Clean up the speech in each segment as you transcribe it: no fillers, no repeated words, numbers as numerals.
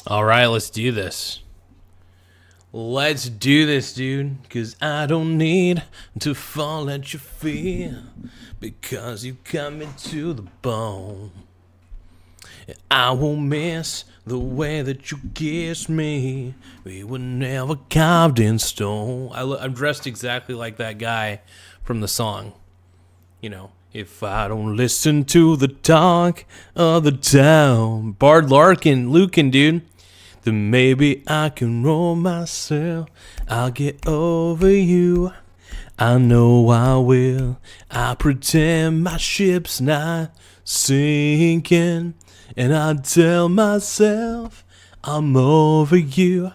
All right, let's do this. Let's do this, dude. Cause I don't need to fall at your feet, because you cut me to the bone. I won't miss the way that you kiss me. We were never carved in stone. I'm dressed exactly like that guy from the song. You know, if I don't listen to the talk of the town. Bard Lucan, dude. Then maybe I can roll myself. I'll get over you. I know I will. I pretend my ship's not sinking, and I tell myself I'm over you,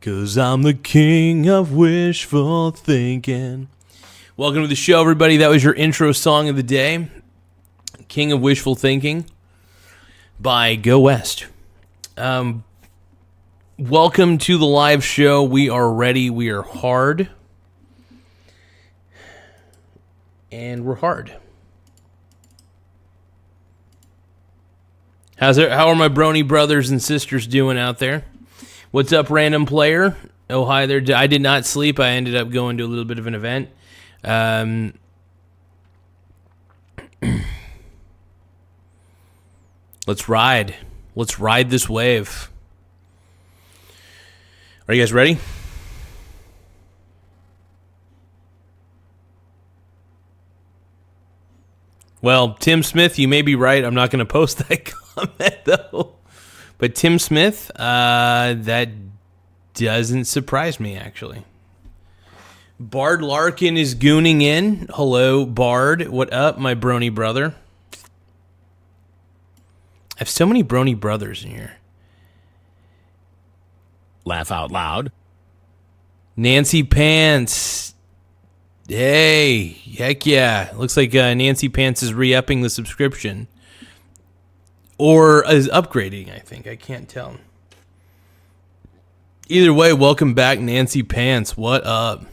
'cause I'm the king of wishful thinking. Welcome to the show, everybody. That was your intro song of the day, King of Wishful Thinking by Go West. Welcome to the live show. We are ready. We are hard. And we're hard. How are my brony brothers and sisters doing out there? What's up, random player? Oh, hi there. I did not sleep. I ended up going to a little bit of an event. Let's ride. Let's ride this wave. Are you guys ready? Well, Tim Smith, you may be right. I'm not going to post that comment, though. But Tim Smith, that doesn't surprise me, actually. Bard Larkin is gooning in. Hello, Bard. What up, my brony brother? I have so many brony brothers in here. Laugh out loud. Nancy Pants. Hey, heck yeah. Looks like Nancy Pants is re-upping the subscription. Or is upgrading, I think. I can't tell. Either way, welcome back, Nancy Pants. What up?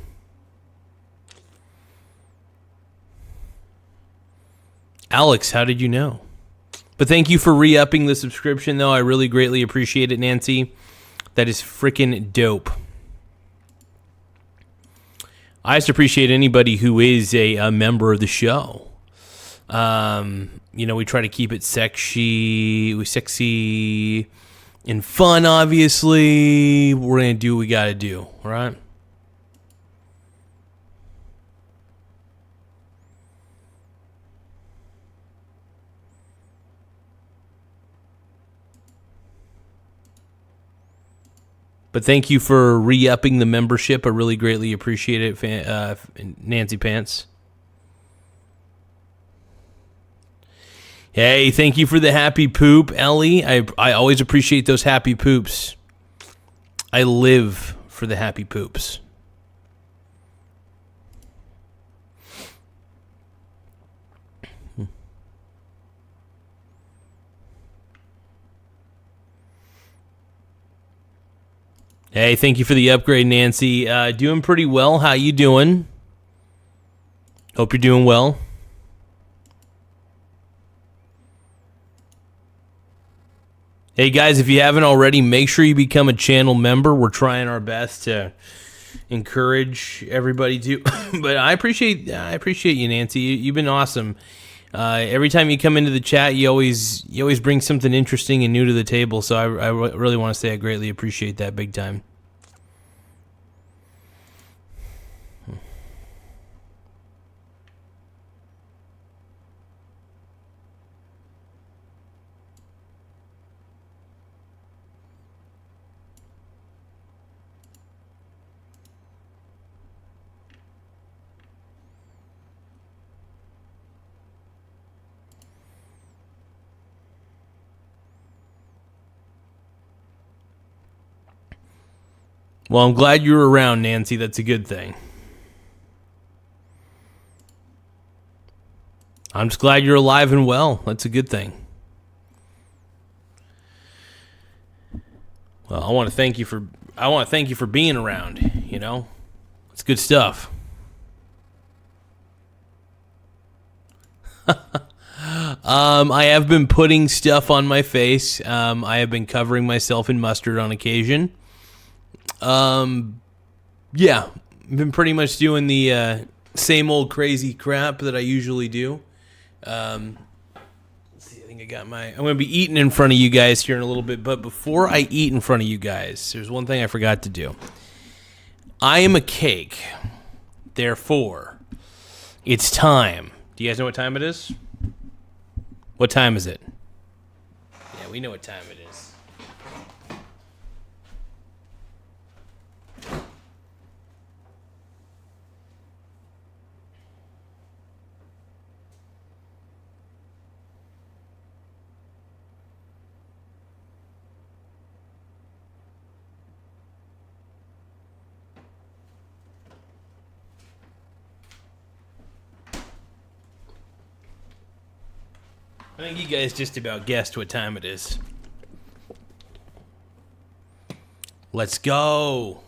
Alex, how did you know? But thank you for re-upping the subscription, though. I really greatly appreciate it, Nancy. That is freaking dope. I just appreciate anybody who is a member of the show. You know, we try to keep it sexy and fun, obviously. We're going to do what we got to do, right? But thank you for re-upping the membership. I really greatly appreciate it, Nancy Pants. Hey, thank you for the happy poop, Ellie. I always appreciate those happy poops. I live for the happy poops. Hey, thank you for the upgrade, Nancy. Doing pretty well. How you doing? Hope you're doing well. Hey, guys, if you haven't already, make sure you become a channel member. We're trying our best to encourage everybody to. But I appreciate you, Nancy. You've been awesome. Every time you come into the chat, you always bring something interesting and new to the table. So I really want to say I greatly appreciate that big time. Well, I'm glad you're around, Nancy. That's a good thing. I'm just glad you're alive and well. That's a good thing. Well, I want to thank you for being around, you know? It's good stuff. I have been putting stuff on my face. I have been covering myself in mustard on occasion. Yeah, I've been pretty much doing the same old crazy crap that I usually do. Let's see, I think I got I'm going to be eating in front of you guys here in a little bit, but before I eat in front of you guys, there's one thing I forgot to do. I am a cake. Therefore, it's time. Do you guys know what time it is? What time is it? Yeah, we know what time it is. I think you guys just about guessed what time it is. Let's go.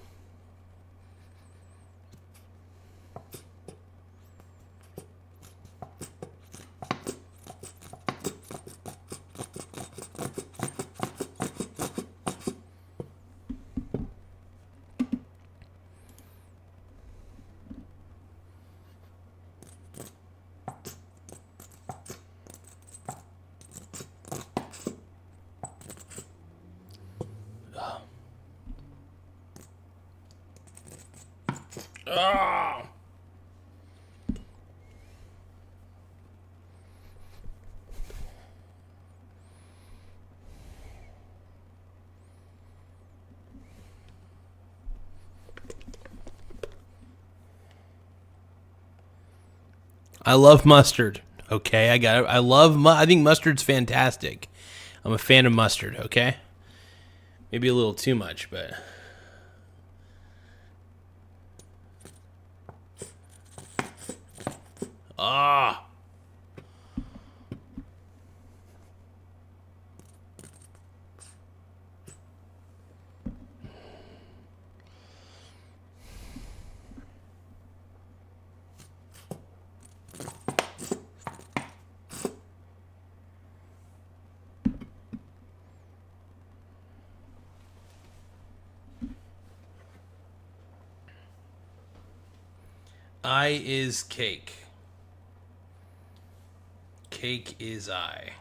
Oh. I love mustard. Okay, I got it. I think mustard's fantastic. I'm a fan of mustard, okay? Maybe a little too much, but ah. I is cake. Cake is I.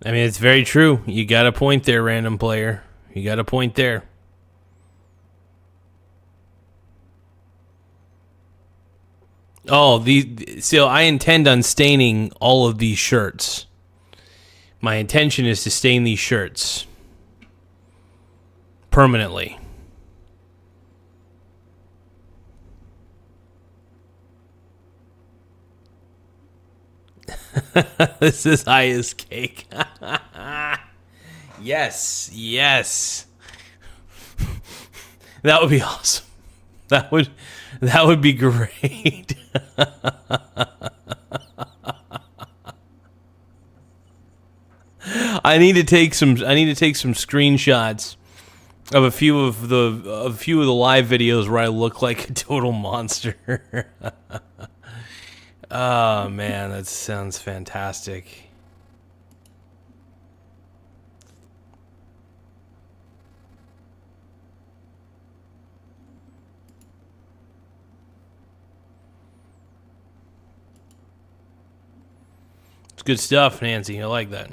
I mean, it's very true. You got a point there, random player. You got a point there. Oh, so I intend on staining all of these shirts. My intention is to stain these shirts permanently. This is high as cake. Yes, yes. That would be awesome. That would be great. I need to take some screenshots of a few of the live videos where I look like a total monster. Oh man, that sounds fantastic. It's good stuff, Nancy. I like that.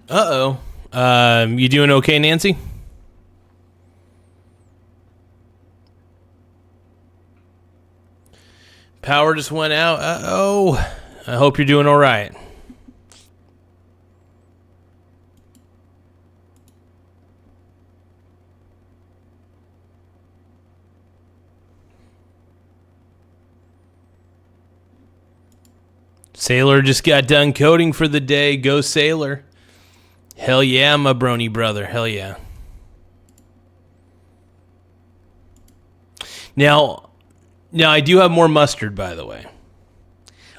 Uh-oh. You doing okay, Nancy? Power just went out. Uh-oh. I hope you're doing all right. Sailor just got done coding for the day. Go Sailor. Hell yeah, my brony brother. Hell yeah. Now I do have more mustard, by the way.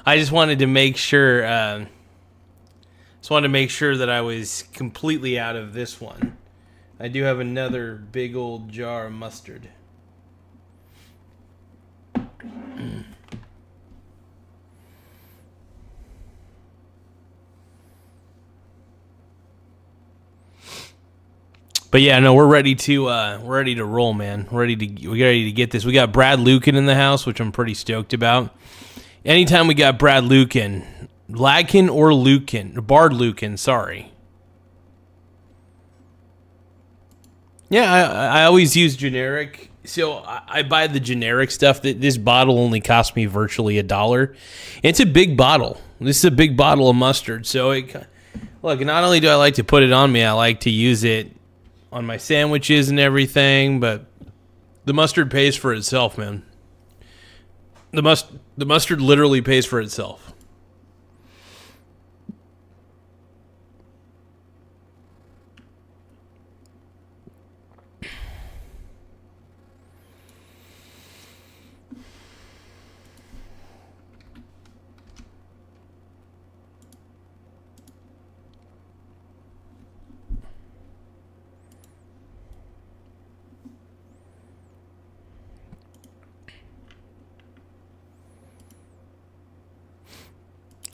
I just wanted to make sure. That I was completely out of this one. I do have another big old jar of mustard. But yeah, no, we're ready to roll, man. We're ready to get this. We got Brad Lucan in the house, which I'm pretty stoked about. Anytime we got Brad Lucan, Ladkin or Lucan, Bard Lucan, sorry. Yeah, I always use generic. So I buy the generic stuff. This bottle only cost me virtually $1. It's a big bottle. This is a big bottle of mustard. So look, not only do I like to put it on me, I like to use it on my sandwiches and everything, but the mustard pays for itself, man. The mustard literally pays for itself.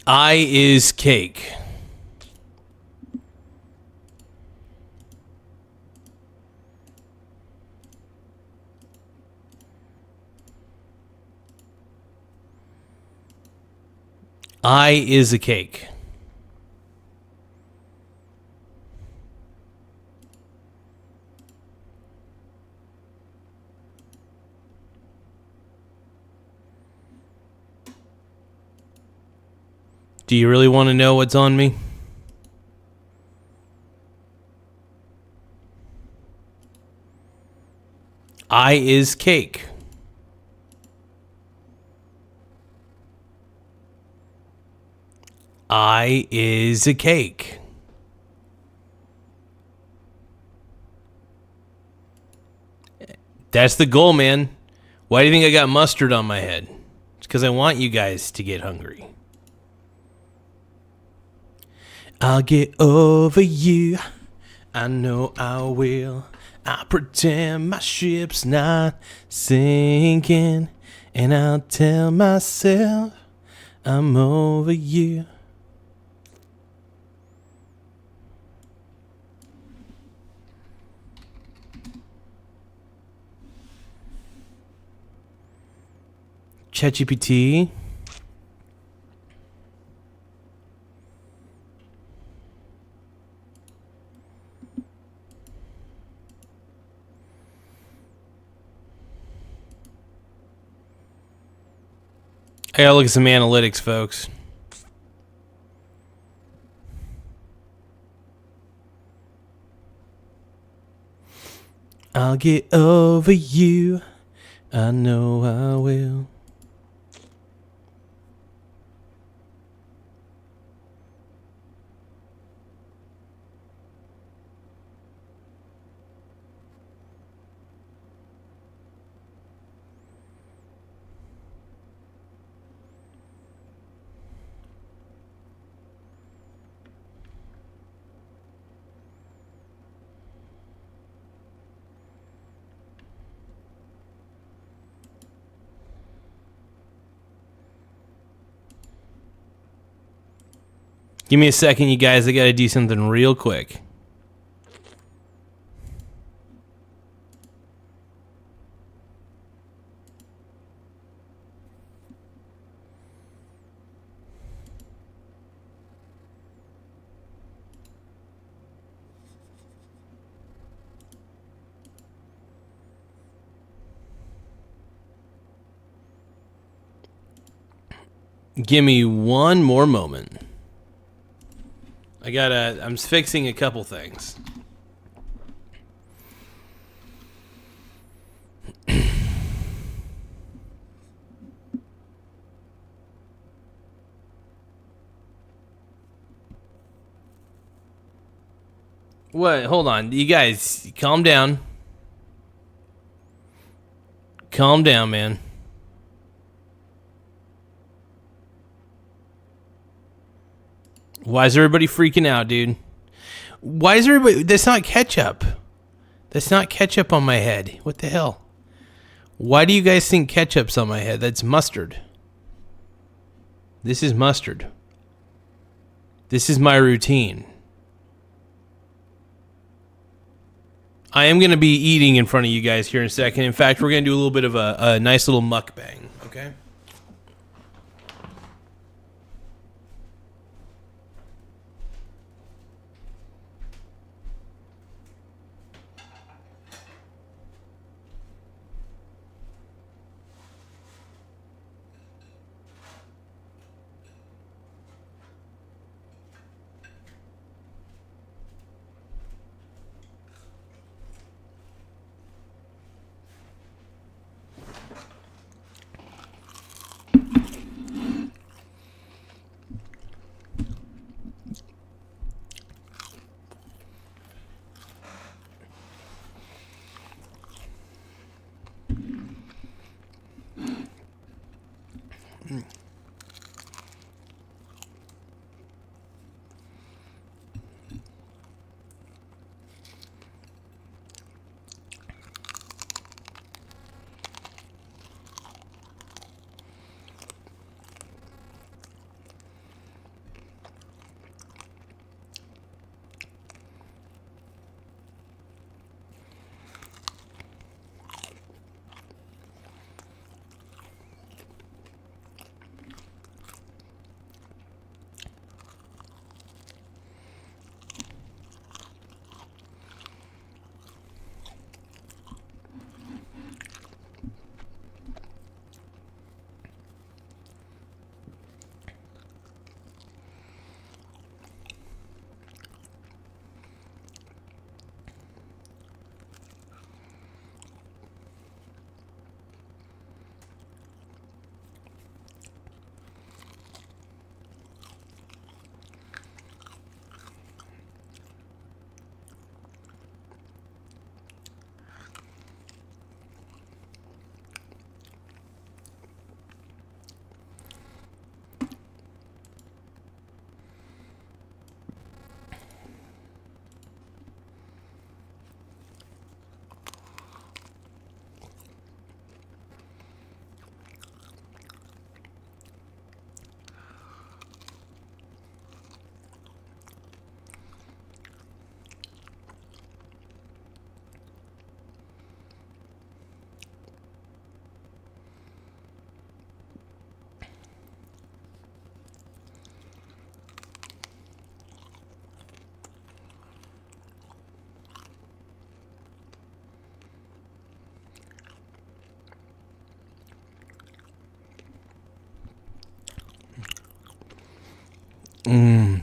I is cake. I is a cake. Do you really want to know what's on me? I is cake. I is a cake. That's the goal, man. Why do you think I got mustard on my head? It's because I want you guys to get hungry. I'll get over you. I know I will. I pretend my ship's not sinking. And I'll tell myself I'm over you. ChatGPT. I gotta look at some analytics, folks. I'll get over you. I know I will. Give me a second, you guys. I gotta do something real quick. Give me one more moment. I'm fixing a couple things. What? Hold on. You guys, calm down. Calm down, man. Why is everybody freaking out, dude? Why is everybody... That's not ketchup. That's not ketchup on my head. What the hell? Why do you guys think ketchup's on my head? That's mustard. This is mustard. This is my routine. I am going to be eating in front of you guys here in a second. In fact, we're going to do a little bit of a nice little mukbang, okay? Mmm.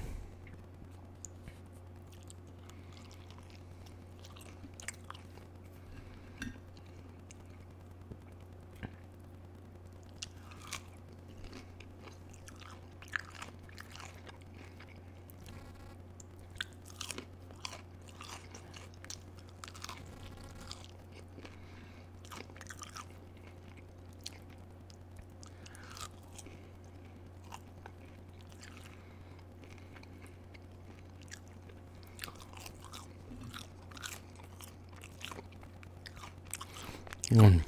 Mm.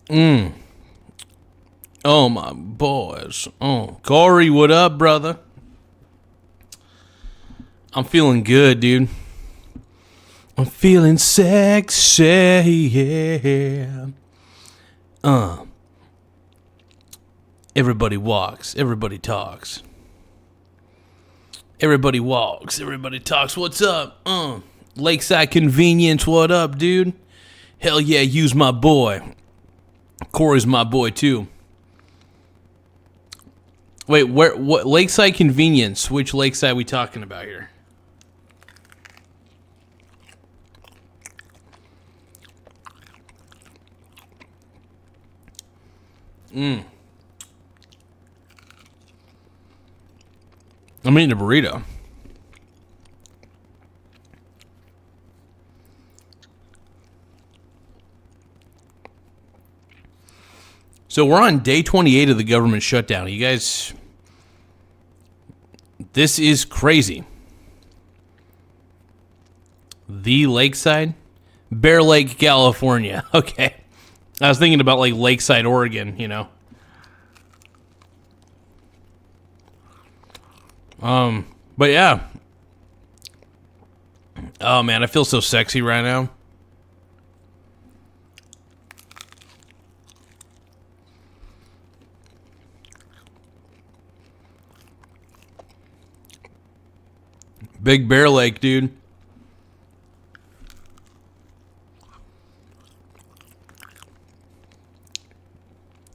Oh, my boys. Oh, Corey, what up, brother? I'm feeling good, dude. I'm feeling sexy, yeah. Everybody walks, everybody talks. Everybody walks, everybody talks. What's up? Lakeside Convenience, what up, dude? Hell yeah, use my boy. Corey's my boy, too. Wait, what Lakeside Convenience? Which lakeside we talking about here? I'm eating a burrito. So we're on day 28 of the government shutdown. You guys, this is crazy. The Lakeside? Bear Lake, California. Okay. I was thinking about like Lakeside, Oregon, you know. But yeah. Oh man, I feel so sexy right now. Big Bear Lake, dude.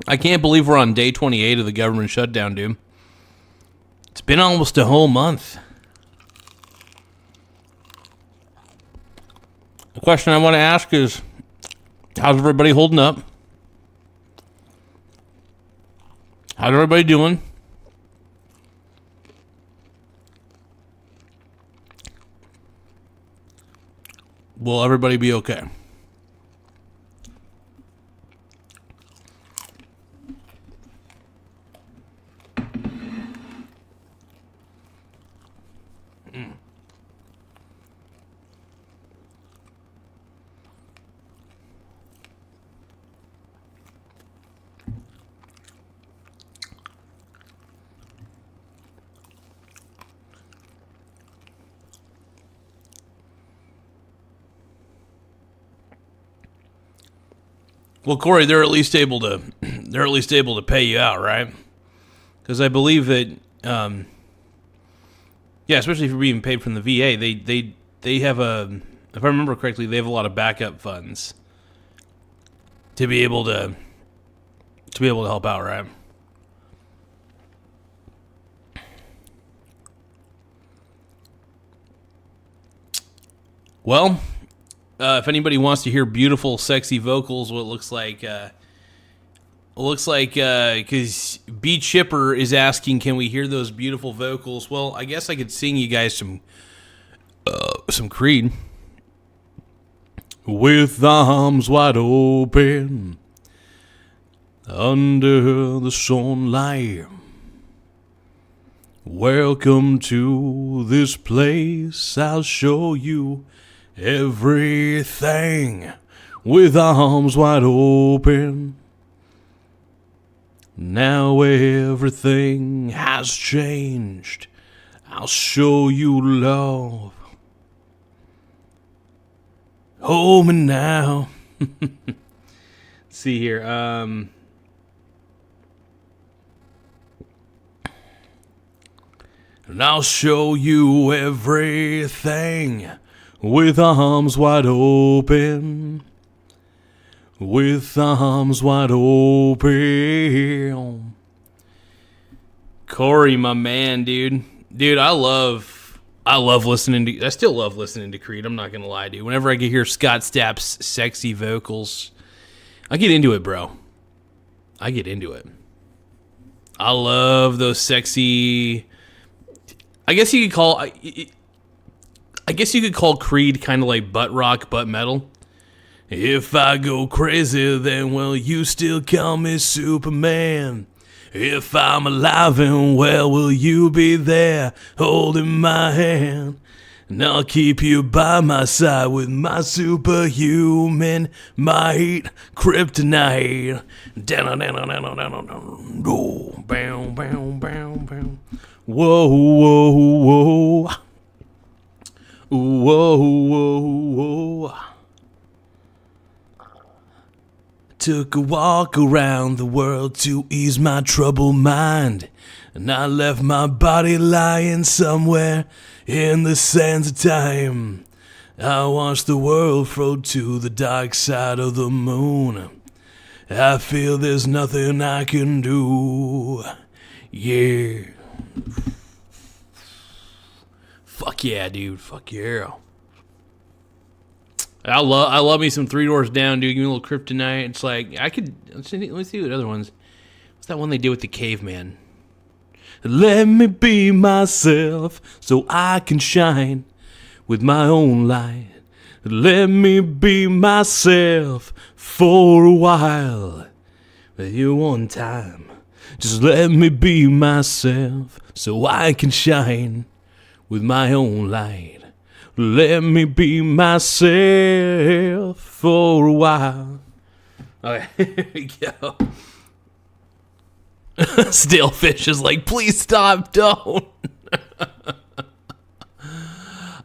I can't believe we're on day 28 of the government shutdown, dude. It's been almost a whole month. The question I want to ask is, how's everybody holding up? How's everybody doing? Will everybody be okay? Well, Corey, they're at least able to pay you out, right? Because I believe that, yeah, especially if you're being paid from the VA, they have if I remember correctly, they have a lot of backup funds to be able to help out, right? Well. If anybody wants to hear beautiful, sexy vocals, what it looks like, because B Chipper is asking, can we hear those beautiful vocals? Well, I guess I could sing you guys some Creed. With arms wide open, under the sunlight, welcome to this place, I'll show you everything, with arms wide open. Now everything has changed. I'll show you love. Hold me now. See here. And I'll show you everything. With arms wide open. With arms wide open. Corey, my man, dude. Dude, I still love listening to Creed. I'm not going to lie, dude. Whenever I get hear Scott Stapp's sexy vocals, I get into it, bro. I get into it. I love those sexy... I guess you could call Creed kind of like butt rock, butt metal. If I go crazy, then will you still call me Superman? If I'm alive and well, will you be there holding my hand? And I'll keep you by my side with my superhuman might, kryptonite. Bam, bam, bam, bam. Whoa, whoa, whoa. Whoa, whoa, whoa. Took a walk around the world to ease my troubled mind. And I left my body lying somewhere in the sands of time. I watched the world float to the dark side of the moon. I feel there's nothing I can do. Yeah. Fuck yeah, dude. Fuck yeah. I love me some Three Doors Down, dude. Give me a little kryptonite. It's like, let's see what other ones. What's that one they did with the caveman? Let me be myself so I can shine with my own light. Let me be myself for a while. With you one time. Just let me be myself so I can shine with my own light. Let me be myself for a while. Okay, here we go. Stalefish is like, please stop, don't.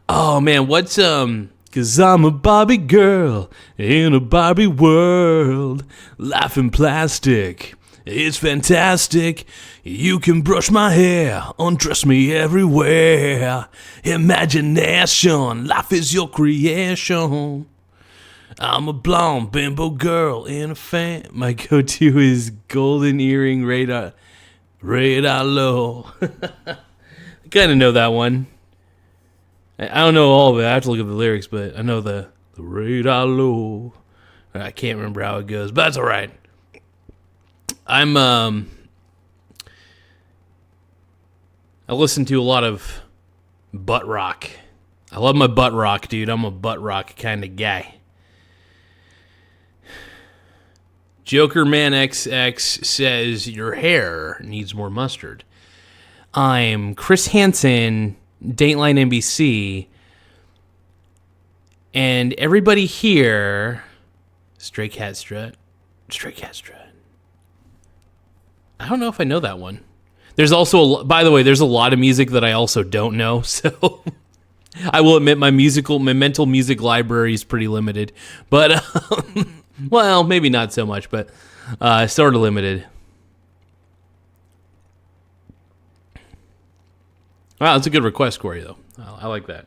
Oh man, what's 'cause I'm a Barbie girl in a Barbie world. Life in plastic, it's fantastic. You can brush my hair, undress me everywhere. Imagination, life is your creation. I'm a blonde bimbo girl in a fan. My go-to is golden earring radar low. I kind of know that one. I don't know all of it. I have to look at the lyrics, but I know the radar low. I can't remember how it goes, but that's all right. I listen to a lot of butt rock. I love my butt rock, dude. I'm a butt rock kind of guy. Jokerman XX says, your hair needs more mustard. I'm Chris Hansen, Dateline NBC, and everybody here, Stray Cat Strut. I don't know if I know that one. There's also, by the way, there's a lot of music that I also don't know, so I will admit my mental music library is pretty limited, but well, maybe not so much, but sort of limited. Wow, that's a good request, Corey, though. I like that.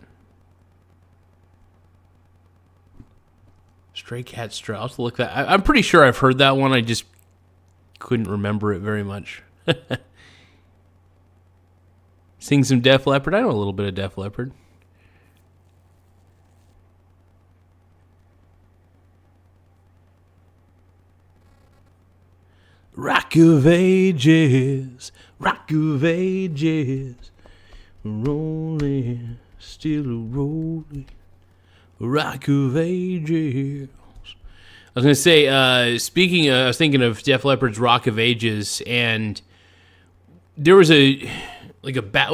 Stray Cat Strut. I'll have to look that. I'm pretty sure I've heard that one. I just couldn't remember it very much. Sing some Def Leppard. I know a little bit of Def Leppard. Rock of Ages, rolling, still rolling, Rock of Ages. I was going to say, I was thinking of Def Leppard's Rock of Ages, and there was wasn't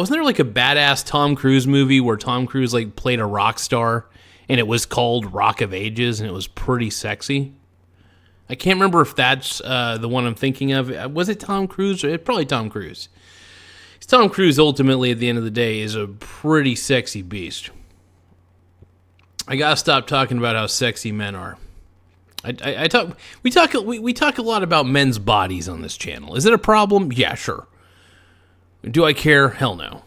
there like a badass Tom Cruise movie where Tom Cruise like played a rock star, and it was called Rock of Ages, and it was pretty sexy? I can't remember if that's the one I'm thinking of. Was it Tom Cruise? Probably Tom Cruise. Tom Cruise, ultimately, at the end of the day, is a pretty sexy beast. I gotta stop talking about how sexy men are. We talk a lot about men's bodies on this channel. Is it a problem? Yeah, sure. Do I care? Hell no.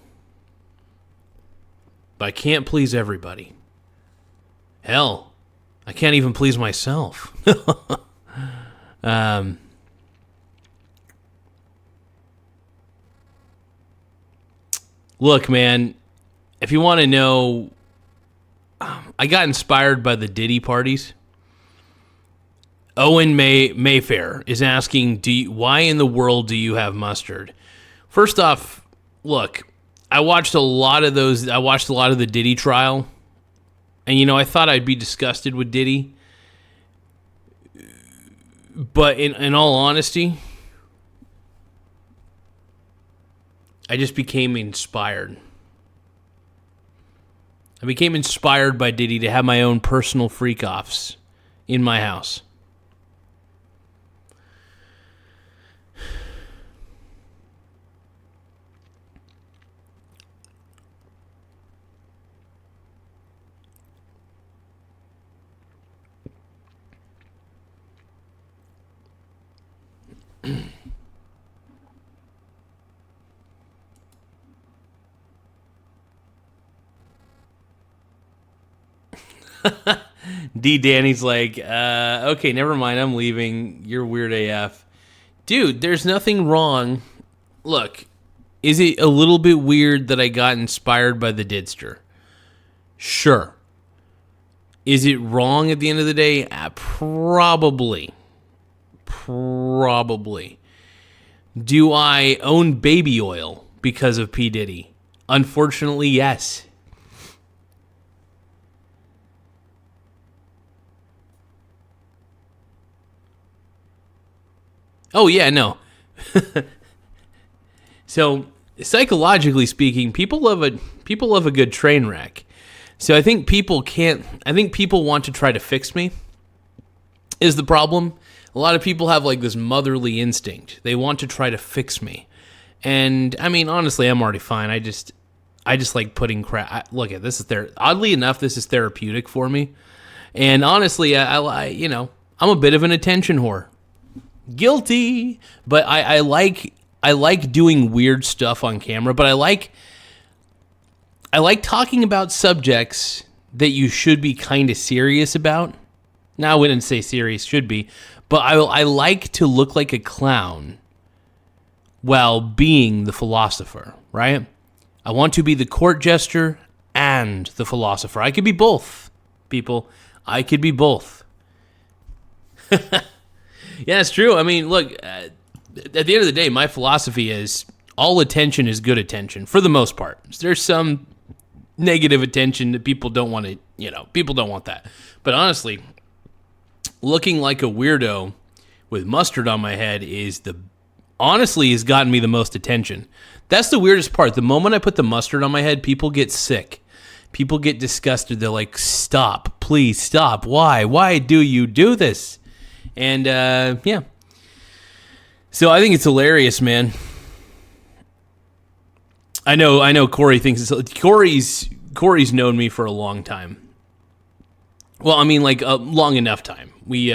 But I can't please everybody. Hell, I can't even please myself. Look, man, if you want to know, I got inspired by the Diddy parties. Owen Mayfair is asking, why in the world do you have mustard? First off, look, I watched a lot of those. I watched a lot of the Diddy trial, and I thought I'd be disgusted with Diddy. But in all honesty, I just became inspired. I became inspired by Diddy to have my own personal freak-offs in my house. D. Danny's like, okay, never mind, I'm leaving. You're weird AF. Dude, there's nothing wrong. Look, is it a little bit weird that I got inspired by the Didster? Sure. Is it wrong at the end of the day? Probably. Probably. Do I own baby oil because of P. Diddy? Unfortunately, yes. Oh, yeah, no. So, psychologically speaking, people love a good train wreck. So I think people want to try to fix me is the problem. A lot of people have like this motherly instinct. They want to try to fix me. And I mean, honestly, I'm already fine. I just like putting crap. Look at this oddly enough, this is therapeutic for me. And honestly, I I'm a bit of an attention whore. Guilty, but I like doing weird stuff on camera, but I like talking about subjects that you should be kind of serious about. Now, I wouldn't say serious should be, but I like to look like a clown while being the philosopher, right? I want to be the court jester and the philosopher. I could be both, people. I could be both. Yeah, it's true. I mean, look, at the end of the day, my philosophy is all attention is good attention, for the most part. There's some negative attention that people don't want to, people don't want that. But honestly, looking like a weirdo with mustard on my head has gotten me the most attention. That's the weirdest part. The moment I put the mustard on my head, people get sick. People get disgusted. They're like, stop, please stop. Why? Why do you do this? And, yeah. So I think it's hilarious, man. I know Corey thinks it's... Corey's known me for a long time. Well, I mean, like, a long enough time. We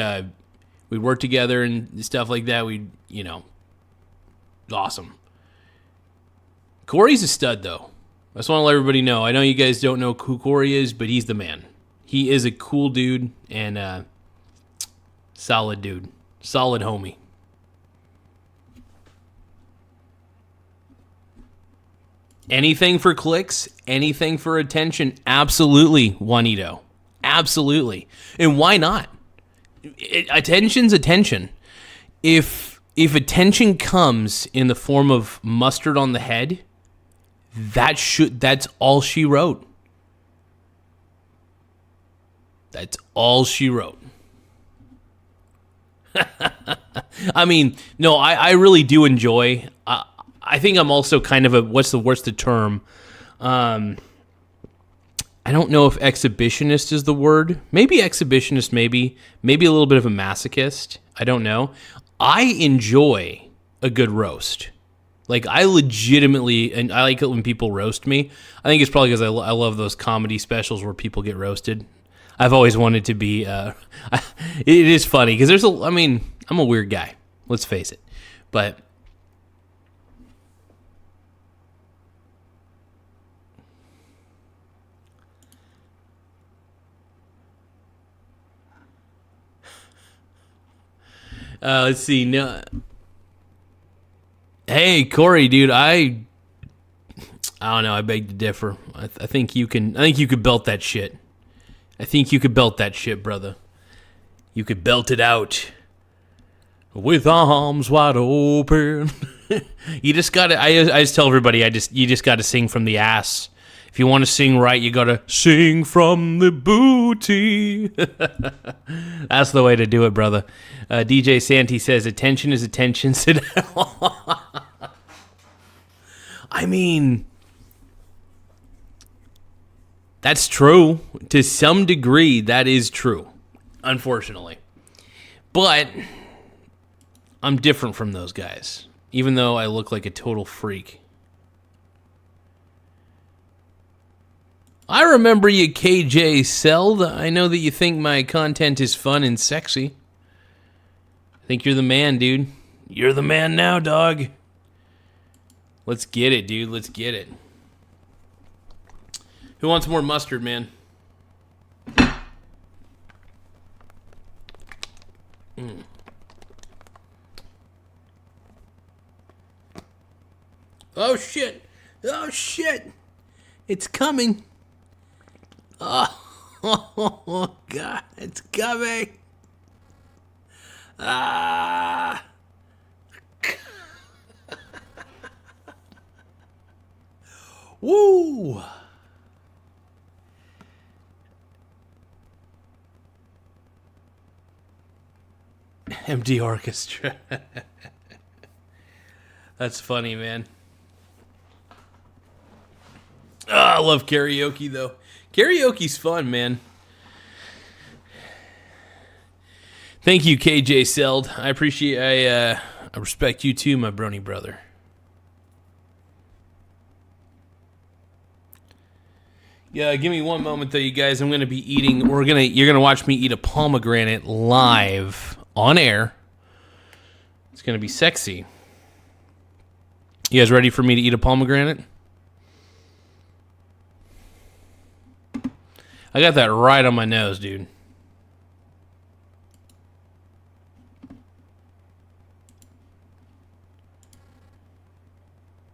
worked together and stuff like that. Awesome. Corey's a stud, though. I just want to let everybody know. I know you guys don't know who Corey is, but he's the man. He is a cool dude and solid dude. Solid homie. Anything for clicks, anything for attention. Absolutely, Juanito. Absolutely. And why not? Attention's attention. If attention comes in the form of mustard on the head, that's all she wrote. That's all she wrote. I mean, no, I really do enjoy. I think I'm also kind of what's the term? I don't know if exhibitionist is the word. Maybe exhibitionist, maybe a little bit of a masochist. I don't know. I enjoy a good roast. Like, I legitimately, and I like it when people roast me. I think it's probably because I love those comedy specials where people get roasted. I've always wanted to be, it is funny, because I'm a weird guy. Let's face it. But let's see. No. Hey, Corey, dude, I don't know. I beg to differ. I think you can. I think you could belt that shit. I think you could belt that shit, brother. You could belt it out with arms wide open. You just gotta. I just tell everybody. You just gotta sing from the ass. If you want to sing right, you gotta sing from the booty. That's the way to do it, brother. DJ Santi says, attention is attention. I mean, That's true. To some degree, that is true. Unfortunately. But I'm different from those guys. Even though I look like a total freak. I remember you, KJ Seld. I know that you think my content is fun and sexy. I think you're the man, dude. You're the man now, dog. Let's get it, dude. Let's get it. Who wants more mustard, man? Oh, shit. Oh, shit. It's coming. Oh, God. It's coming. Ah. Woo. Empty orchestra. That's funny, man. Oh, I love karaoke, though. Karaoke's fun, man. Thank you, KJ Seld. I appreciate. I respect you too, my brony brother. Yeah, give me one moment though, you guys. I'm gonna be eating. You're gonna watch me eat a pomegranate live on air. It's gonna be sexy. You guys ready for me to eat a pomegranate? I got that right on my nose, dude.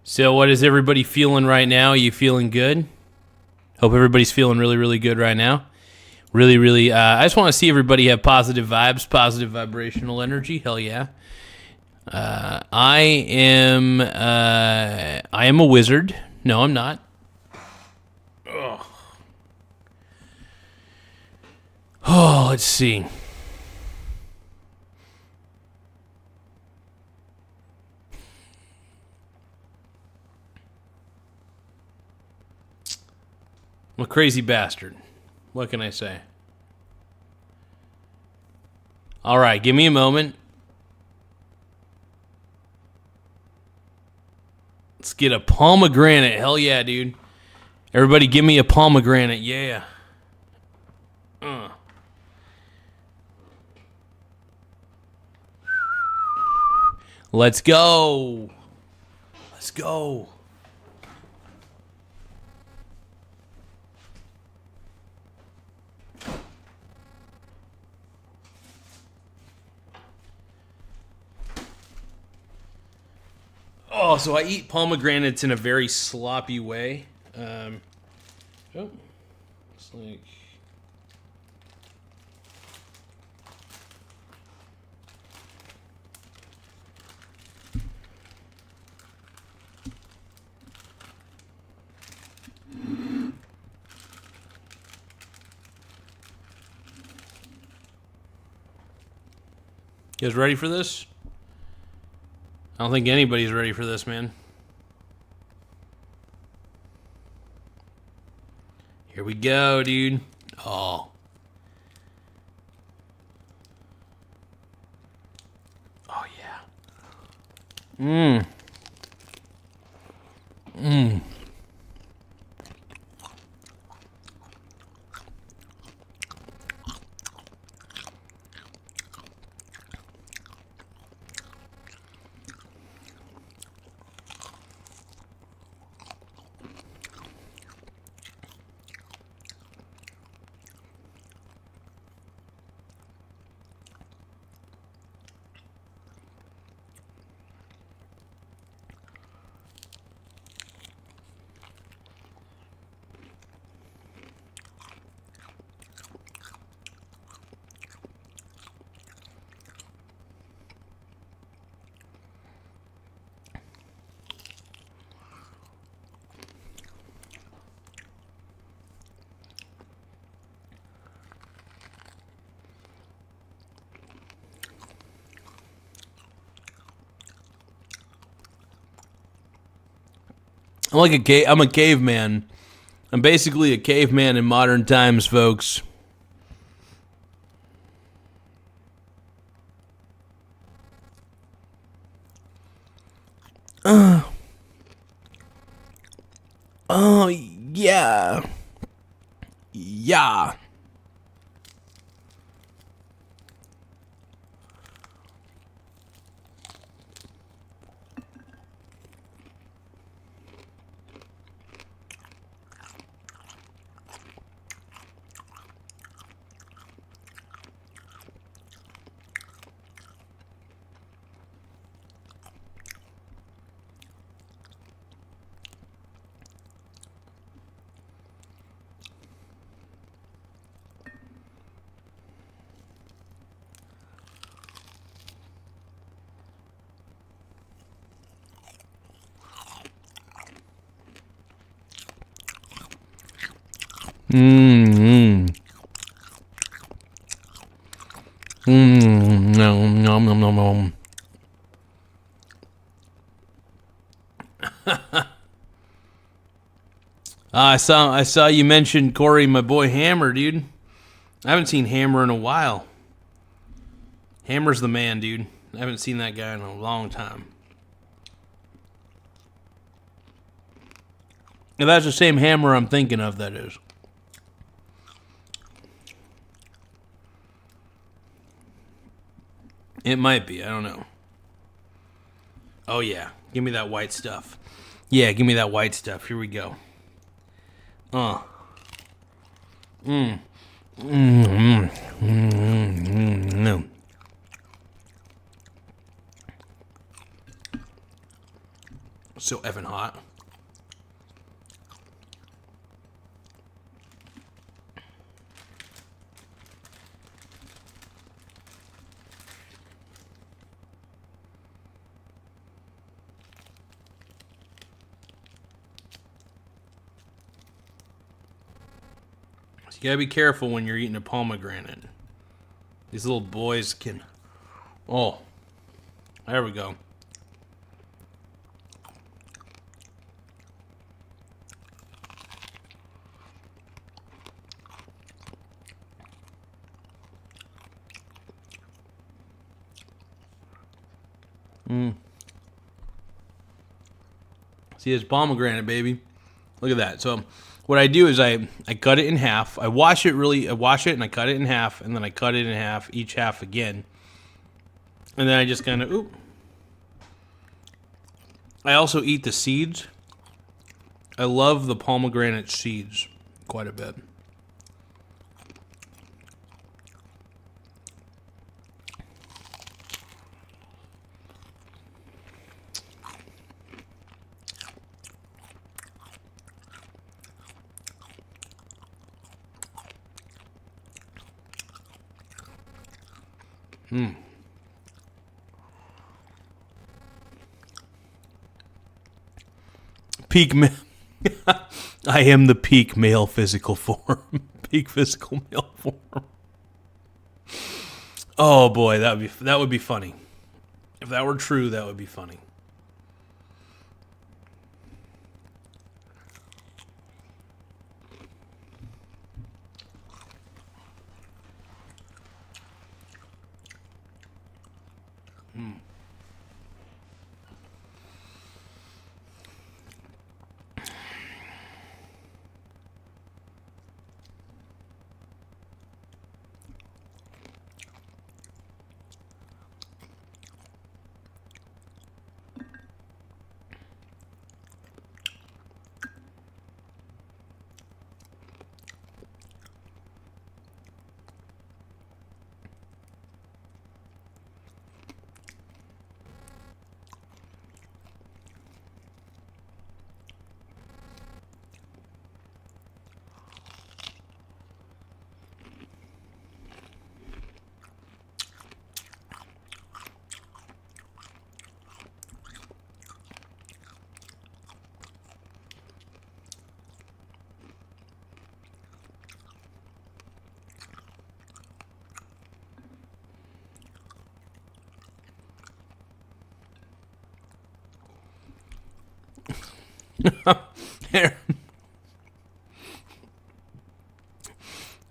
So what is everybody feeling right now? Are you feeling good? Hope everybody's feeling really, really good right now. Really, really, I just want to see everybody have positive vibes, positive vibrational energy. Hell yeah. I am a wizard. No, I'm not. Ugh. Oh, let's see. I'm a crazy bastard. What can I say? All right, give me a moment. Let's get a pomegranate. Hell yeah, dude. Everybody give me a pomegranate. Yeah. Let's go. Let's go. Oh, so I eat pomegranates in a very sloppy way. It's like... You guys ready for this? I don't think anybody's ready for this, man. Here we go, dude. Oh. Oh, yeah. I'm a caveman I'm basically a caveman in modern times, folks. Oh, yeah. Yeah. Mmm. Mmm. Nom nom nom nom nom. I saw you mention Corey, my boy Hammer, dude. I haven't seen Hammer in a while. Hammer's the man, dude. I haven't seen that guy in a long time. If that's the same Hammer I'm thinking of, that is. It might be. I don't know. Oh, yeah. Give me that white stuff. Yeah, give me that white stuff. Here we go. No. So effing hot. You gotta be careful when you're eating a pomegranate. These little boys can... Oh. There we go. See, it's pomegranate, baby. Look at that. So what I do is I cut it in half. I wash it and I cut it in half, and then I cut it in half, each half again. And then I just kind of, I also eat the seeds. I love the pomegranate seeds quite a bit. Peak male. I am the peak male physical form. Peak physical male form. Oh boy, that would be funny. If that were true, that would be funny.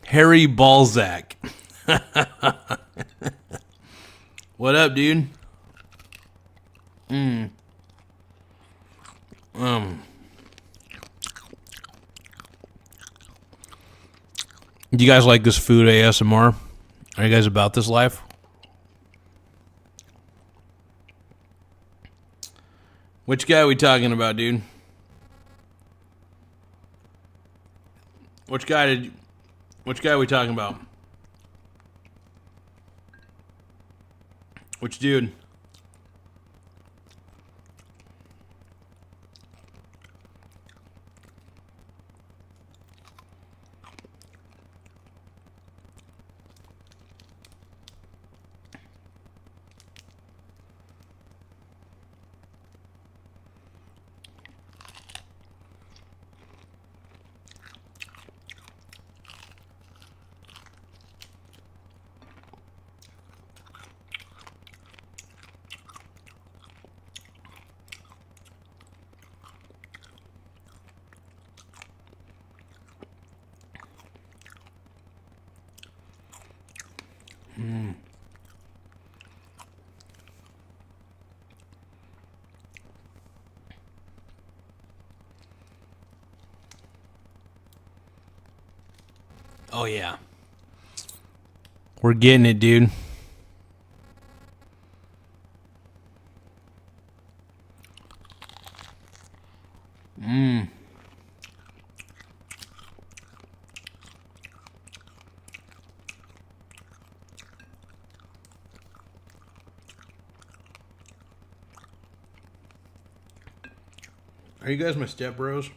Harry Balzac. What up, dude? Do you guys like this food ASMR? Are you guys about this life? Which guy are we talking about, dude? Which guy are we talking about? Which dude? Oh, yeah. We're getting it, dude. Are you guys my step bros?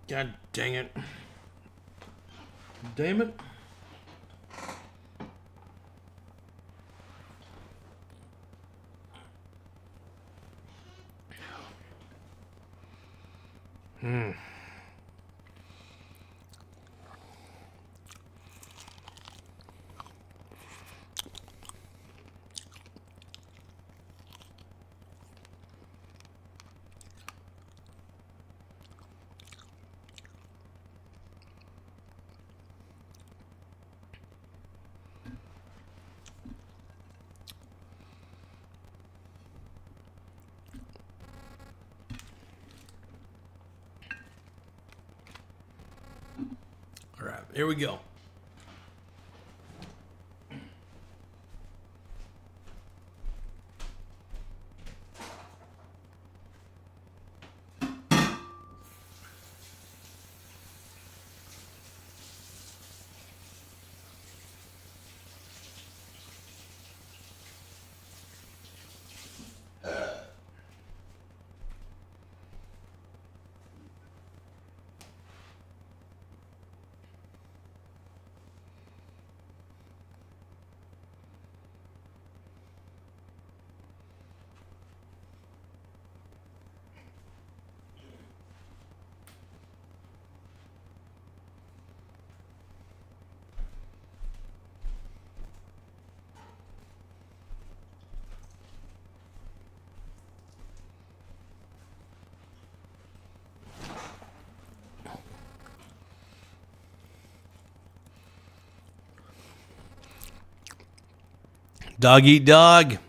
God dang it. Damn it. All right, here we go. Dog eat dog.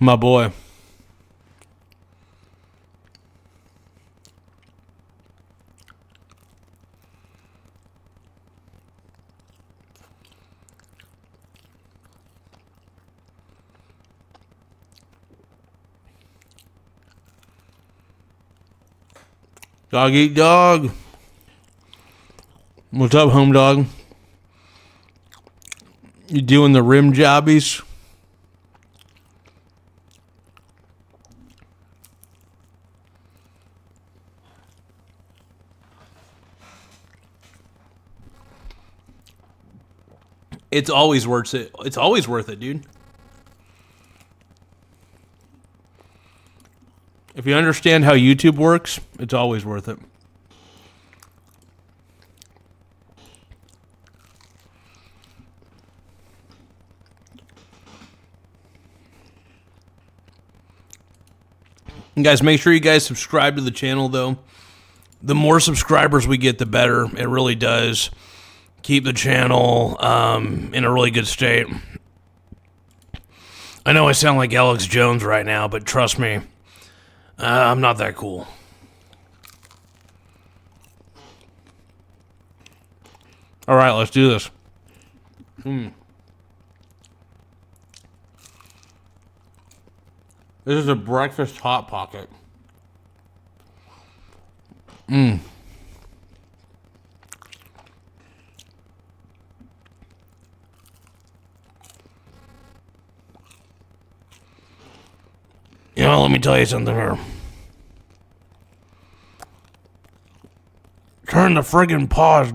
My boy. Dog eat dog. What's up, home dog? You doing the rim jobbies? It's always worth it. It's always worth it, dude. If you understand how YouTube works, it's always worth it. And guys, make sure you guys subscribe to the channel, though. The more subscribers we get, the better. It really does keep the channel in a really good state. I know I sound like Alex Jones right now, but trust me, I'm not that cool. All right, let's do this. This is a breakfast Hot Pocket. You know, let me tell you something here. Turn the friggin' pause.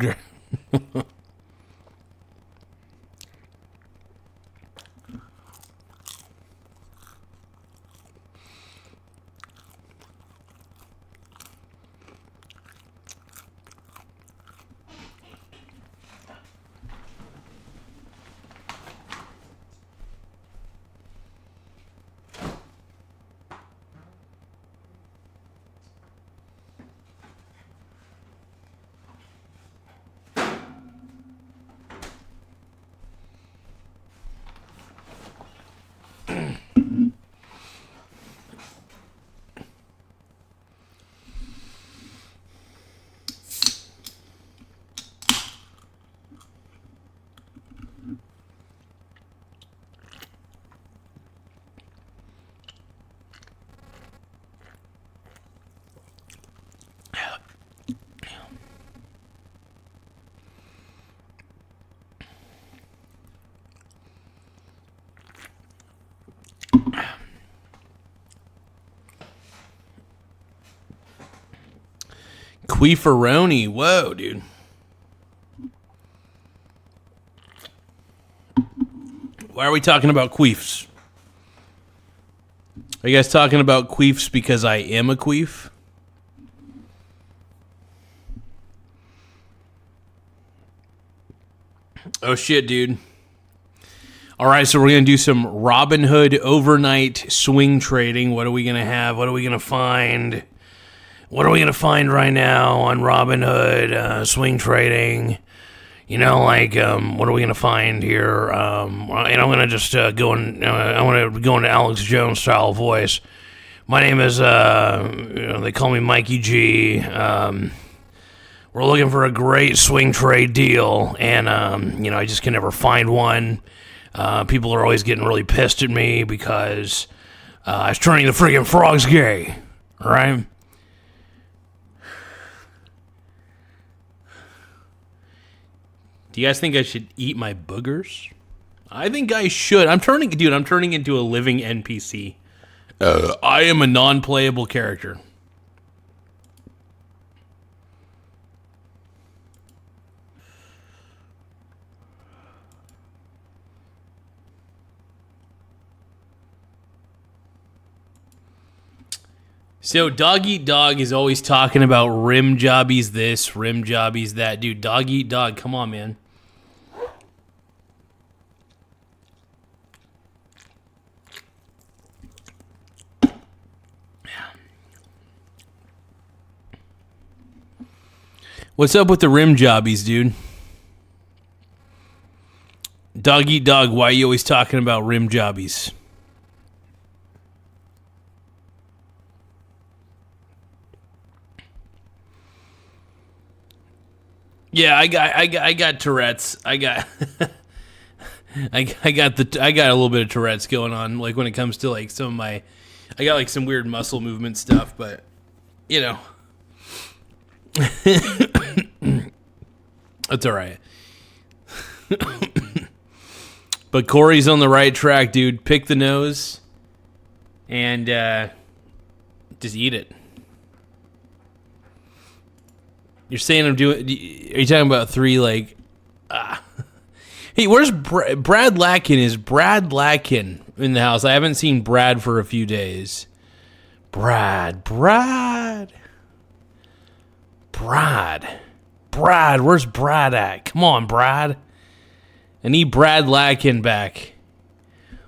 Queefaroni. Whoa, dude. Why are we talking about queefs? Are you guys talking about queefs because I am a queef? Oh, shit, dude. All right, so we're going to do some Robin Hood overnight swing trading. What are we going to have? What are we going to find? What are we going to find right now on Robin Hood swing trading? You know, like, what are we going to find here? And I'm going to just go in, I want to go into Alex Jones style voice. My name is, they call me Mikey G. We're looking for a great swing trade deal, and, I just can never find one. People are always getting really pissed at me because I was turning the friggin' frogs gay, all right? Do you guys think I should eat my boogers? I think I should. I'm turning into a living NPC. I am a non-playable character. So Dog Eat Dog is always talking about rim jobbies this, rim jobbies that. Dude, Dog Eat Dog, come on, man. What's up with the rim jobbies, dude? Dog Eat Dog, why are you always talking about rim jobbies? Yeah, I got Tourette's. I got I got a little bit of Tourette's going on, like when it comes to like some of my, I got like some weird muscle movement stuff, but you know, that's all right. But Corey's on the right track, dude. Pick the nose and just eat it. You're saying I'm doing? Are you talking about 3 like? Hey, where's Brad Latkin? Is Brad Latkin in the house? I haven't seen Brad for a few days. Brad. Where's Brad at? Come on, Brad. I need Brad Latkin back.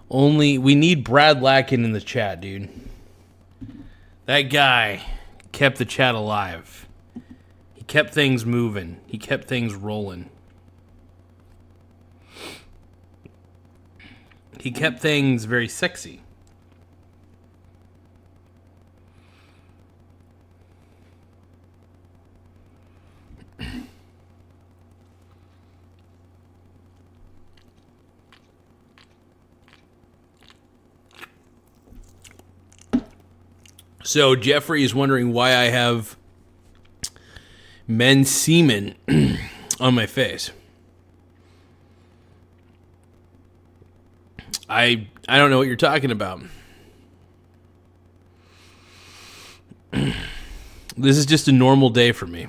We need Brad Latkin in the chat, dude. That guy kept the chat alive. He kept things moving. He kept things rolling. He kept things very sexy. So Jeffrey is wondering why I have men's semen on my face. I don't know what you're talking about. This is just a normal day for me.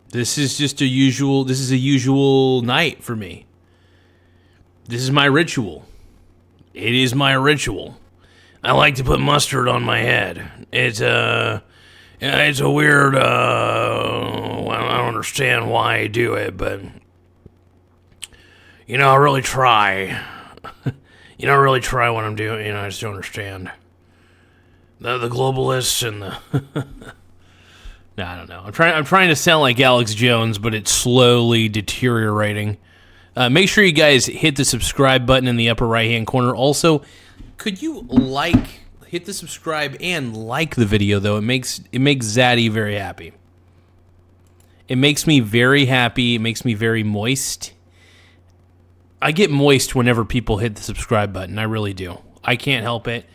This is a usual night for me. This is my ritual. It is my ritual. I like to put mustard on my head. It's a weird, I don't understand why I do it, but, you know, I really try. You know, I really try what I'm doing, you know, I just don't understand. The globalists and the... No, I don't know. I'm trying to sound like Alex Jones, but it's slowly deteriorating. Make sure you guys hit the subscribe button in the upper right-hand corner. Also, could you hit the subscribe and like the video, though? It makes Zaddy very happy. It makes me very happy. It makes me very moist. I get moist whenever people hit the subscribe button. I really do. I can't help it.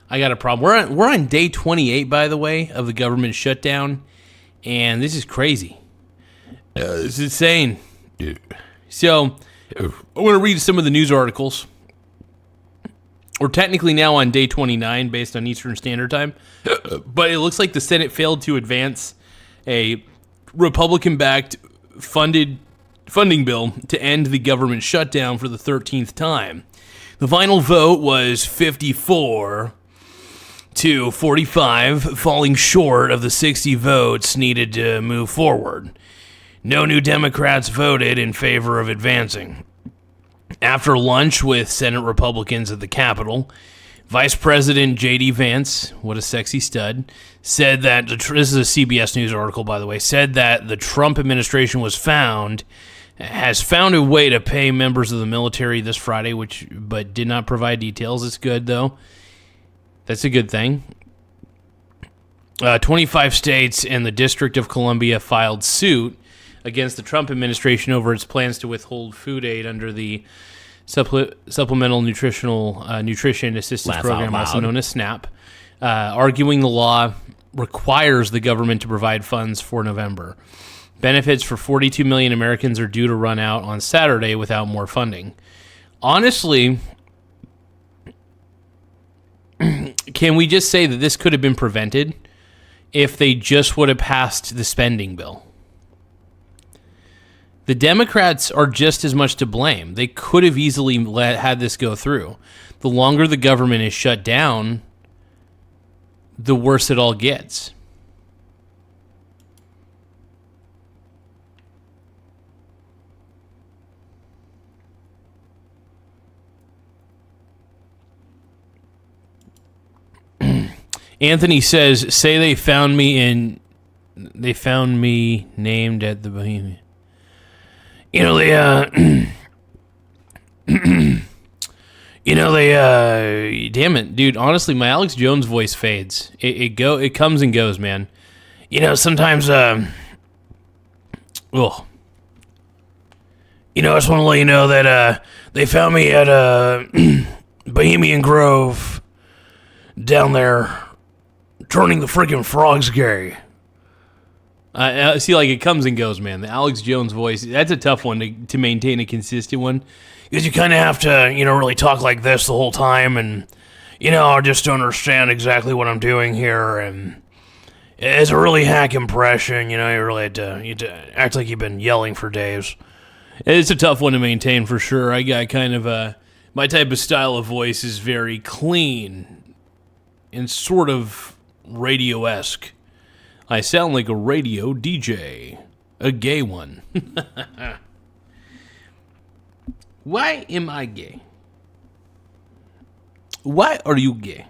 I got a problem. We're on day 28, by the way, of the government shutdown, and this is crazy. It's insane. So, I want to read some of the news articles. We're technically now on day 29 based on Eastern Standard Time, but it looks like the Senate failed to advance a Republican-backed funding bill to end the government shutdown for the 13th time. The final vote was 54 to 45, falling short of the 60 votes needed to move forward. No new Democrats voted in favor of advancing. After lunch with Senate Republicans at the Capitol, Vice President J.D. Vance, what a sexy stud, said that, this is a CBS News article, by the way, said that the Trump administration has found a way to pay members of the military this Friday, but did not provide details. It's good, though. That's a good thing. 25 states and the District of Columbia filed suit against the Trump administration over its plans to withhold food aid under the Supplemental Nutrition Assistance Program, also known as SNAP, arguing the law requires the government to provide funds for November. Benefits for 42 million Americans are due to run out on Saturday without more funding. Honestly, can we just say that this could have been prevented if they just would have passed the spending bill? The Democrats are just as much to blame. They could have easily had this go through. The longer the government is shut down, the worse it all gets. Anthony says, say they found me named at the Bohemian. You know, damn it, dude, honestly, my Alex Jones voice fades. It comes and goes, man. Sometimes, oh, I just want to let you know that they found me at Bohemian Grove down there turning the freaking frogs gay. I see, like, it comes and goes, man. The Alex Jones voice, that's a tough one to maintain a consistent one. Because you kind of have to, really talk like this the whole time. And, I just don't understand exactly what I'm doing here. And it's a really hack impression. You really had to act like you've been yelling for days. It's a tough one to maintain for sure. I got kind of my type of style of voice is very clean and sort of radio-esque. I sound like a radio DJ. A gay one. Why am I gay? Why are you gay?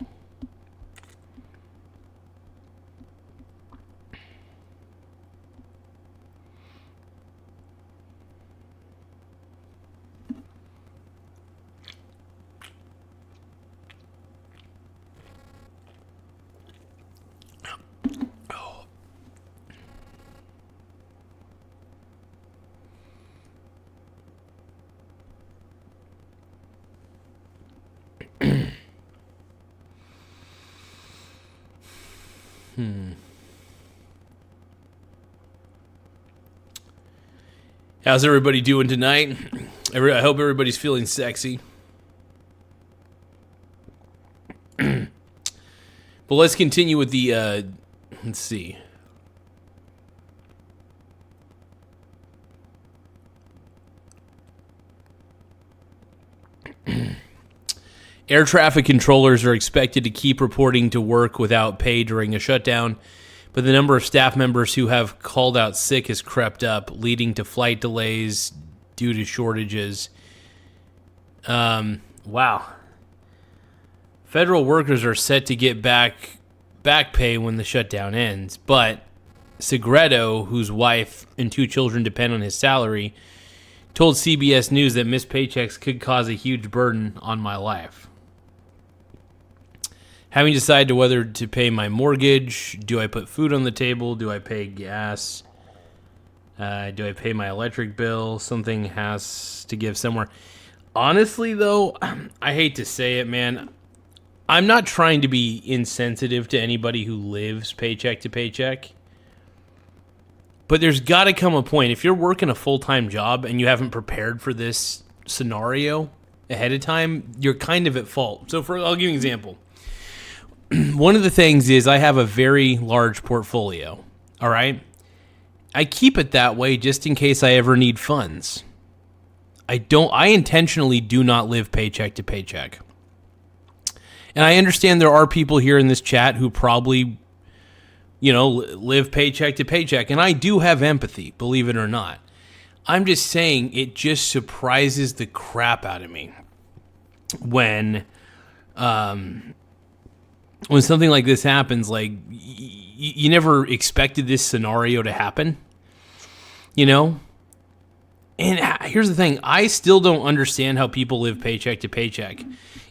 How's everybody doing tonight? I hope everybody's feeling sexy. But let's continue with the, let's see. Air traffic controllers are expected to keep reporting to work without pay during a shutdown, but the number of staff members who have called out sick has crept up, leading to flight delays due to shortages. Wow. Federal workers are set to get back pay when the shutdown ends, but Segredo, whose wife and 2 children depend on his salary, told CBS News that missed paychecks could cause a huge burden on my life. Having decided whether to pay my mortgage, do I put food on the table, do I pay gas, do I pay my electric bill, something has to give somewhere. Honestly, though, I hate to say it, man, I'm not trying to be insensitive to anybody who lives paycheck to paycheck, but there's got to come a point, if you're working a full-time job and you haven't prepared for this scenario ahead of time, you're kind of at fault. So I'll give you an example. One of the things is I have a very large portfolio, all right? I keep it that way just in case I ever need funds. I intentionally do not live paycheck to paycheck. And I understand there are people here in this chat who probably, live paycheck to paycheck. And I do have empathy, believe it or not. I'm just saying it just surprises the crap out of me when something like this happens. Like, you never expected this scenario to happen, And here's the thing. I still don't understand how people live paycheck to paycheck.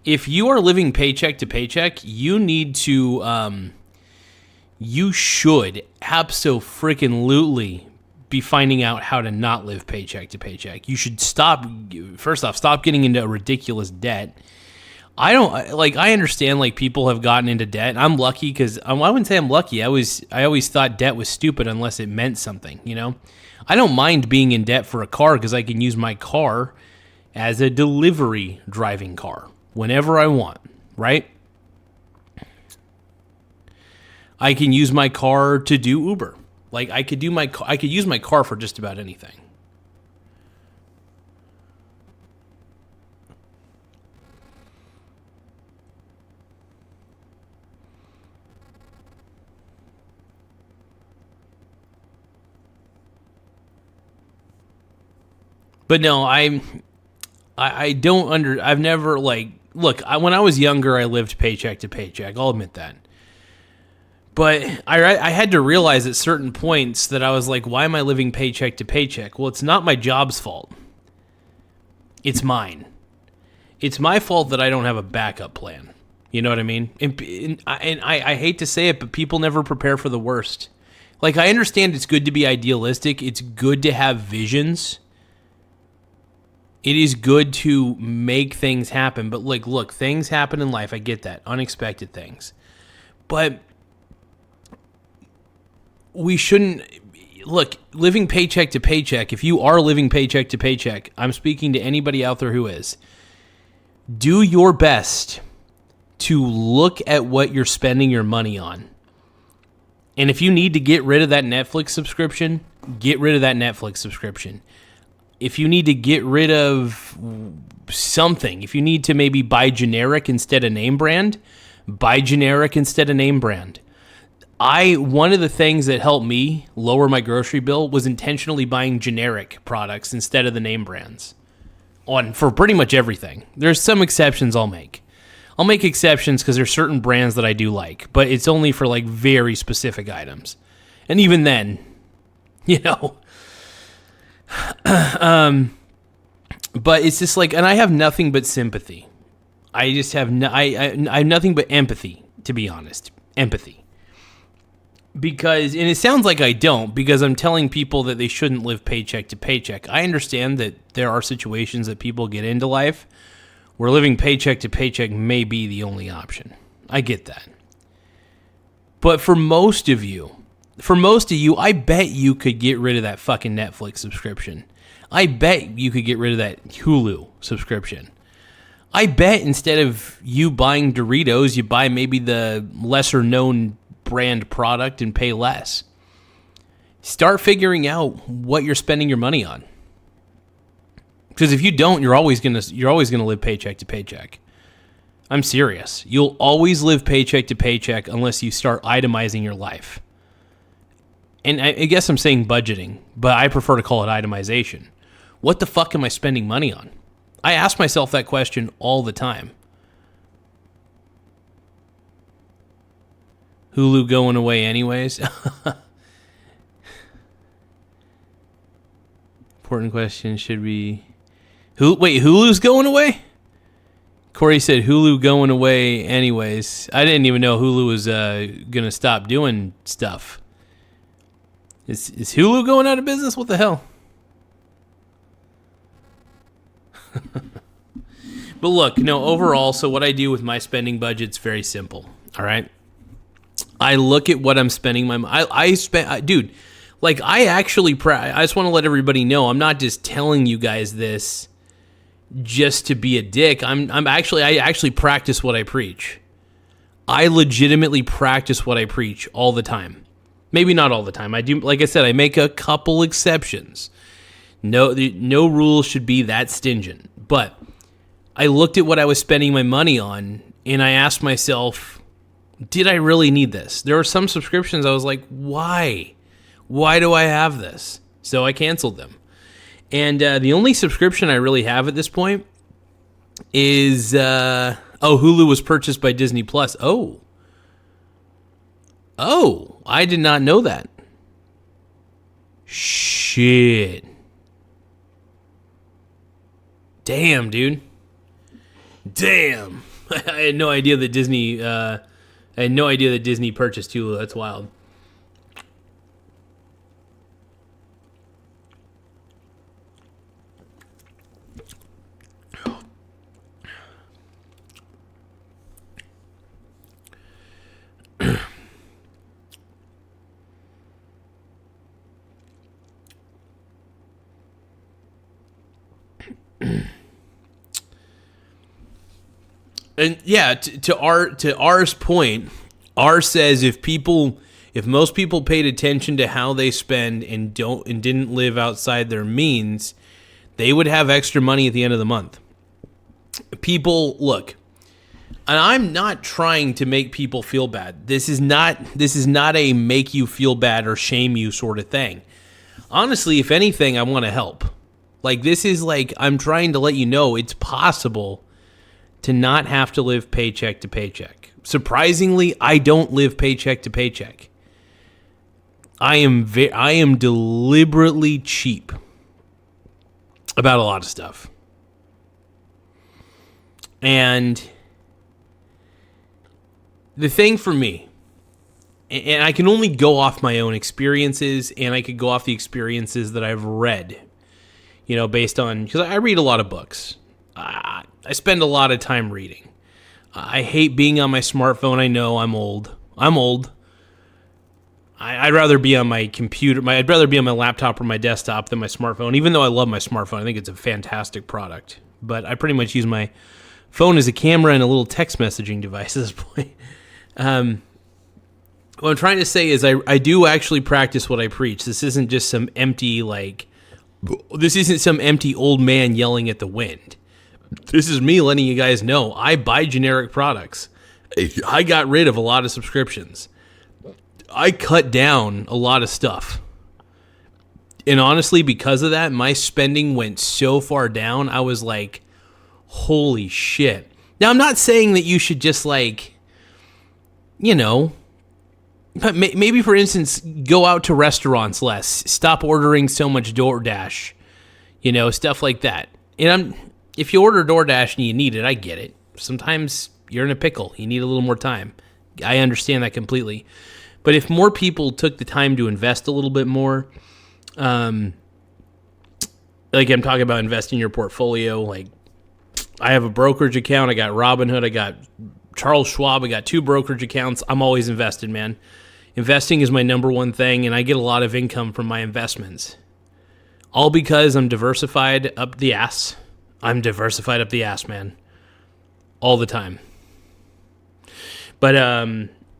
If you are living paycheck to paycheck, you need to, you should abso-freaking-lutely be finding out how to not live paycheck to paycheck. You should stop getting into a ridiculous debt. I understand, people have gotten into debt. I'm lucky because I wouldn't say I'm lucky. I always thought debt was stupid unless it meant something, I don't mind being in debt for a car because I can use my car as a delivery driving car whenever I want, right? I can use my car to do Uber. I could use my car for just about anything. But no, I've never, look, when I was younger, I lived paycheck to paycheck. I'll admit that. But I had to realize at certain points that I was like, why am I living paycheck to paycheck? Well, it's not my job's fault. It's mine. It's my fault that I don't have a backup plan. You know what I mean? And I hate to say it, but people never prepare for the worst. Like, I understand it's good to be idealistic. It's good to have visions. It is good to make things happen. But, like, look, things happen in life. I get that. Unexpected things. But we shouldn't... Look, living paycheck to paycheck, if you are living paycheck to paycheck, I'm speaking to anybody out there who is, do your best to look at what you're spending your money on. And if you need to get rid of that Netflix subscription, get rid of that Netflix subscription. If you need to get rid of something, if you need to maybe buy generic instead of name brand, buy generic instead of name brand. One of the things that helped me lower my grocery bill was intentionally buying generic products instead of the name brands for pretty much everything. There's some exceptions I'll make. I'll make exceptions because there's certain brands that I do like, but it's only for like very specific items. And even then, you know, but it's just like, and I have nothing but sympathy. I just have I have nothing but empathy, to be honest. Empathy. Because, and it sounds like I don't, because I'm telling people that they shouldn't live paycheck to paycheck. I understand that there are situations that people get into life where living paycheck to paycheck may be the only option. I get that. But for most of you, I bet you could get rid of that fucking Netflix subscription. I bet you could get rid of that Hulu subscription. I bet instead of you buying Doritos, you buy maybe the lesser known brand product and pay less. Start figuring out what you're spending your money on. Because if you don't, you're always gonna live paycheck to paycheck. I'm serious. You'll always live paycheck to paycheck unless you start itemizing your life. And I guess I'm saying budgeting, but I prefer to call it itemization. What the fuck am I spending money on? I ask myself that question all the time. Hulu going away anyways? Important question, should we... Hulu's going away? Corey said Hulu going away anyways. I didn't even know Hulu was going to stop doing stuff. Is Hulu going out of business? What the hell? But look, no, overall, so what I do with my spending budget's very simple, all right? I look at what I'm spending dude, like I actually, I just want to let everybody know, I'm not just telling you guys this just to be a dick. I actually practice what I preach. I legitimately practice what I preach all the time. Maybe not all the time. I do, like I said, I make a couple exceptions. No rules should be that stingent. But I looked at what I was spending my money on, and I asked myself, did I really need this? There were some subscriptions I was like, why? Why do I have this? So I canceled them. And the only subscription I really have at this point is, Hulu was purchased by Disney Plus. Oh, I did not know that. Shit. Damn, dude. Damn. I had no idea that Disney purchased Hulu. That's wild. And yeah, to R's point, R says if most people paid attention to how they spend and didn't live outside their means, they would have extra money at the end of the month. People, look, and I'm not trying to make people feel bad. This is not a make you feel bad or shame you sort of thing. Honestly, if anything, I want to help. Like, this is like, I'm trying to let you know it's possible to not have to live paycheck to paycheck. Surprisingly, I don't live paycheck to paycheck. I am deliberately cheap about a lot of stuff. And the thing for me, and I can only go off my own experiences, and I could go off the experiences that I've read, based on, because I read a lot of books. I spend a lot of time reading. I hate being on my smartphone. I know I'm old. I'd rather be on my computer. I'd rather be on my laptop or my desktop than my smartphone, even though I love my smartphone. I think it's a fantastic product. But I pretty much use my phone as a camera and a little text messaging device at this point. What I'm trying to say is I do actually practice what I preach. This isn't just some empty, this isn't some empty old man yelling at the wind. This is me letting you guys know I buy generic products. I got rid of a lot of subscriptions. I cut down a lot of stuff. And honestly, because of that, my spending went so far down, I was like, holy shit. Now, I'm not saying that you should just but maybe, for instance, go out to restaurants less. Stop ordering so much DoorDash. Stuff like that. And if you order DoorDash and you need it, I get it. Sometimes you're in a pickle. You need a little more time. I understand that completely. But if more people took the time to invest a little bit more, I'm talking about investing in your portfolio. I have a brokerage account. I got Robinhood. I got Charles Schwab. I got 2 brokerage accounts. I'm always invested, man. Investing is my number one thing, and I get a lot of income from my investments. All because I'm diversified up the ass. I'm diversified up the ass, man. All the time. But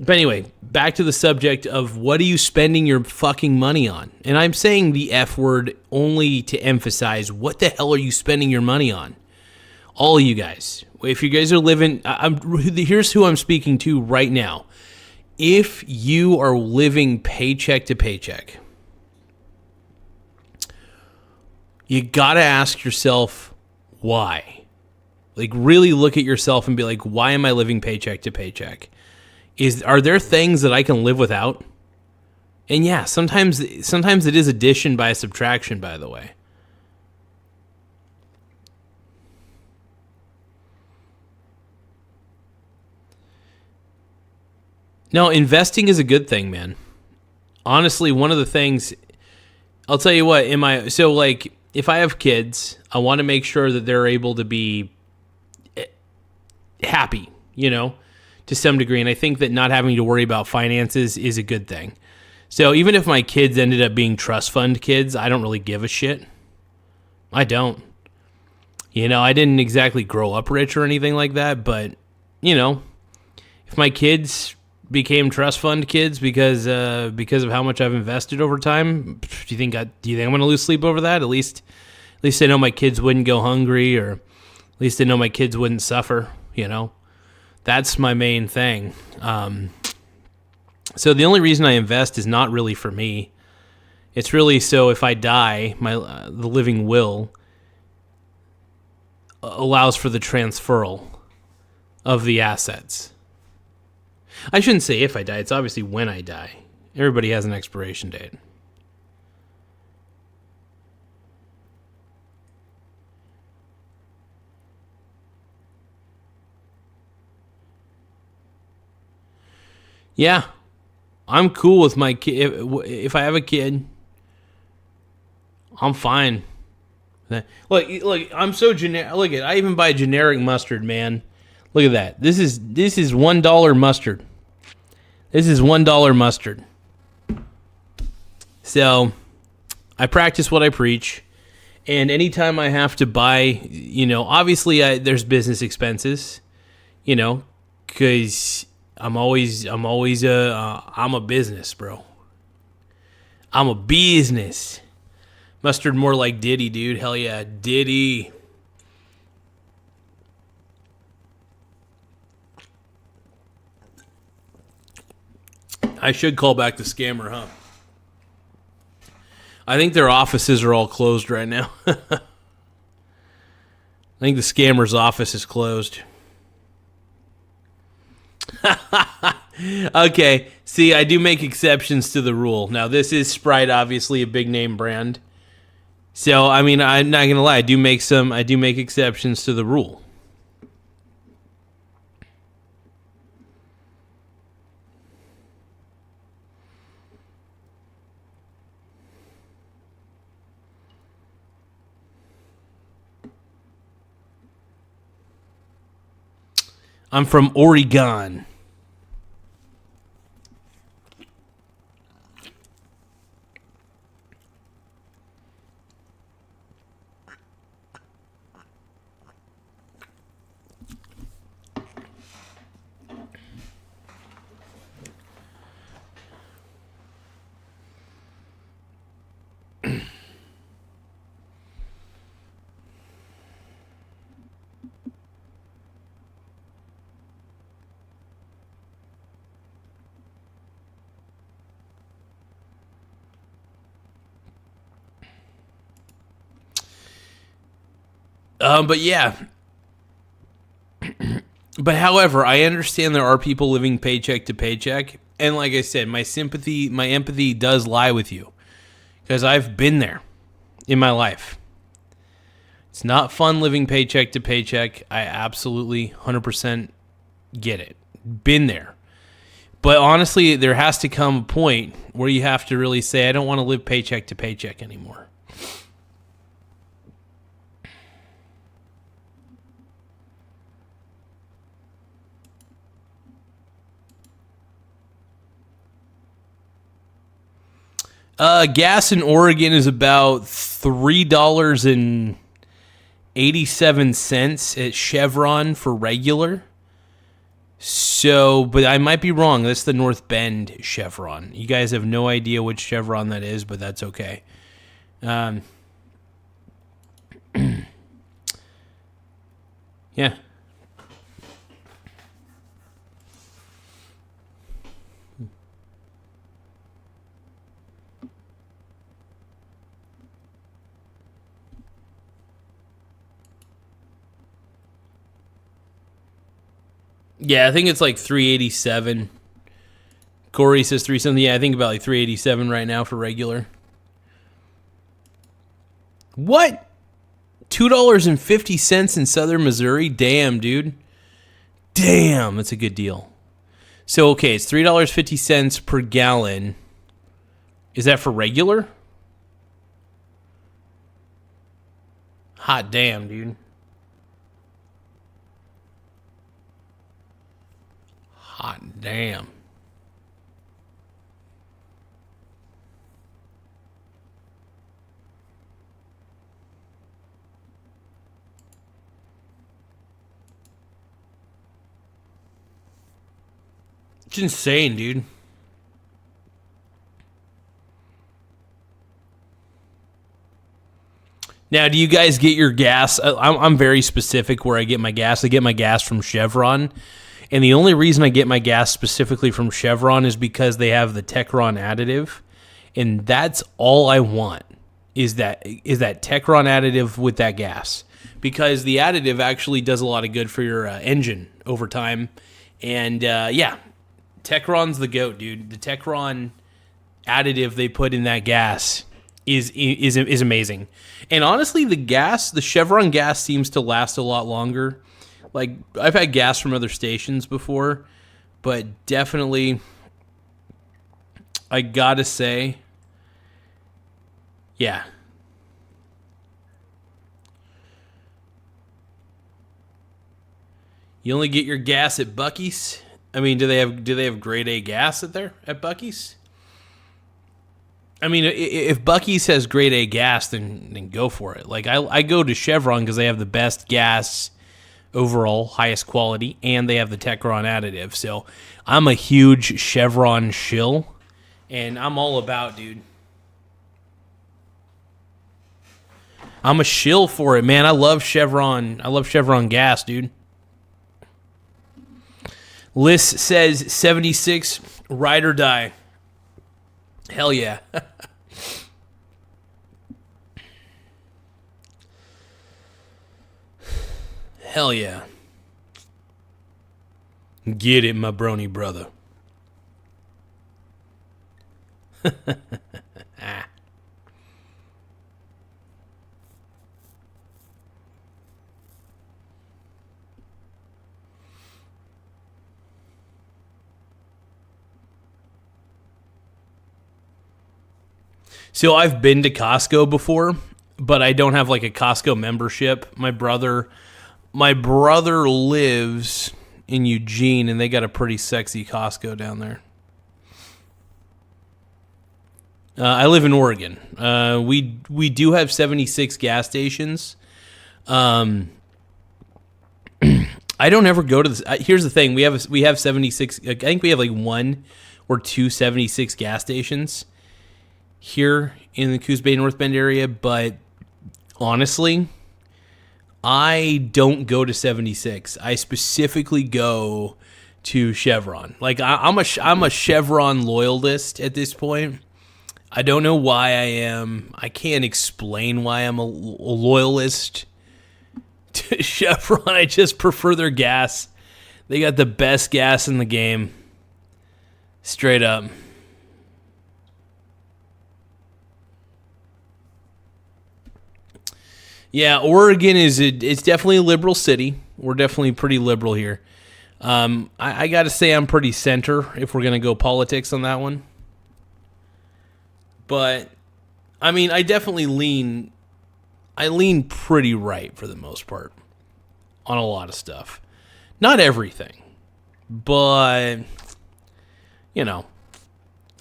anyway, back to the subject of what are you spending your fucking money on? And I'm saying the F word only to emphasize what the hell are you spending your money on? All of you guys. If you guys are living, here's who I'm speaking to right now. If you are living paycheck to paycheck, you gotta ask yourself why. Really look at yourself and be like, why am I living paycheck to paycheck? Are there things that I can live without? And yeah, sometimes it is addition by subtraction, by the way. No, investing is a good thing, man. Honestly, one of the things, I'll tell you what, if I have kids, I want to make sure that they're able to be happy, to some degree. And I think that not having to worry about finances is a good thing. So even if my kids ended up being trust fund kids, I don't really give a shit. I don't. I didn't exactly grow up rich or anything like that, but, if my kids became trust fund kids because of how much I've invested over time, do you think I'm going to lose sleep over that? At least I know my kids wouldn't go hungry, or at least I know my kids wouldn't suffer, That's my main thing. So the only reason I invest is not really for me. It's really so if I die, the living will allows for the transferal of the assets. I shouldn't say if I die. It's obviously when I die. Everybody has an expiration date. Yeah, I'm cool with my kid. If I have a kid, I'm fine. Look, I'm so generic. Look I even buy generic mustard, man. Look at that. This is $1 mustard. This is $1 mustard. So, I practice what I preach, and anytime I have to buy, obviously there's business expenses, because I'm a business, bro. I'm a business. Mustard more like Diddy, dude. Hell yeah, Diddy. I should call back the scammer, huh? I think their offices are all closed right now. I think the scammer's office is closed. Okay, see, I do make exceptions to the rule. Now, this is Sprite, obviously a big name brand. So, I mean, I'm not gonna lie, I do make exceptions to the rule. I'm from Oregon. But yeah. But however, I understand there are people living paycheck to paycheck. And like I said, my sympathy, my empathy does lie with you. Because I've been there in my life. It's not fun living paycheck to paycheck. I absolutely 100% get it. Been there. But honestly, there has to come a point where you have to really say, I don't want to live paycheck to paycheck anymore. Gas in Oregon is about $3.87 at Chevron for regular. So, but I might be wrong. That's the North Bend Chevron. You guys have no idea which Chevron that is, but that's okay. Yeah. Yeah, I think it's like 387. Corey says 3 something. Yeah, I think about like 387 right now for regular. What? $2.50 in Southern Missouri? Damn, dude. Damn, that's a good deal. So, okay, it's $3.50 per gallon. Is that for regular? Hot damn, dude. Hot damn. It's insane, dude. Now, do you guys get your gas? I'm very specific where I get my gas. I get my gas from Chevron. And the only reason I get my gas specifically from Chevron is because they have the Techron additive. And that's all I want is that Techron additive with that gas. Because the additive actually does a lot of good for your engine over time. And yeah, Techron's the GOAT, dude. The Techron additive they put in that gas is amazing. And honestly, the Chevron gas seems to last a lot longer. Like, I've had gas from other stations before, but definitely, I gotta say, yeah. You only get your gas at Buc-ee's? I mean, do they have grade A gas at Buc-ee's? I mean, if Buc-ee's has grade A gas, then go for it. Like, I go to Chevron because they have the best gas overall, highest quality, and they have the Techron additive. So I'm a huge Chevron shill, and I'm all about, dude. I'm a shill for it, man. I love Chevron. I love Chevron gas, dude. Liz says 76, ride or die. Hell yeah. Hell yeah. Get it, my brony brother. So I've been to Costco before, but I don't have like a Costco membership. My brother lives in Eugene, and they got a pretty sexy Costco down there. I live in Oregon. We do have 76 gas stations. I don't ever go to this. Here's the thing: we have 76. I think we have like 1 or 2 76 gas stations here in the Coos Bay North Bend area. But honestly, I don't go to 76. I specifically go to Chevron. Like I'm a Chevron loyalist at this point. I don't know why I am. I can't explain why I'm a loyalist to Chevron. I just prefer their gas. They got the best gas in the game. Straight up. Yeah, Oregon it's definitely a liberal city. We're definitely pretty liberal here. I got to say I'm pretty center if we're going to go politics on that one. But, I mean, I definitely lean pretty right for the most part on a lot of stuff. Not everything, but, you know,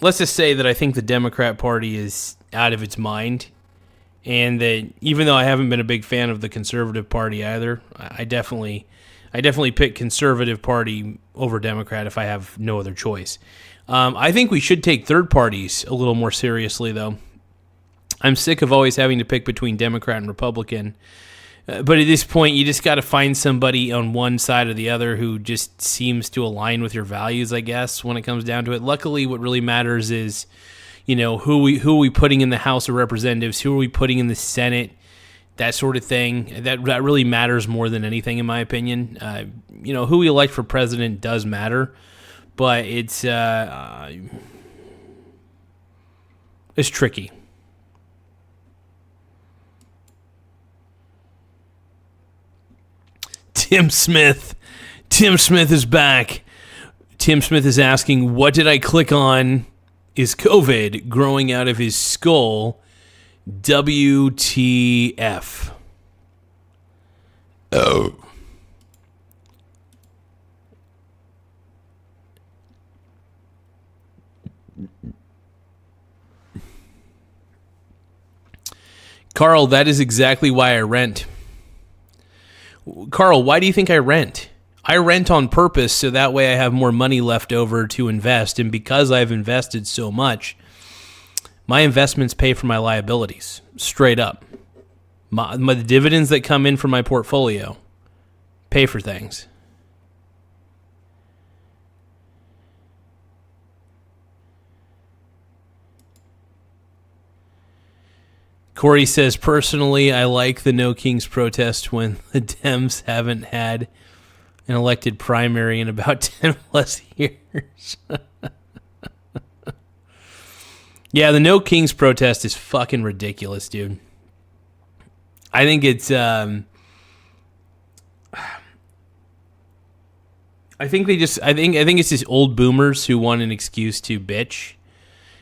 let's just say that I think the Democrat Party is out of its mind, and that even though I haven't been a big fan of the Conservative Party either, I definitely pick Conservative Party over Democrat if I have no other choice. I think we should take third parties a little more seriously, though. I'm sick of always having to pick between Democrat and Republican. But at this point, you just got to find somebody on one side or the other who just seems to align with your values, I guess, when it comes down to it. Luckily, what really matters is, you know, who are we putting in the House of Representatives? Who are we putting in the Senate? That sort of thing. That really matters more than anything, in my opinion. You know, who we elect for president does matter. But it's tricky. Tim Smith is back. Tim Smith is asking, what did I click on? Is COVID growing out of his skull? WTF. Oh. Carl, that is exactly why I rent. Carl, why do you think I rent? I rent on purpose so that way I have more money left over to invest. And because I've invested so much, my investments pay for my liabilities, straight up. The dividends that come in from my portfolio pay for things. Corey says, personally, I like the No Kings protest when the Dems haven't had an elected primary in about 10 plus years. Yeah, the No Kings protest is fucking ridiculous, dude. I think it's I think it's just old boomers who want an excuse to bitch.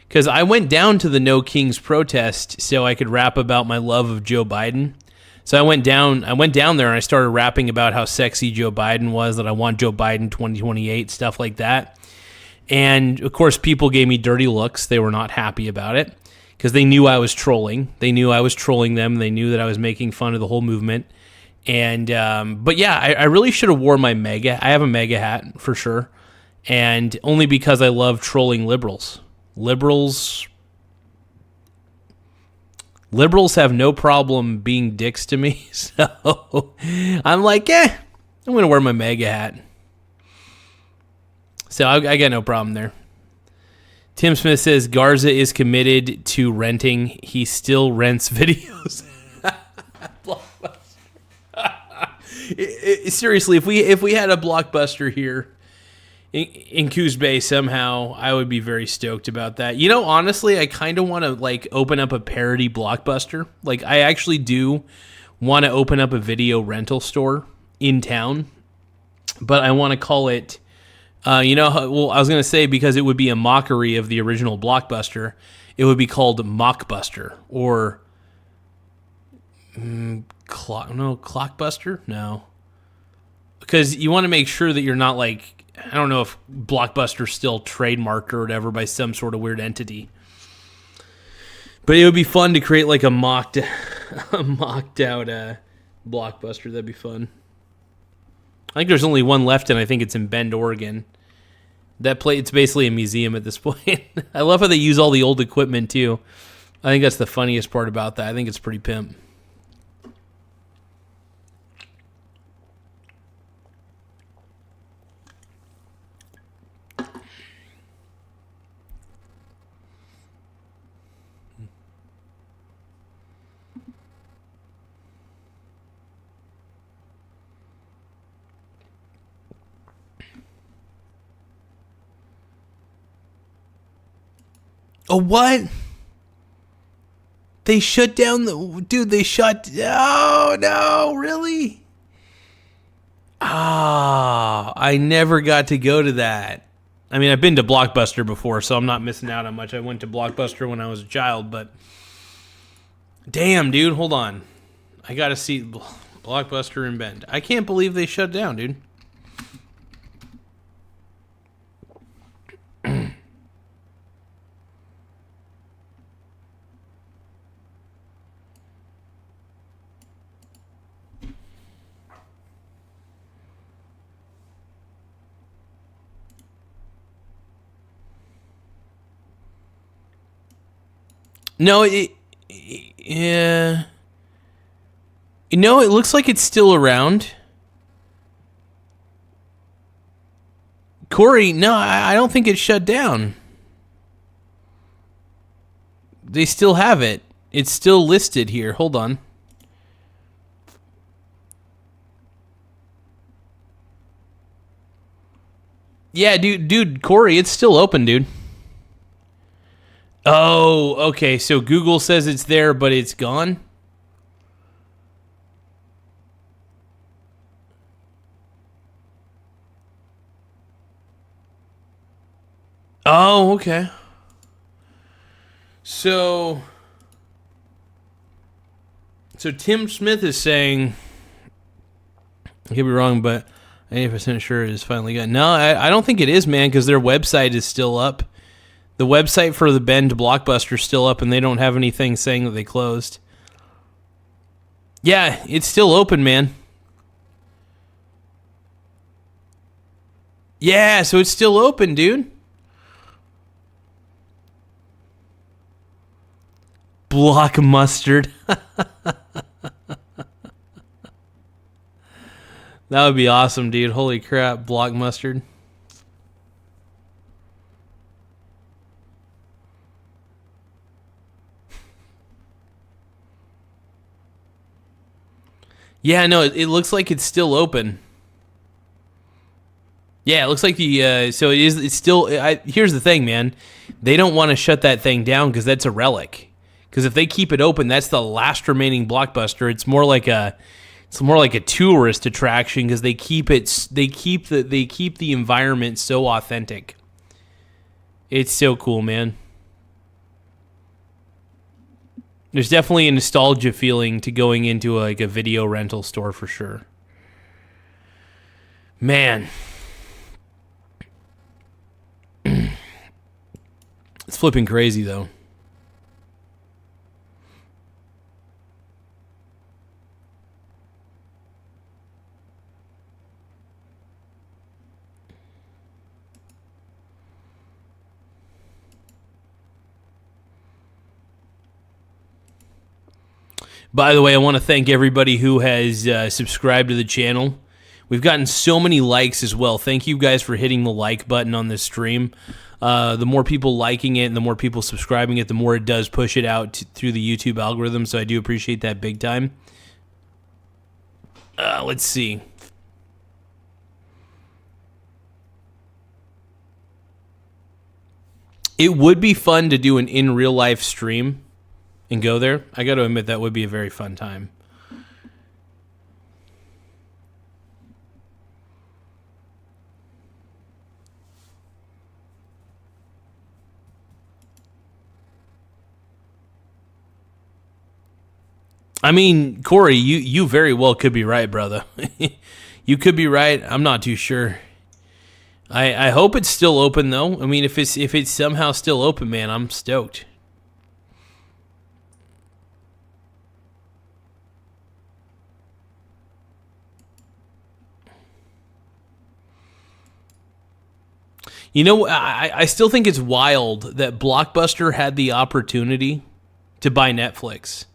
Because I went down to the No Kings protest so I could rap about my love of Joe Biden. So I went down there and I started rapping about how sexy Joe Biden was, that I want Joe Biden 2028, stuff like that. And, of course, people gave me dirty looks. They were not happy about it because they knew I was trolling. They knew I was trolling them. They knew that I was making fun of the whole movement. And, but yeah, I really should have worn my MAGA. I have a MAGA hat for sure. And only because I love trolling liberals. Liberals have no problem being dicks to me. So I'm like, I'm going to wear my MAGA hat. So I got no problem there. Tim Smith says Garza is committed to renting. He still rents videos. Seriously, if we had a Blockbuster here in Coos Bay somehow, I would be very stoked about that. You know, honestly, I kind of want to like open up a parody Blockbuster. Like, I actually do want to open up a video rental store in town, but I want to call it, I was going to say, because it would be a mockery of the original Blockbuster, it would be called Mockbuster or Clockbuster? No. because you want to make sure that you're not like, I don't know if Blockbuster's still trademarked or whatever by some sort of weird entity. But it would be fun to create like a mocked out Blockbuster. That'd be fun. I think there's only one left, and I think it's in Bend, Oregon. It's basically a museum at this point. I love how they use all the old equipment too. I think that's the funniest part about that. I think it's pretty pimp. Oh, what? They shut down the... Dude, they shut... Oh, no, really? Ah, I never got to go to that. I mean, I've been to Blockbuster before, so I'm not missing out on much. I went to Blockbuster when I was a child, but... Damn, dude, hold on. I gotta see Blockbuster in Bend. I can't believe they shut down, dude. No, yeah. No, it looks like it's still around. Corey, no, I don't think it's shut down. They still have it. It's still listed here. Hold on. Yeah, dude, Corey, it's still open, dude. Oh, okay. So Google says it's there, but it's gone? Oh, okay. So Tim Smith is saying, I could be wrong, but 80% sure it is finally gone. No, I don't think it is, man, because their website is still up. The website for the Bend Blockbuster is still up, and they don't have anything saying that they closed. Yeah, it's still open, man. Yeah, so it's still open, dude. Block mustard. That would be awesome, dude. Holy crap, block mustard. Yeah, no, it looks like it's still open. Yeah, it looks like so it is. It's still. Here's the thing, man. They don't want to shut that thing down because that's a relic. Because if they keep it open, that's the last remaining Blockbuster. It's more like a tourist attraction because they keep the environment so authentic. It's so cool, man. There's definitely a nostalgia feeling to going into a video rental store for sure. Man. It's flipping crazy, though. By the way, I want to thank everybody who has subscribed to the channel. We've gotten so many likes as well. Thank you guys for hitting the like button on this stream. The more people liking it and the more people subscribing it, the more it does push it out through the YouTube algorithm, so I do appreciate that big time. Let's see. It would be fun to do an in real life stream and go there. I got to admit that would be a very fun time. I mean, Corey, you very well could be right, brother. You could be right. I'm not too sure. I hope it's still open though. I mean, if it's somehow still open, man, I'm stoked. You know, I still think it's wild that Blockbuster had the opportunity to buy Netflix.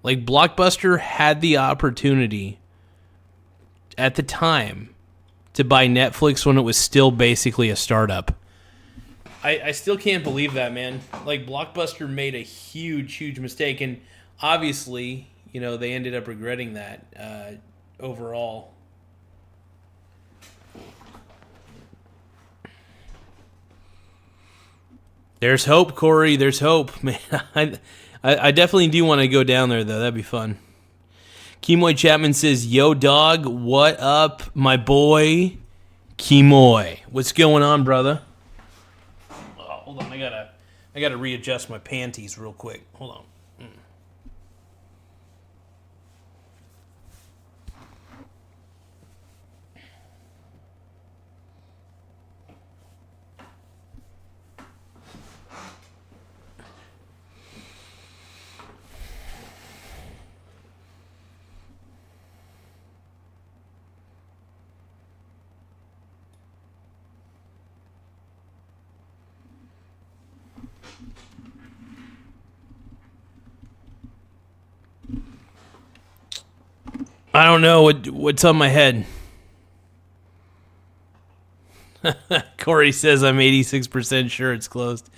Like, Blockbuster had the opportunity at the time to buy Netflix when it was still basically a startup. I still can't believe that, man. Like, Blockbuster made a huge, huge mistake, and obviously, you know, they ended up regretting that overall. There's hope, Corey. There's hope, man. I definitely do want to go down there, though. That'd be fun. Kemoy Chapman says, "Yo, dog, what up, my boy, Kemoy? What's going on, brother?" Oh, hold on, I gotta readjust my panties real quick. Hold on. I don't know what's on my head. Corey says I'm 86% sure it's closed.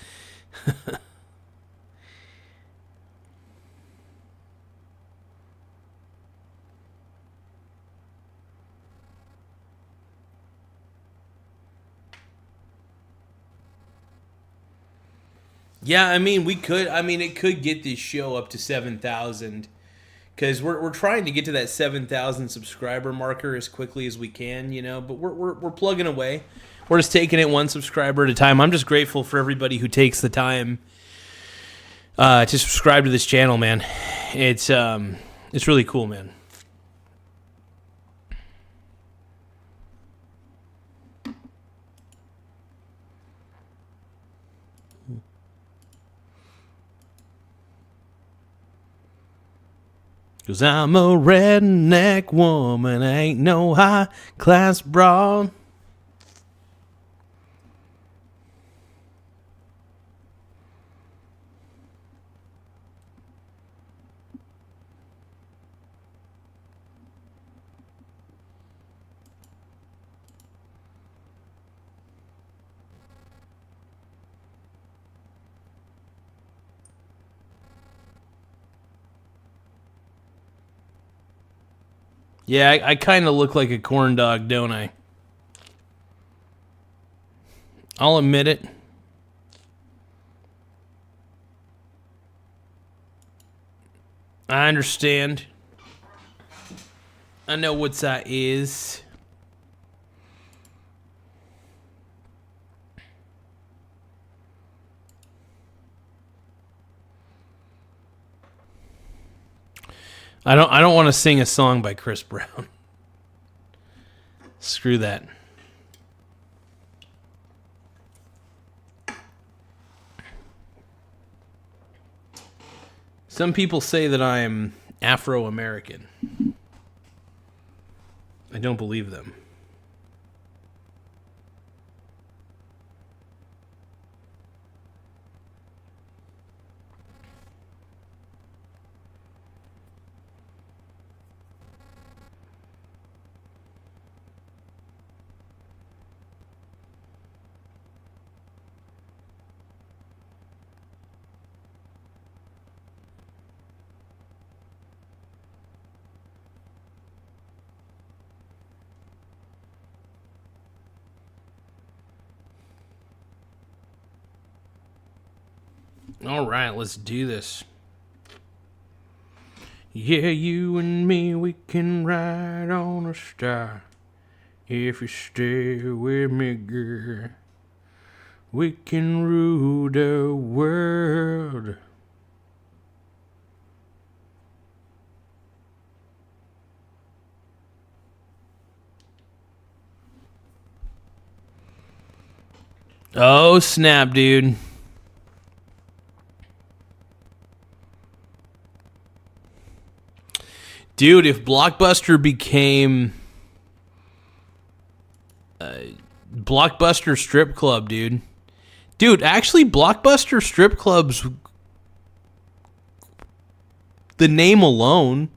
Yeah, I mean, we could. I mean, it could get this show up to 7,000 because we're trying to get to that 7,000 subscriber marker as quickly as we can, you know. But we're plugging away. We're just taking it one subscriber at a time. I'm just grateful for everybody who takes the time to subscribe to this channel, man. It's really cool, man. Cause I'm a redneck woman, ain't no high class broad. Yeah, I kind of look like a corn dog, don't I? I'll admit it. I understand. I know what that is. I don't want to sing a song by Chris Brown. Screw that. Some people say that I am Afro-American. I don't believe them. All right, let's do this. Yeah, you and me, we can ride on a star. If you stay with me, girl, we can rule the world. Oh, snap, dude. Dude, if Blockbuster became Blockbuster strip club, dude. Dude, actually, Blockbuster strip clubs, the name alone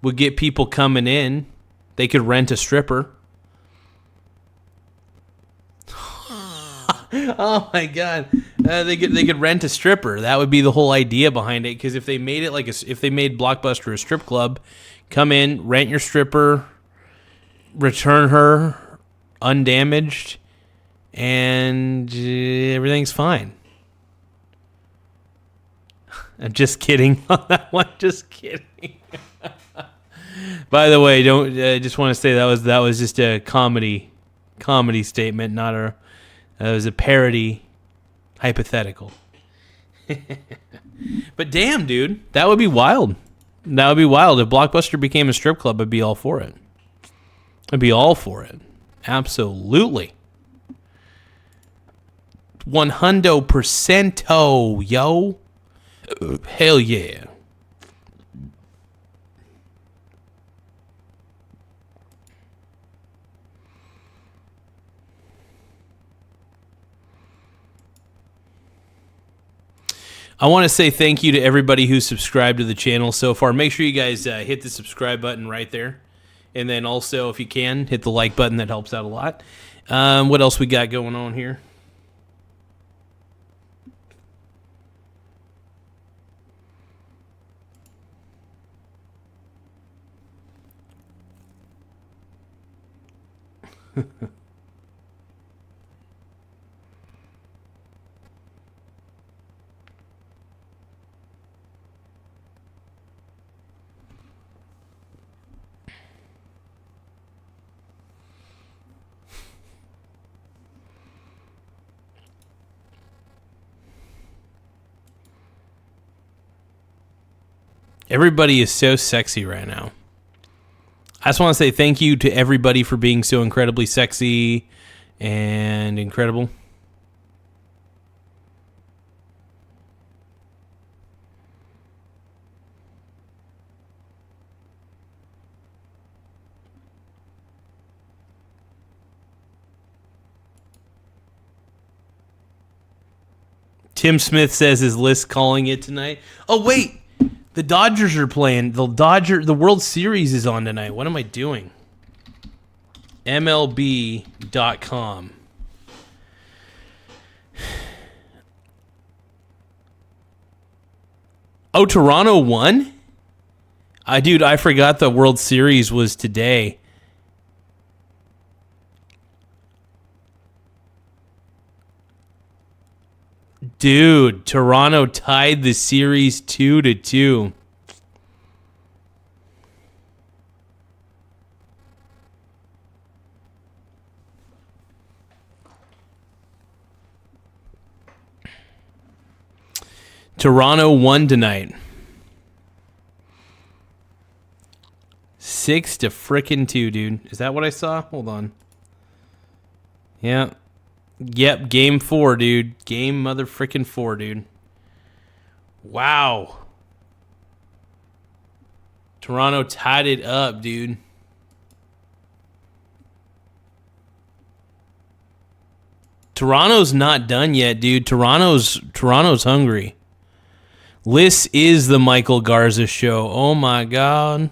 would get people coming in. They could rent a stripper. Oh my god, they could rent a stripper. That would be the whole idea behind it. Because if they made it if they made Blockbuster a strip club, come in, rent your stripper, return her undamaged, and everything's fine. I'm just kidding on that one. Just kidding. By the way, don't. I just want to say that was just a comedy statement, not a. It was a parody, hypothetical. But damn, dude, that would be wild. That would be wild. If Blockbuster became a strip club, I'd be all for it. I'd be all for it. Absolutely. 100%, yo. Hell yeah. I want to say thank you to everybody who's subscribed to the channel so far. Make sure you guys hit the subscribe button right there. And then also, if you can, hit the like button. That helps out a lot. What else we got going on here? Everybody is so sexy right now. I just want to say thank you to everybody for being so incredibly sexy and incredible. Tim Smith says his list calling it tonight. Oh, wait. The Dodgers are playing. The World Series is on tonight. What am I doing? MLB.com. Oh, Toronto won? Dude, I forgot the World Series was today. Dude, Toronto tied the series 2-2. Toronto won tonight. 6-2, dude. Is that what I saw? Hold on. Yeah. Yep, game 4, dude. Game motherfucking 4, dude. Wow. Toronto tied it up, dude. Toronto's not done yet, dude. Toronto's hungry. This is the Michael Garza show. Oh my god.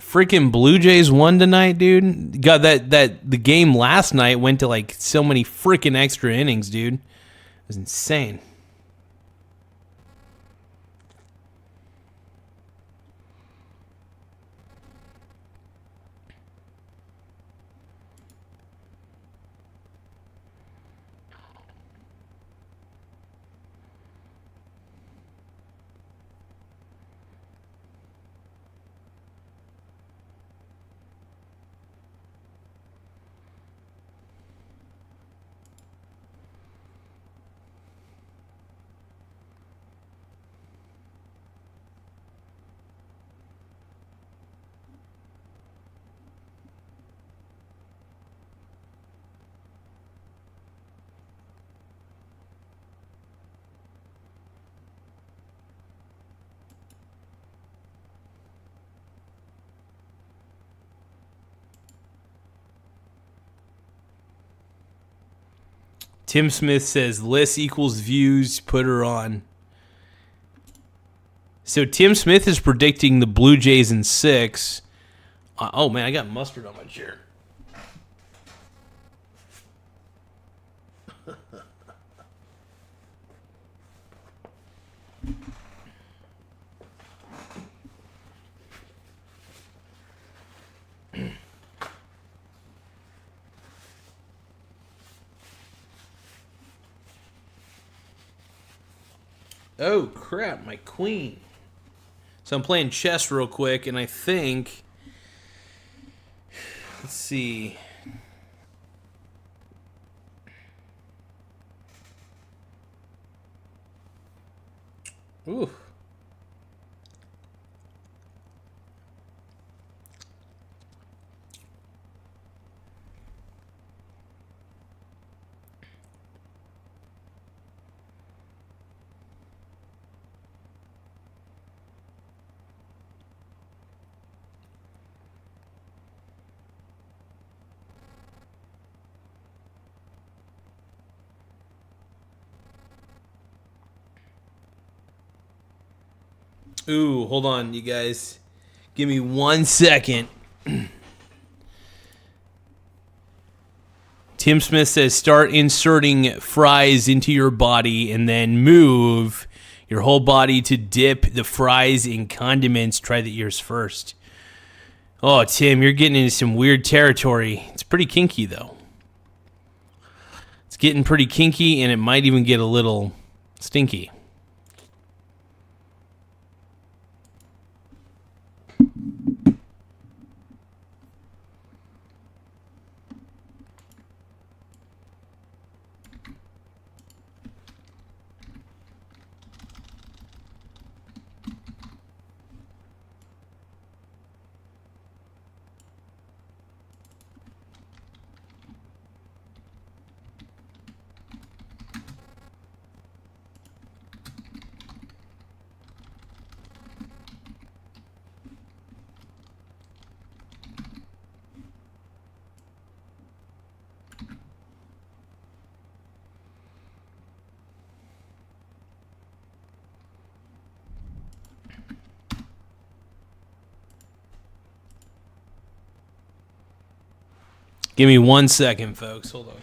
Freaking Blue Jays won tonight, dude. God, that the game last night went to like so many freaking extra innings, dude. It was insane. Tim Smith says list equals views. Put her on. So Tim Smith is predicting the Blue Jays in 6. Oh man, I got mustard on my chair. Oh crap, my queen. So I'm playing chess real quick, and I think, let's see. Ooh. Ooh, hold on, you guys. Give me 1 second. Tim Smith says start inserting fries into your body and then move your whole body to dip the fries in condiments. Try the ears first. Oh, Tim, you're getting into some weird territory. It's pretty kinky, though. It's getting pretty kinky, and it might even get a little stinky. Give me 1 second, folks. Hold on.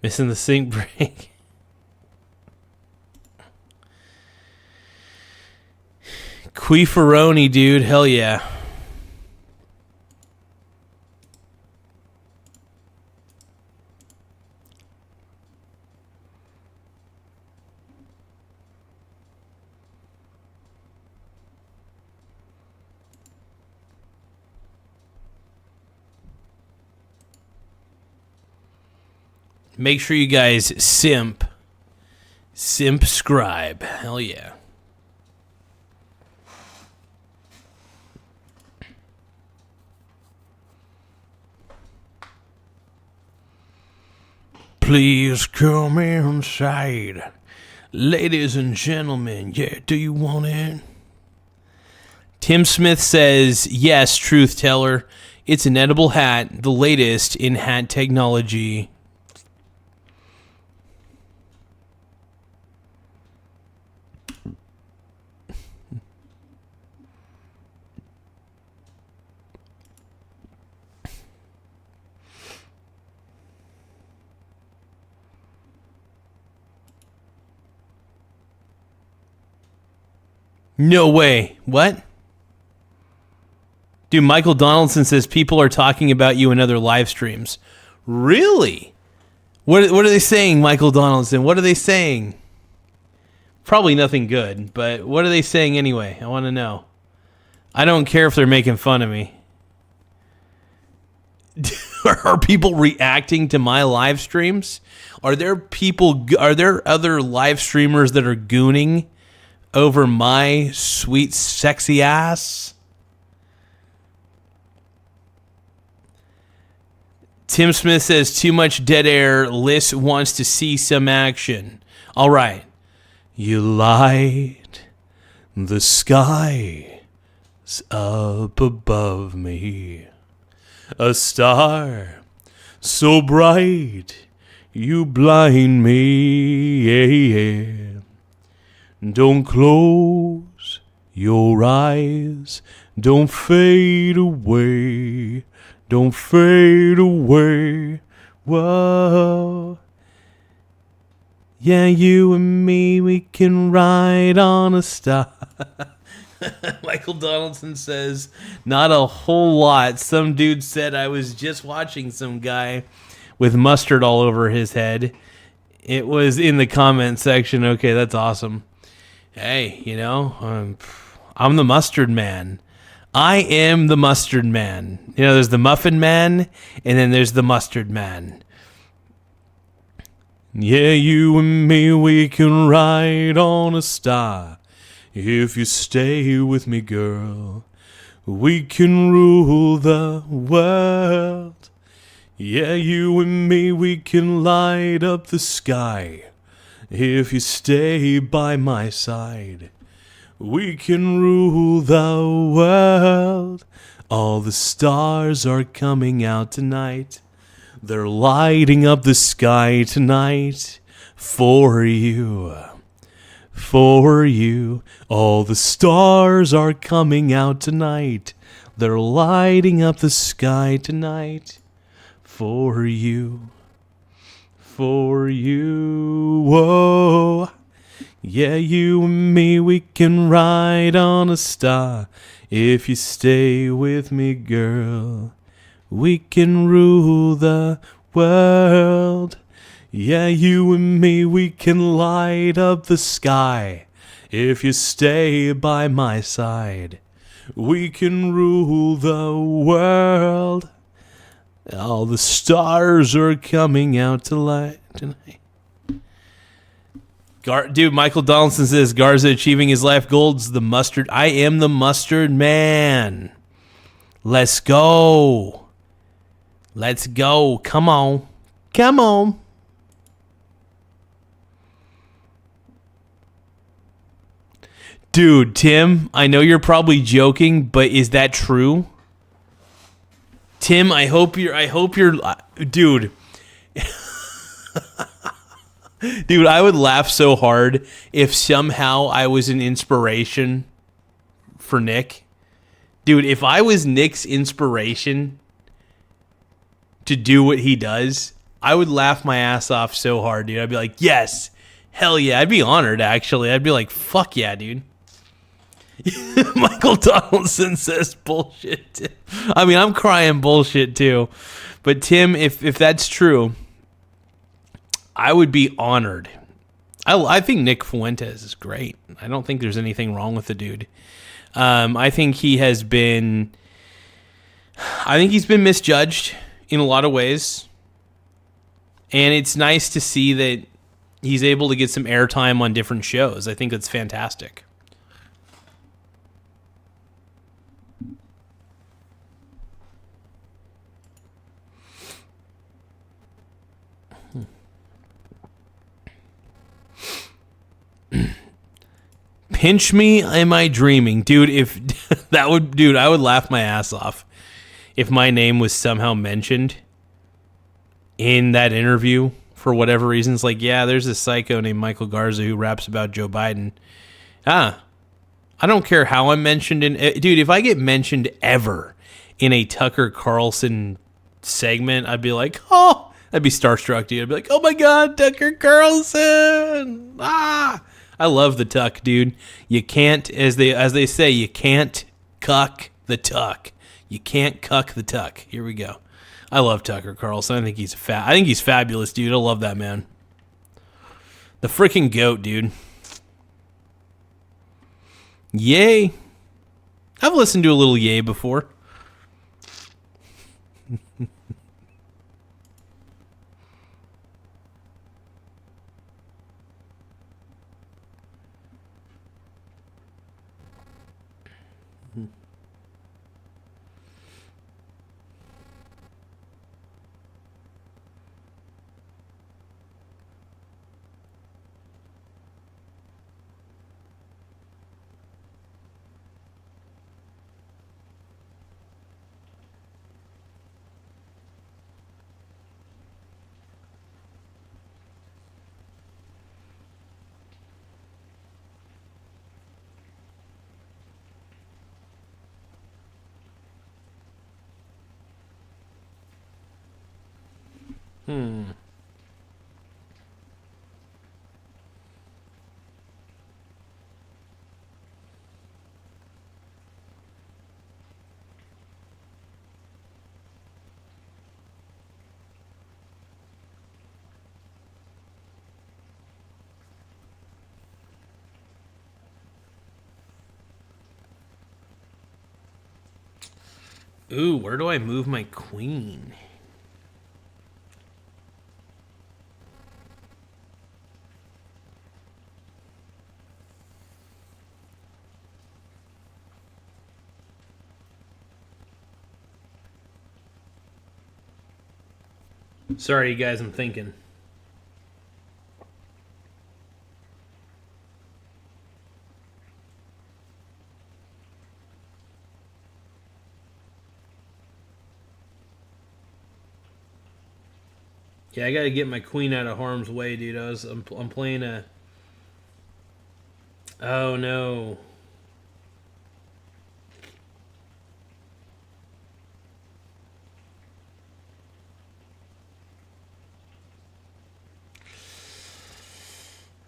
Missing the sink break. Queefaroni, dude. Hell yeah. Make sure you guys simp scribe. Hell yeah. Please come inside. Ladies and gentlemen, yeah, do you want it? Tim Smith says, yes, truth teller. It's an edible hat, the latest in hat technology. No way. What? Dude, Michael Donaldson says people are talking about you in other live streams. Really? What are they saying, Michael Donaldson? What are they saying? Probably nothing good, but what are they saying anyway? I want to know. I don't care if they're making fun of me. Are people reacting to my live streams? Are there other live streamers that are gooning over my sweet, sexy ass? Tim Smith says, too much dead air. Liz wants to see some action. All right. You light the sky up above me. A star so bright you blind me. Yeah. Don't close your eyes. Don't fade away. Don't fade away. Whoa. Yeah, you and me, we can ride on a star. Michael Donaldson says, not a whole lot. Some dude said I was just watching some guy with mustard all over his head. It was in the comment section. Okay, that's awesome. Hey, I'm the mustard man. I am the mustard man. There's the muffin man, and then there's the mustard man. Yeah, you and me, we can ride on a star. If you stay with me, girl, we can rule the world. Yeah, you and me, we can light up the sky. If you stay by my side, we can rule the world. All the stars are coming out tonight. They're lighting up the sky tonight for you. For you. All the stars are coming out tonight. They're lighting up the sky tonight for you. For you. Whoa. Yeah, you and me, we can ride on a star. If you stay with me, girl, we can rule the world. Yeah, you and me, we can light up the sky. If you stay by my side, we can rule the world. All the stars are coming out to light tonight. Dude, Michael Donaldson says Garza achieving his life goals. The mustard. I am the mustard man. Let's go. Let's go. Come on. Come on. Dude, Tim, I know you're probably joking, but is that true? Tim, I hope you're dude. Dude, I would laugh so hard if somehow I was an inspiration for Nick. Dude, if I was Nick's inspiration to do what he does, I would laugh my ass off so hard, dude. I'd be like, yes, hell yeah. I'd be honored, actually. I'd be like, fuck yeah, dude. Michael Donaldson says bullshit, Tim. I mean, I'm crying bullshit, too. But, Tim, if that's true, I would be honored. I think Nick Fuentes is great. I don't think there's anything wrong with the dude. I think he's been misjudged in a lot of ways. And it's nice to see that he's able to get some airtime on different shows. I think that's fantastic. Pinch me, am I dreaming? Dude, I would laugh my ass off if my name was somehow mentioned in that interview for whatever reasons. Like, yeah, there's this psycho named Michael Garza who raps about Joe Biden. I don't care how I'm mentioned dude, if I get mentioned ever in a Tucker Carlson segment, I'd be like, oh, I'd be starstruck, dude. I'd be like, oh my God, Tucker Carlson. I love the tuck, dude. You can't, as they say, you can't cuck the tuck. You can't cuck the tuck. Here we go. I love Tucker Carlson. I think he's fabulous, dude. I love that man. The freaking goat, dude. Yay. I've listened to a little Yay before. Ooh, where do I move my queen? Sorry, you guys, I'm thinking. Yeah, I gotta get my queen out of harm's way, dude. I'm playing a... Oh, no.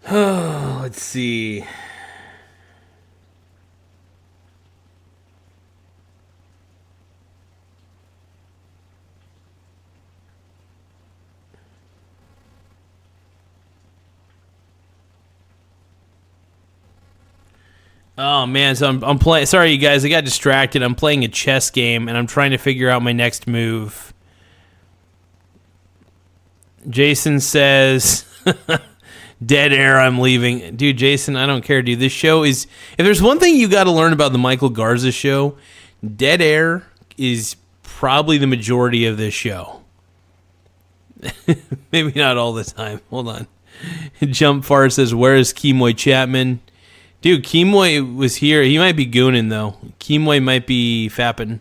Oh, let's see. Oh man, so I'm playing. Sorry, you guys, I got distracted. I'm playing a chess game, and I'm trying to figure out my next move. Jason says, "Dead air. I'm leaving, dude." Jason, I don't care, dude. This show is. If there's one thing you got to learn about the Michael Garza show, dead air is probably the majority of this show. Maybe not all the time. Hold on. Jump Far says, "Where is Kemoy Chapman?" Dude, Kemoy was here. He might be gooning, though. Kemoy might be fapping.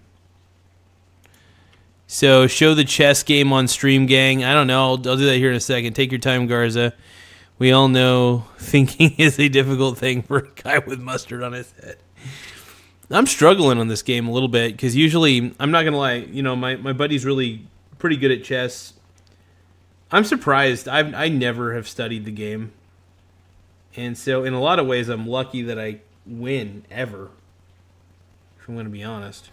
So, show the chess game on stream, gang. I don't know. I'll do that here in a second. Take your time, Garza. We all know thinking is a difficult thing for a guy with mustard on his head. I'm struggling on this game a little bit, because usually, I'm not going to lie, you know, my buddy's really pretty good at chess. I'm surprised. I never have studied the game. And so, in a lot of ways, I'm lucky that I win, ever. If I'm going to be honest.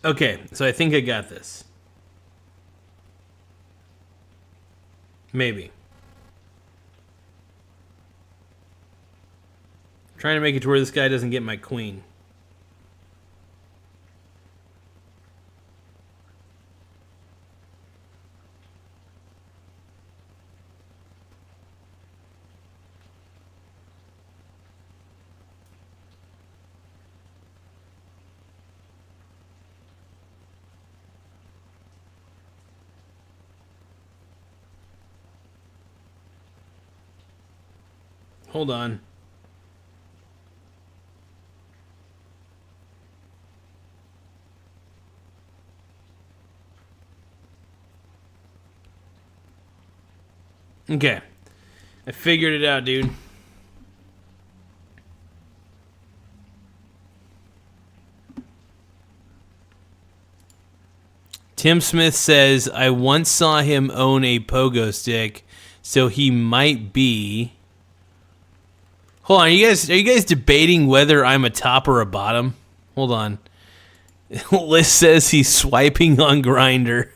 Okay, so I think I got this. Maybe. I'm trying to make it to where this guy doesn't get my queen. Hold on. Okay. I figured it out, dude. Tim Smith says, I once saw him own a pogo stick, so he might be... Hold on, are you guys debating whether I'm a top or a bottom? Hold on. Liz says he's swiping on Grindr.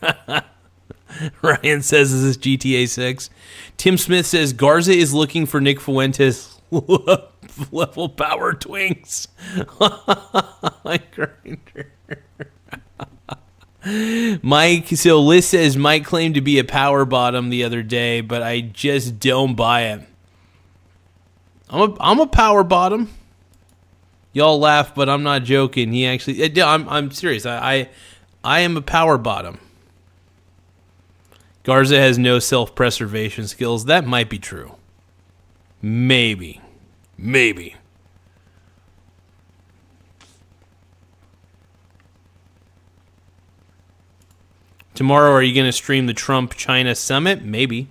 Ryan says this is GTA 6. Tim Smith says Garza is looking for Nick Fuentes level power twinks. My Grindr. Mike, so Liz says Mike claimed to be a power bottom the other day, but I just don't buy it. I'm a power bottom. Y'all laugh, but I'm not joking. He actually, I'm serious. I am a power bottom. Garza has no self-preservation skills. That might be true. Maybe. Tomorrow, are you going to stream the Trump-China summit? Maybe.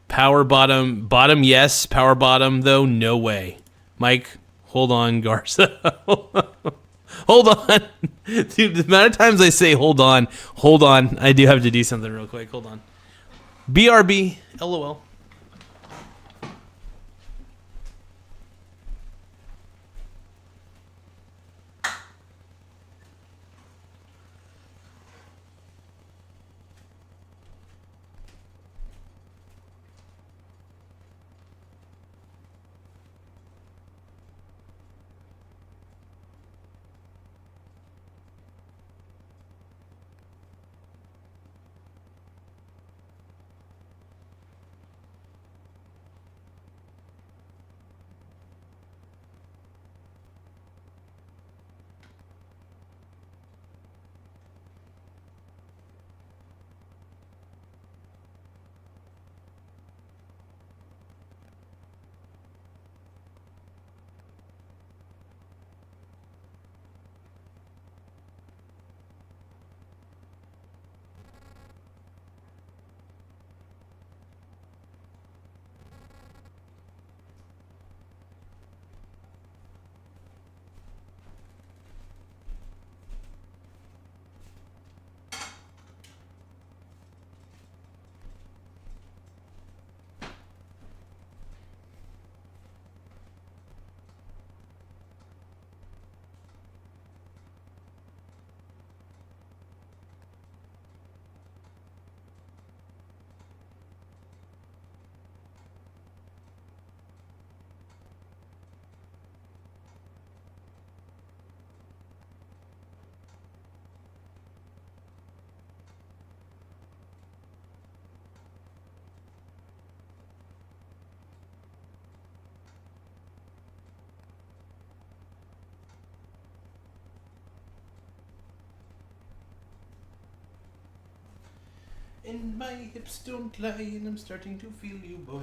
Power bottom, yes. Power bottom, though, no way. Mike, hold on, Garza. Hold on. Dude, the amount of times I say hold on. I do have to do something real quick. Hold on. BRB, LOL. And my hips don't lie, and I'm starting to feel you, boy.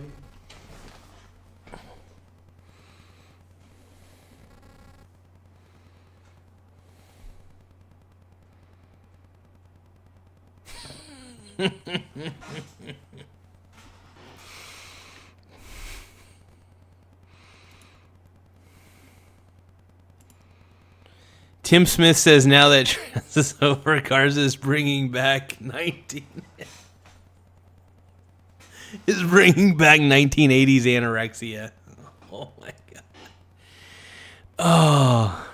Tim Smith says now that trans is over, Garza is bringing back 1980s anorexia. Oh my god. Oh.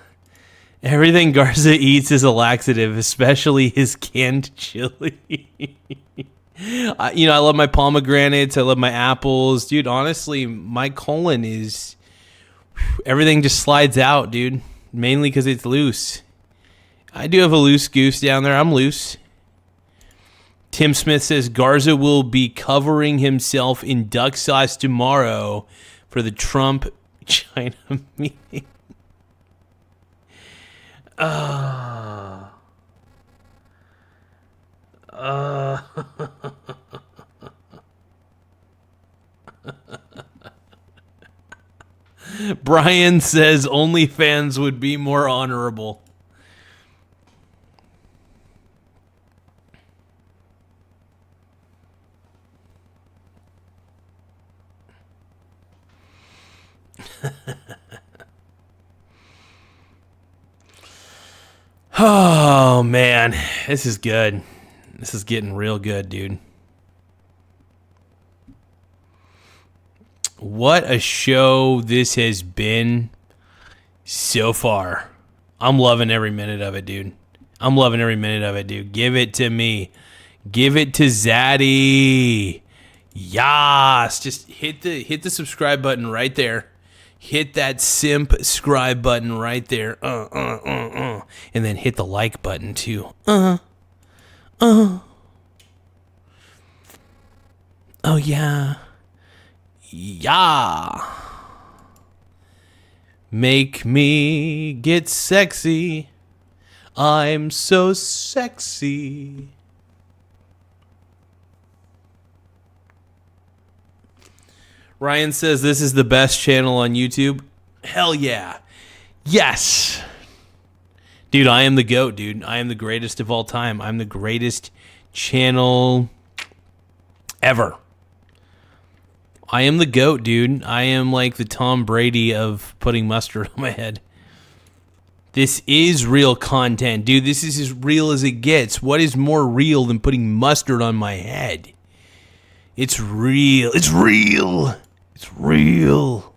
Everything Garza eats is a laxative, especially his canned chili. I love my pomegranates. I love my apples. Dude, honestly, my colon is... Everything just slides out, dude. Mainly because it's loose. I do have a loose goose down there. I'm loose. Tim Smith says Garza will be covering himself in duck sauce tomorrow for the Trump-China meeting. Brian says OnlyFans would be more honorable. Oh, man. This is good. This is getting real good, dude. What a show this has been so far. I'm loving every minute of it, dude. I'm loving every minute of it, dude. Give it to me. Give it to Zaddy. Yas. Just hit the subscribe button right there. Hit that simp subscribe button right there. And then hit the like button too. Oh yeah. Yeah. Make me get sexy. I'm so sexy. Ryan says this is the best channel on YouTube. Hell yeah. Yes. Dude, I am the GOAT, dude. I am the greatest of all time. I'm the greatest channel ever. I am the GOAT, dude. I am like the Tom Brady of putting mustard on my head. This is real content, dude. This is as real as it gets. What is more real than putting mustard on my head? It's real. It's real. It's real.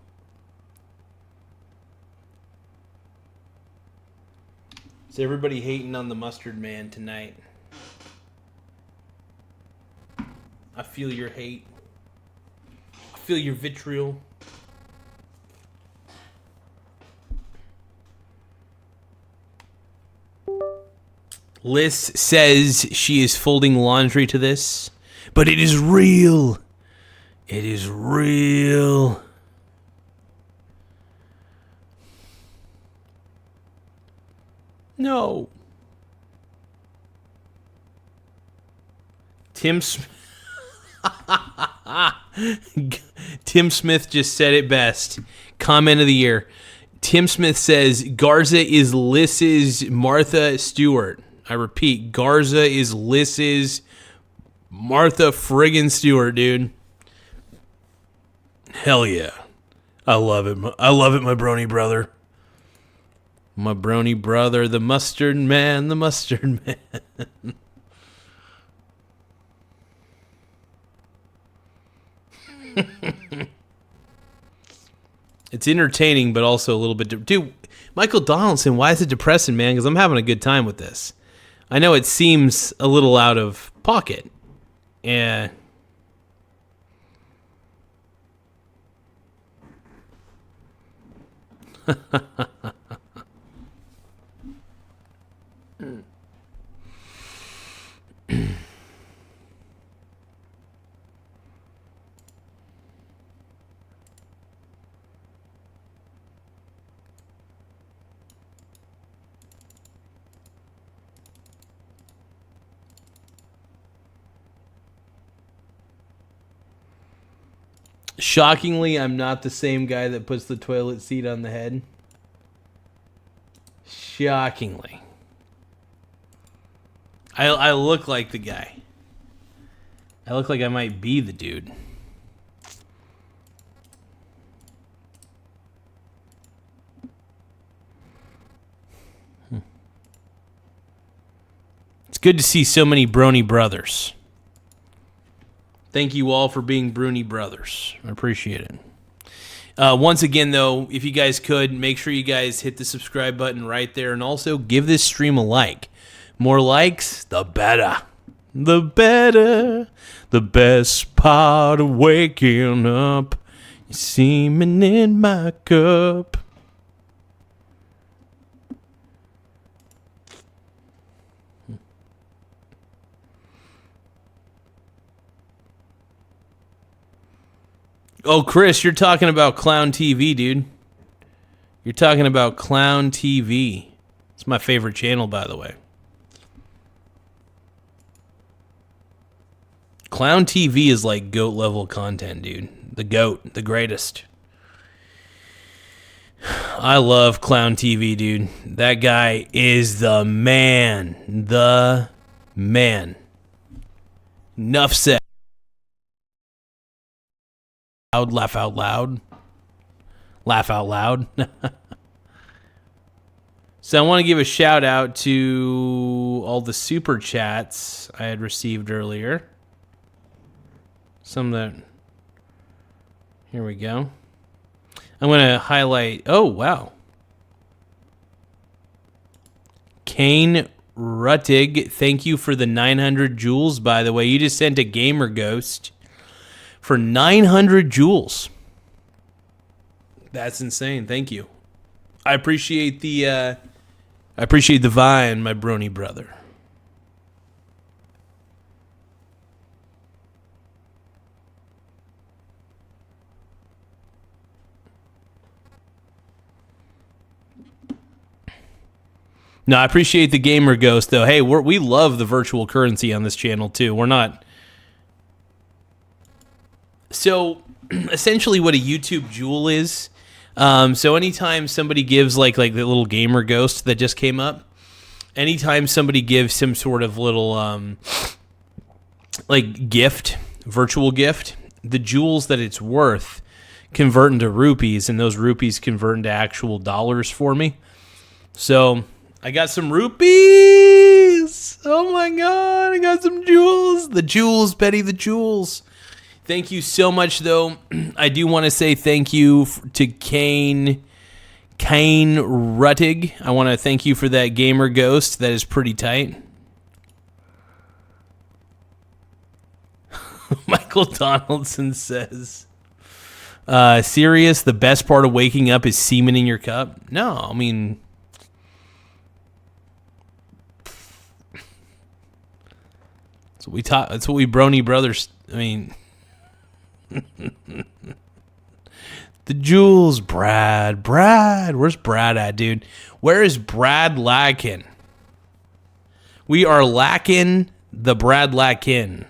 Is everybody hating on the mustard man tonight? I feel your hate. I feel your vitriol. Liz says she is folding laundry to this, but it is real. It is real. No. Tim Smith just said it best. Comment of the year. Tim Smith says Garza is Liz's Martha Stewart. I repeat, Garza is Liz's Martha friggin' Stewart, dude. Hell yeah. I love it. I love it, my brony brother. My brony brother, the mustard man, the mustard man. It's entertaining, but also a little bit... Dude, Michael Donaldson, why is it depressing, man? Because I'm having a good time with this. I know it seems a little out of pocket. Yeah. Shockingly, I'm not the same guy that puts the toilet seat on the head. Shockingly. I look like the guy. I look like I might be the dude. It's good to see so many brony brothers. Thank you all for being Bruni brothers. I appreciate it. Once again, though, if you guys could, make sure you guys hit the subscribe button right there. And also give this stream a like. More likes, the better. The better. The best part of waking up is semen in my cup. Oh, Chris, you're talking about Clown TV, dude. You're talking about Clown TV. It's my favorite channel, by the way. Clown TV is like GOAT level content, dude. The GOAT, the greatest. I love Clown TV, dude. That guy is the man. The man. Enough said. Laugh out loud. Laugh out loud. So I want to give a shout out to all the super chats I had received earlier. Some that... Here we go. I'm going to highlight... Oh, wow. Kane Ruttig, thank you for the 900 jewels, by the way. You just sent a Gamer Ghost for 900 jewels. That's insane. Thank you. I appreciate the vine, my brony brother. No, I appreciate the Gamer Ghost, though. Hey, we love the virtual currency on this channel, too. We're not... So, essentially what a YouTube jewel is... so anytime somebody gives, like the little Gamer Ghost that just came up, anytime somebody gives some sort of little, gift, virtual gift, the jewels that it's worth convert into rupees, and those rupees convert into actual dollars for me. So... I got some rupees. Oh my God. I got some jewels. The jewels, Betty, the jewels. Thank you so much, though. I do want to say thank you to Kane Ruttig. I want to thank you for that Gamer Ghost. That is pretty tight. Michael Donaldson says, serious, the best part of waking up is semen in your cup? No, I mean... That's what we brony brothers. I mean, the jewels, Brad. Where's Brad at, dude? Where is Brad lacking? We are lacking the Brad lacking.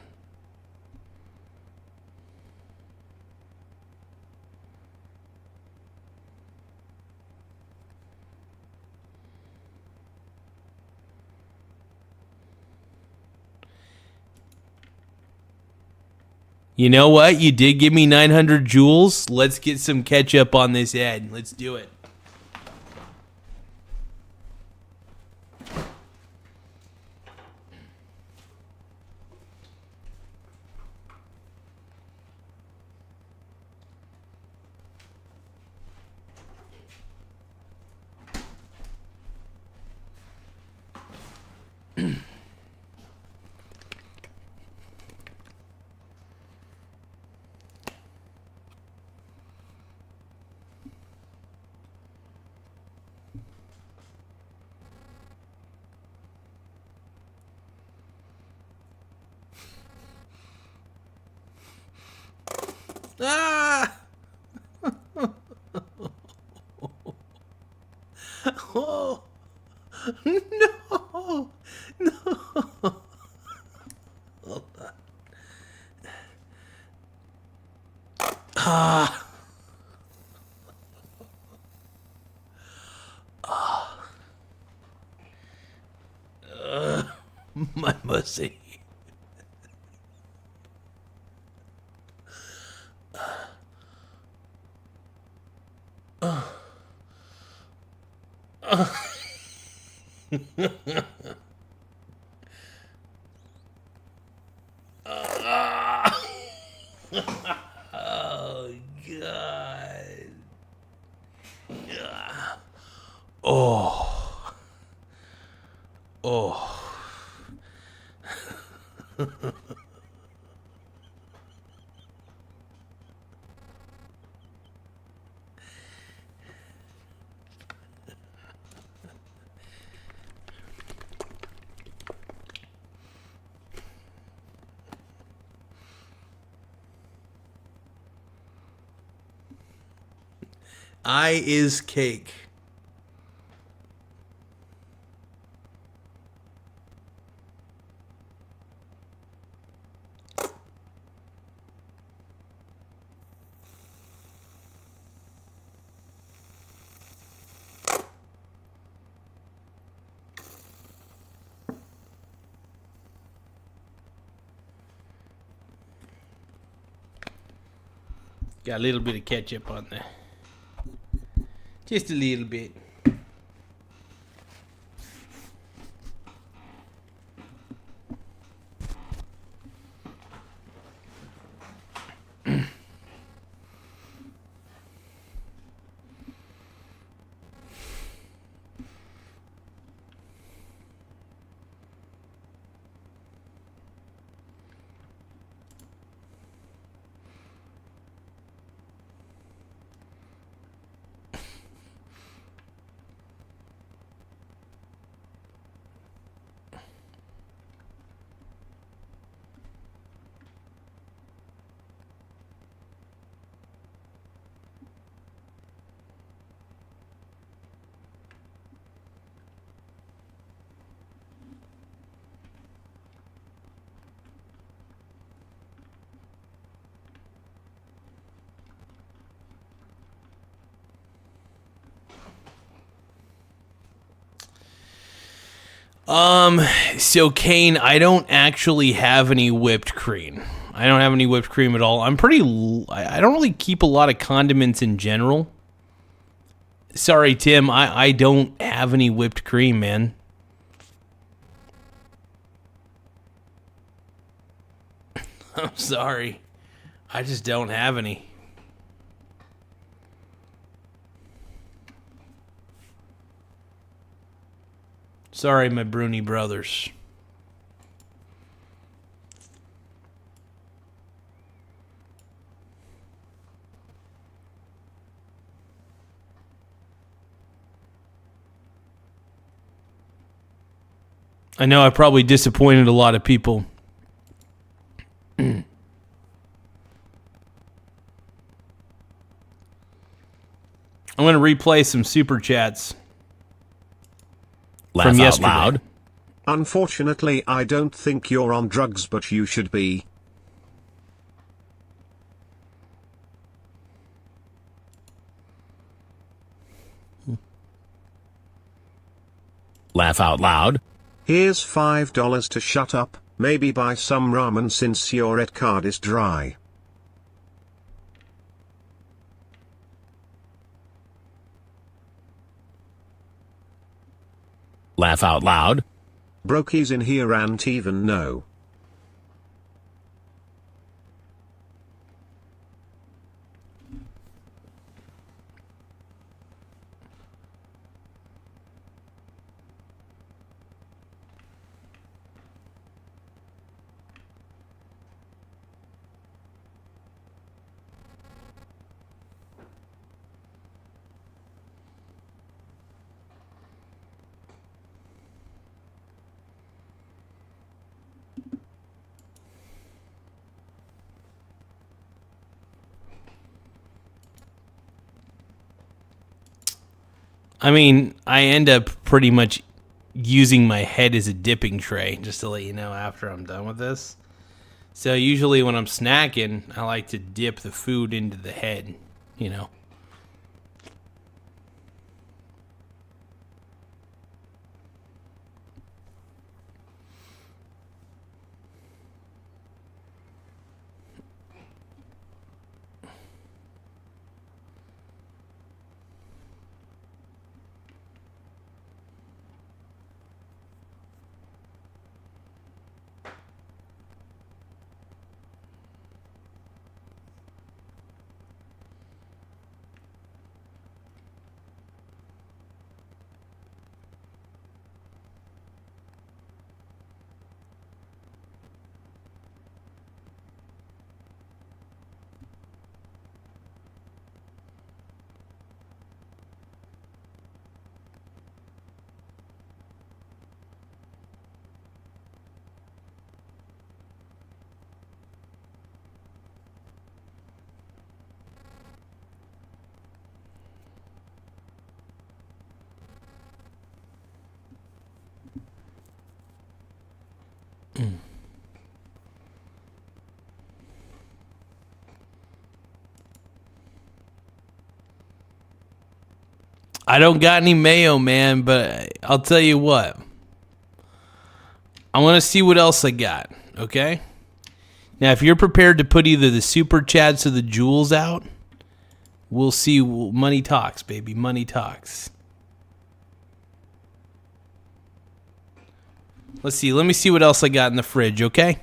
You know what? You did give me 900 jewels. Let's get some ketchup on this head. Let's do it. Ah! Oh! No! No! Hold on. Ah! My pussy. Oh, God. Oh. Oh. I is cake. Got a little bit of ketchup on there. Just a little bit. So Kane, I don't actually have any whipped cream. I don't have any whipped cream at all. I don't really keep a lot of condiments in general. Sorry, Tim, I don't have any whipped cream, man. I'm sorry. I just don't have any. Sorry, my Bruni brothers. I know I probably disappointed a lot of people. I'm going to replay some super chats. Laugh from out yesterday. loud. Unfortunately, I don't think you're on drugs, but you should be. Laugh out loud. Here's $5 to shut up, maybe buy some ramen since your red card is dry. Laugh out loud. Brokies in here and even know. I mean, I end up pretty much using my head as a dipping tray, just to let you know after I'm done with this. So usually when I'm snacking, I like to dip the food into the head, you know. I don't got any mayo, man, but I'll tell you what. I want to see what else I got, okay? Now, if you're prepared to put either the super chats or the jewels out, We'll see. Money talks, baby. Money talks. Let's see. Let me see what else I got in the fridge, okay?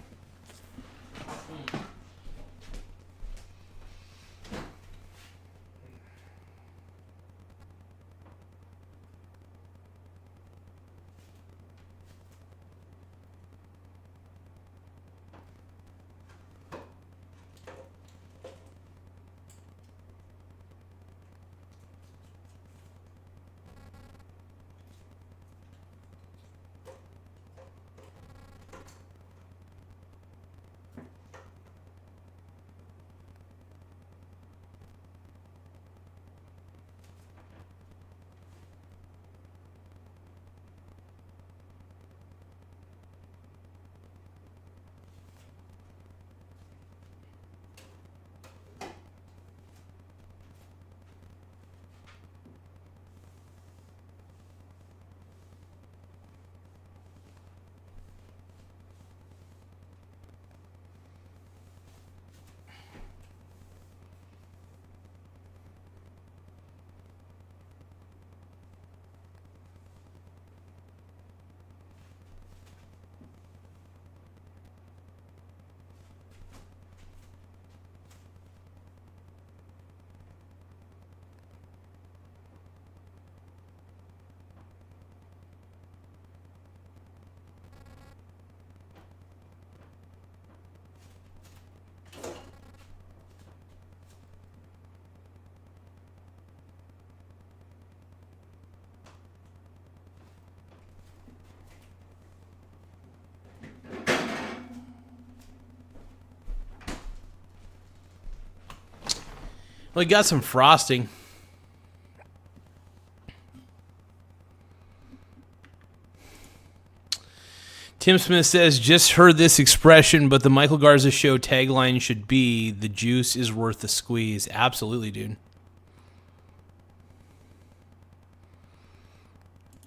Well, we got some frosting. Tim Smith says, just heard this expression, but the Michael Garza show tagline should be, the juice is worth the squeeze. Absolutely, dude.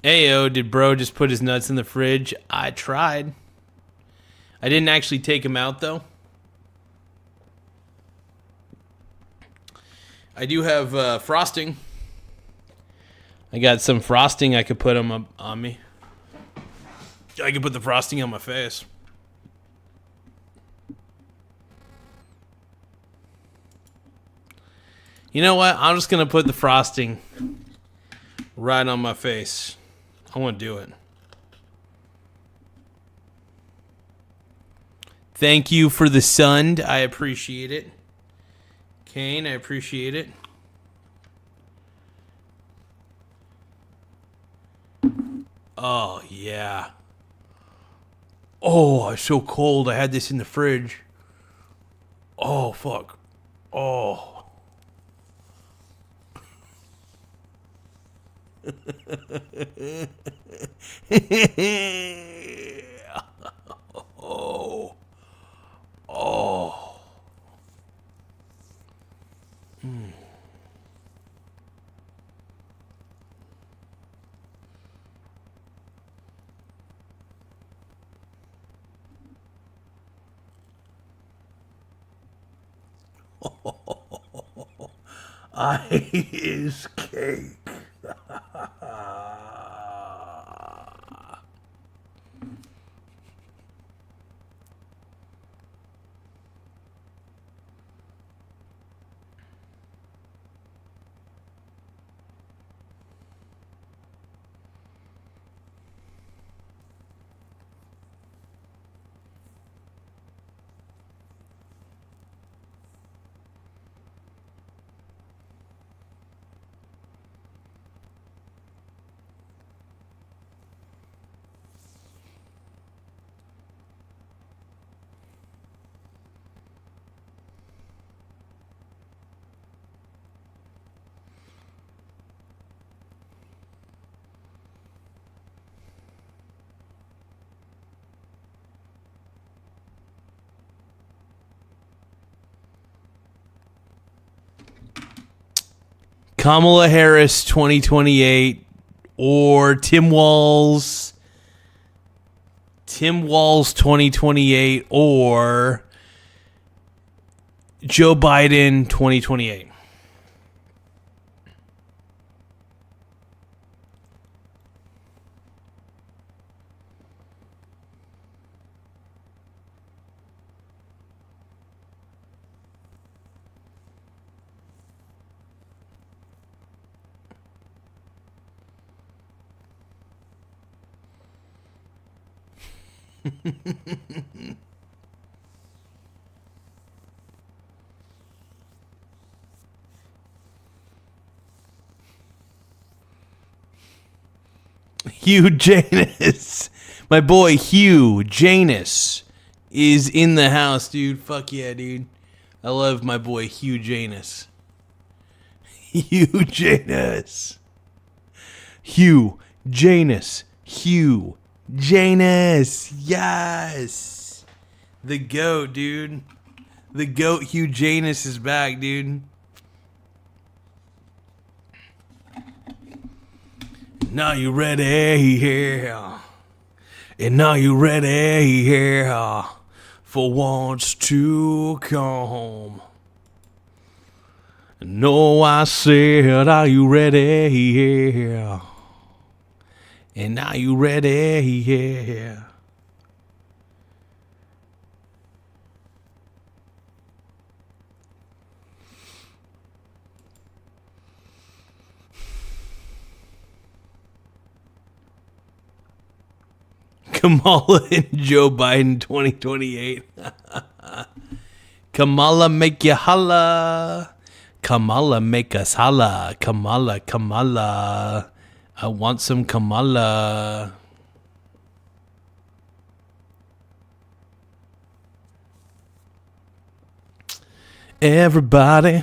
Ayo, did bro just put his nuts in the fridge? I tried. I didn't actually take them out, though. I do have frosting. I got some frosting I could put on me. I could put the frosting on my face. You know what? I'm just going to put the frosting right on my face. I want to do it. Thank you for the sund. I appreciate it. Kane, I appreciate it. Oh, yeah. Oh, it's so cold. I had this in the fridge. Oh, fuck. Oh. Oh. Oh. Ice cake. Kamala Harris 2028 or Tim Walz 2028 or Joe Biden 2028. Hugh Janus. My boy Hugh Janus is in the house, dude. Fuck yeah, dude. I love my boy Hugh Janus. Hugh Janus. Hugh Janus. Hugh Janus. Yes. The GOAT, dude. The GOAT Hugh Janus is back, dude. Now you ready here? And now you ready here for what's to come? No, I said, are you ready here? And now you ready here? Kamala and Joe Biden 2028. Kamala make you holla. Kamala make us holla. Kamala, Kamala. I want some Kamala. Everybody.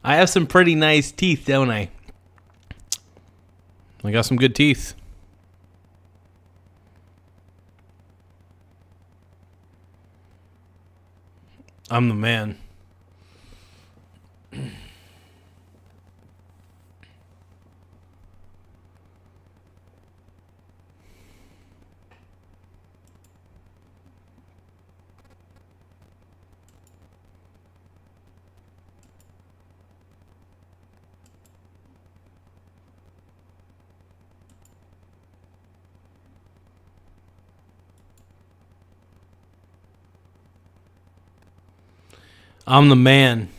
I have some pretty nice teeth, don't I? I got some good teeth. I'm the man. I'm the man.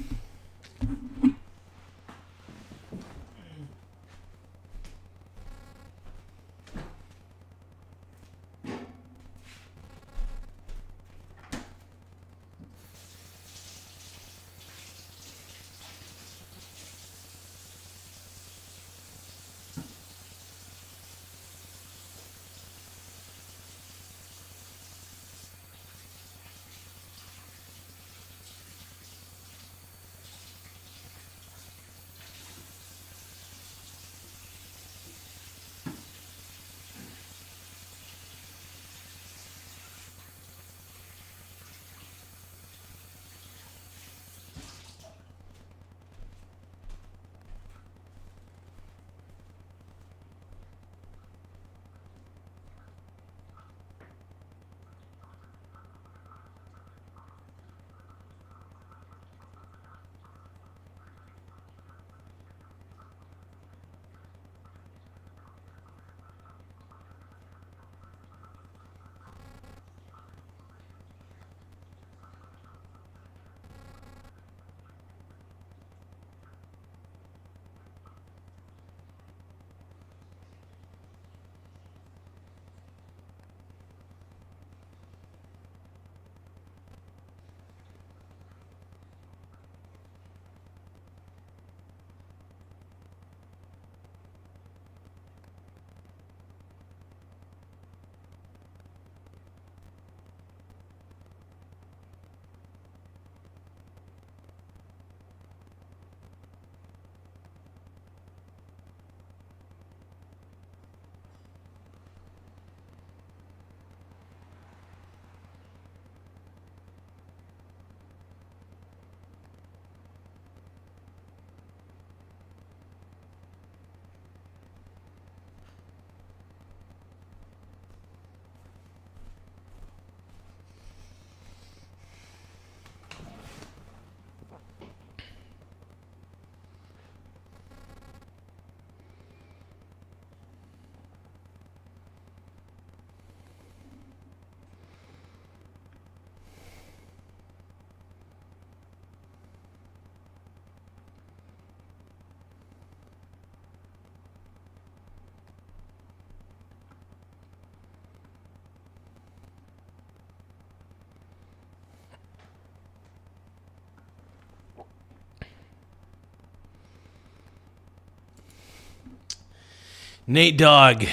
Nate Dogg,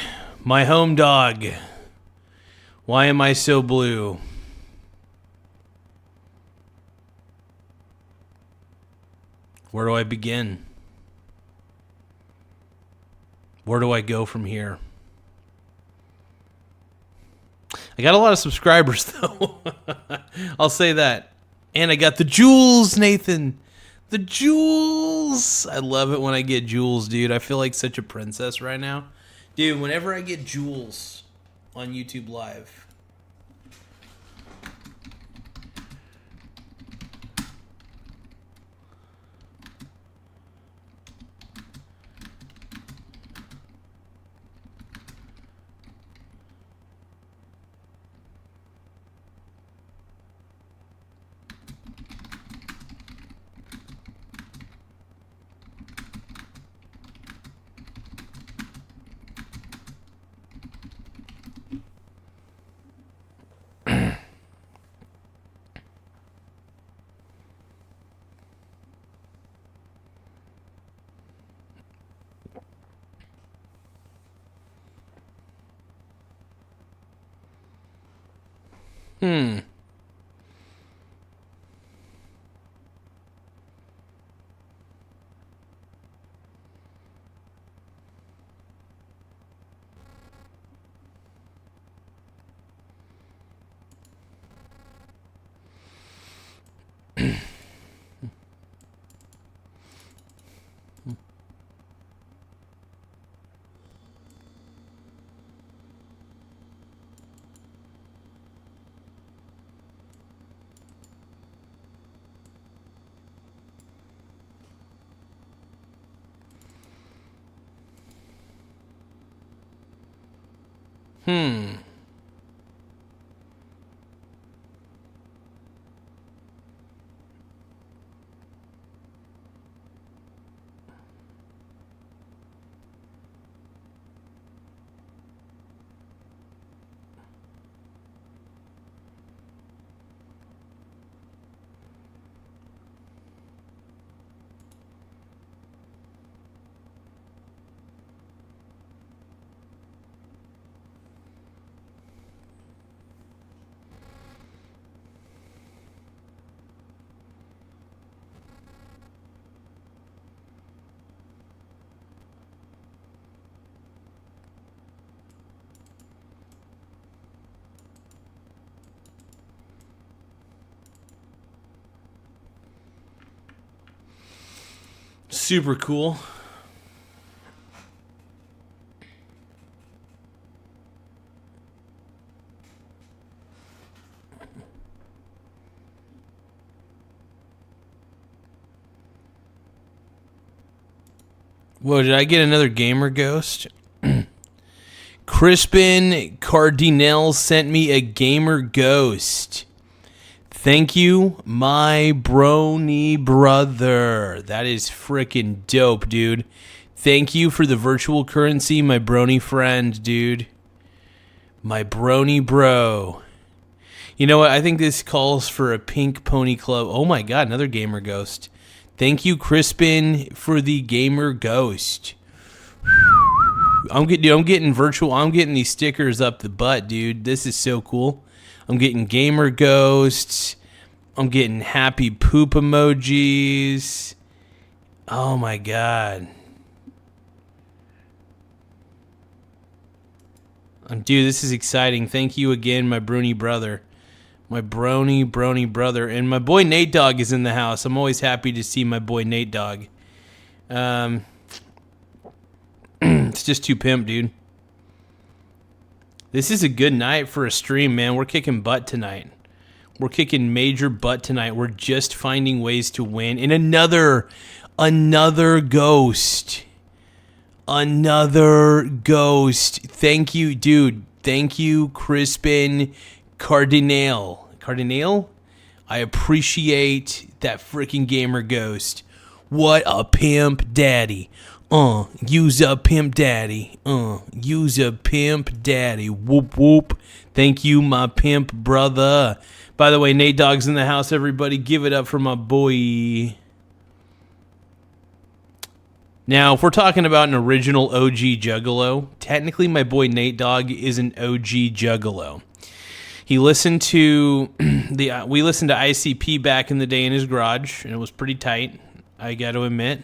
my home dog. Why am I so blue? Where do I begin? Where do I go from here? I got a lot of subscribers, though. I'll say that. And I got the jewels, Nathan. The jewels. I love it when I get jewels, dude. I feel like such a princess right now. Dude, whenever I get jewels on YouTube Live. Super cool. Whoa, did I get another gamer ghost? Crispin Cardinal sent me a gamer ghost. Thank you, my brony brother. That is freaking dope, dude. Thank you for the virtual currency, my brony friend, dude. My brony bro. You know what? I think this calls for a pink pony club. Oh my god, another gamer ghost. Thank you, Crispin, for the gamer ghost. I'm getting these stickers up the butt, dude. This is so cool. I'm getting gamer ghosts. I'm getting happy poop emojis. Oh my god. Dude, this is exciting. Thank you again, my brony brother. My brony brother. And my boy Nate Dogg is in the house. I'm always happy to see my boy Nate Dogg. It's just too pimp, dude. This is a good night for a stream, man. We're kicking butt tonight. We're kicking major butt tonight. We're just finding ways to win. And another ghost. Another ghost. Thank you, dude. Thank you, Crispin Cardinal. Cardinal? I appreciate that freaking gamer ghost. What a pimp daddy. Use a pimp daddy. Use a pimp daddy. Whoop whoop. Thank you, my pimp brother. By the way, Nate Dogg's in the house, everybody. Give it up for my boy. Now, if we're talking about an original OG Juggalo, technically my boy Nate Dogg is an OG Juggalo. He listened to we listened to ICP back in the day in his garage, and it was pretty tight, I got to admit.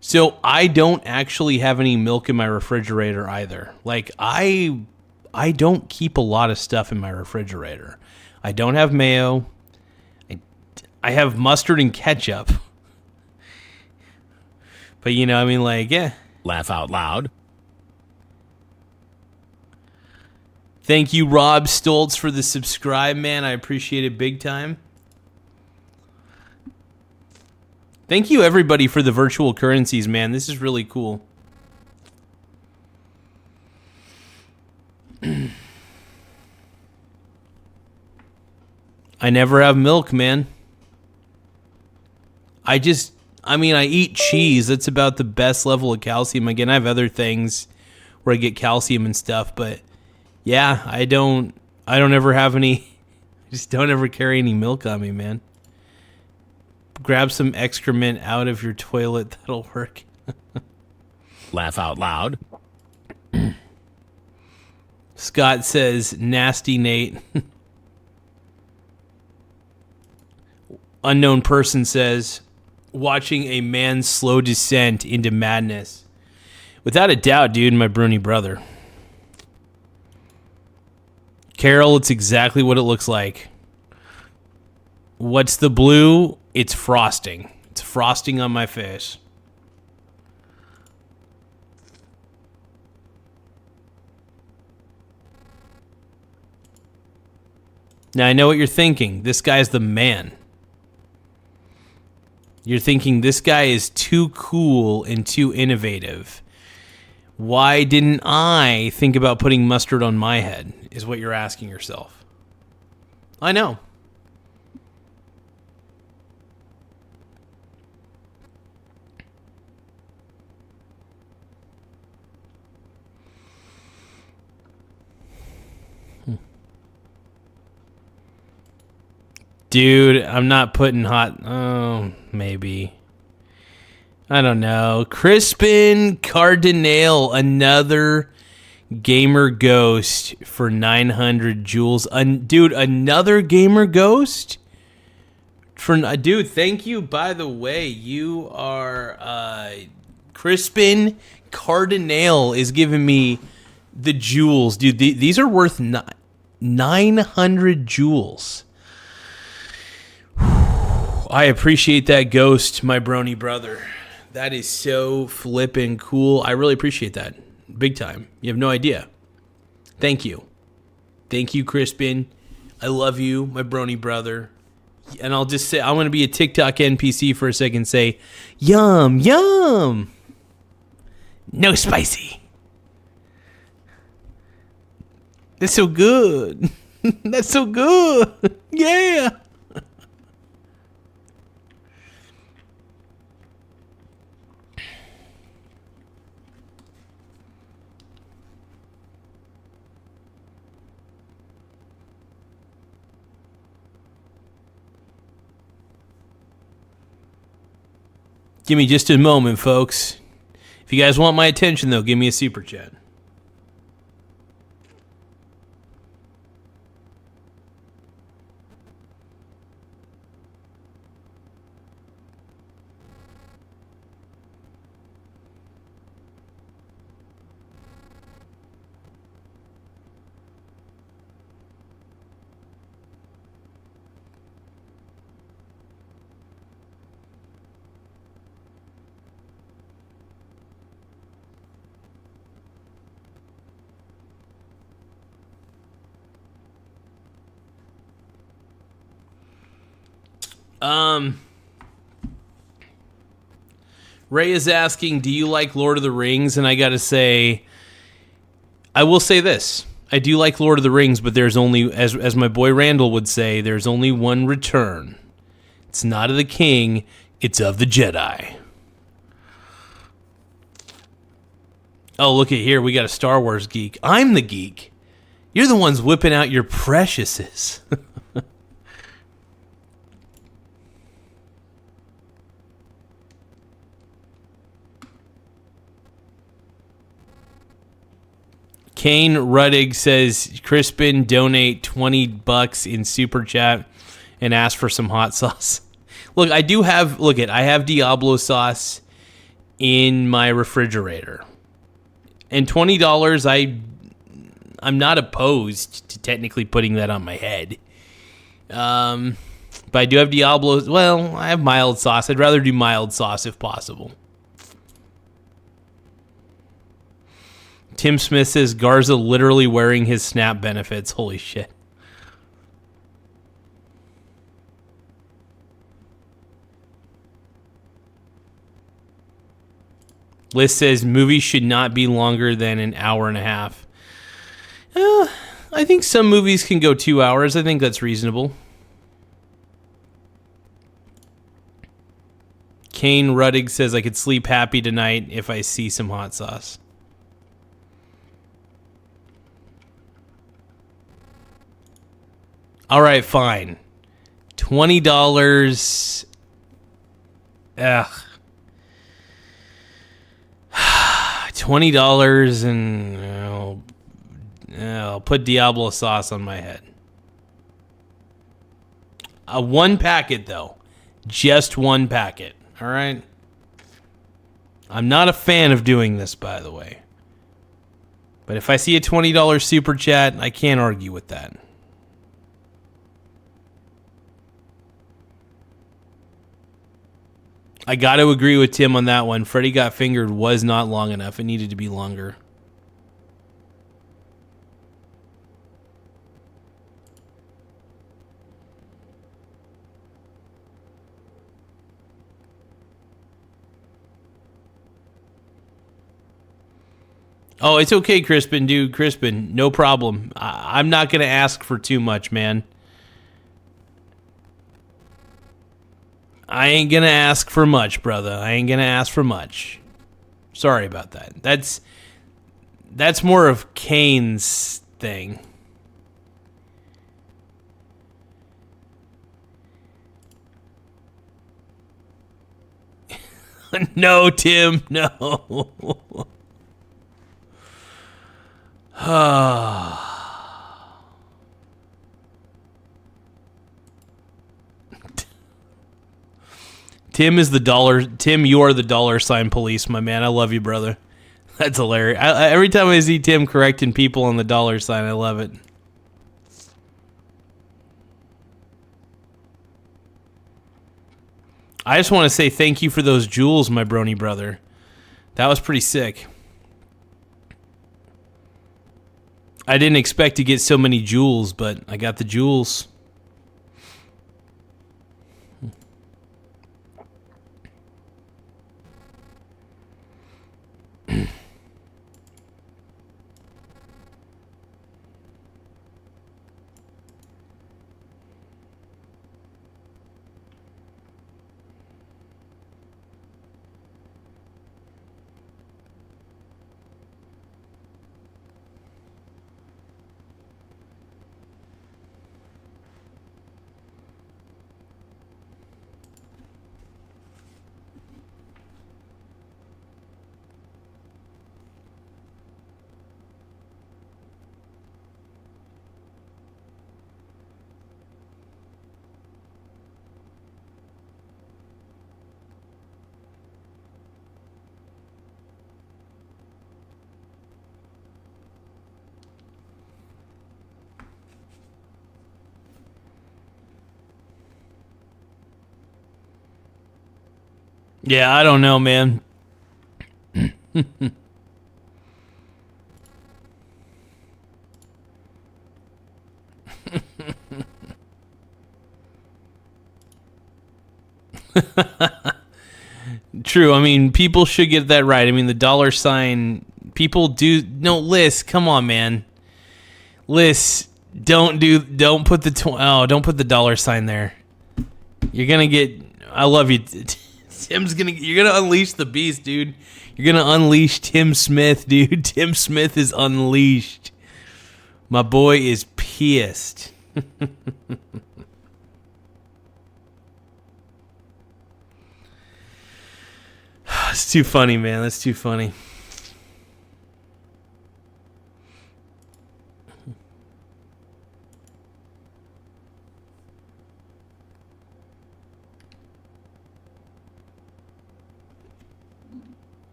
So I don't actually have any milk in my refrigerator either. Like, I don't keep a lot of stuff in my refrigerator. I don't have mayo. I have mustard and ketchup. But, you know, I mean, like, yeah. Laugh out loud. Thank you, Rob Stoltz, for the subscribe, man. I appreciate it big time. Thank you, everybody, for the virtual currencies, man. This is really cool. I never have milk, man. I eat cheese. That's about the best level of calcium. Again, I have other things where I get calcium and stuff, but yeah, I don't ever have any, I just don't ever carry any milk on me, man. Grab some excrement out of your toilet. That'll work. Laugh out loud. Scott says, nasty Nate. Unknown person says, watching a man's slow descent into madness. Without a doubt, dude, my Bruni brother. Carol, it's exactly what it looks like. What's the blue? It's frosting. It's frosting on my face. Now, I know what you're thinking. This guy's the man. You're thinking this guy is too cool and too innovative. Why didn't I think about putting mustard on my head, is what you're asking yourself. I know. Dude, I'm not putting hot... Oh, maybe. I don't know. Crispin Cardinale, another gamer ghost for 900 jewels. Dude, another gamer ghost? Dude, thank you, by the way. You are... Crispin Cardinale is giving me the jewels. Dude, these are worth 900 jewels. I appreciate that ghost, my brony brother. That is so flippin' cool. I really appreciate that. Big time. You have no idea. Thank you. Thank you, Crispin. I love you, my brony brother. And I'll just say, I'm going to be a TikTok NPC for a second and say, yum, yum. No spicy. That's so good. That's so good. Yeah. Give me just a moment, folks. If you guys want my attention, though, give me a super chat. Ray is asking, do you like Lord of the Rings? And I gotta say, I will say this. I do like Lord of the Rings, but there's only, as my boy Randall would say, there's only one return. It's not of the king, it's of the Jedi. Oh, look at here. We got a Star Wars geek. I'm the geek. You're the ones whipping out your preciouses. Kane Ruddig says, Crispin, donate $20 in super chat and ask for some hot sauce. Look, I have Diablo sauce in my refrigerator. And $20, I'm not opposed to technically putting that on my head. But I do have Diablo. Well, I have mild sauce. I'd rather do mild sauce if possible. Tim Smith says Garza literally wearing his SNAP benefits. Holy shit. Liz says movies should not be longer than an hour and a half. I think some movies can go 2 hours. I think that's reasonable. Kane Ruddig says I could sleep happy tonight if I see some hot sauce. All right, fine. $20. Ugh. $20 and I'll put Diablo sauce on my head. One packet, though. Just one packet. All right? I'm not a fan of doing this, by the way. But if I see a $20 super chat, I can't argue with that. I got to agree with Tim on that one. Freddy Got Fingered was not long enough. It needed to be longer. Oh, it's okay, Crispin, dude. Crispin, no problem. I'm not going to ask for too much, man. I ain't going to ask for much, brother. I ain't going to ask for much. Sorry about that. That's more of Kane's thing. No, Tim, no. Tim is the dollar. Tim, you are the $ police, my man. I love you, brother. That's hilarious. Every time I see Tim correcting people on the $, I love it. I just want to say thank you for those jewels, my brony brother. That was pretty sick. I didn't expect to get so many jewels, but I got the jewels. Yeah, I don't know, man. True. I mean, people should get that right. I mean, the $, people do. No, Liz, come on, man. Liz, don't put the don't put the $, there. You're gonna get. I love you. You're gonna unleash the beast, dude. You're gonna unleash Tim Smith, dude. Tim Smith is unleashed. My boy is pissed. It's too funny, man. That's too funny.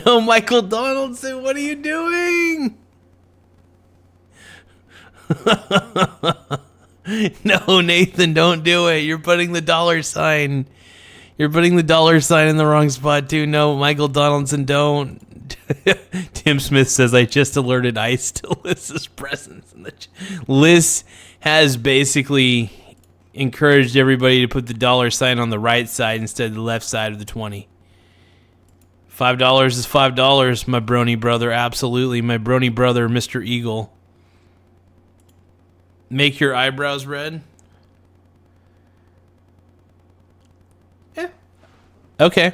No, Michael Donaldson, what are you doing? No, Nathan, don't do it. You're putting the dollar sign. You're putting the dollar sign in the wrong spot, too. No, Michael Donaldson, don't. Tim Smith says, I just alerted ICE to Liz's presence. Liz has basically encouraged everybody to put the dollar sign on the right side instead of the left side of the 20. $5 is $5, my brony brother. Absolutely. My brony brother, Mr. Eagle. Make your eyebrows red? Yeah. Okay.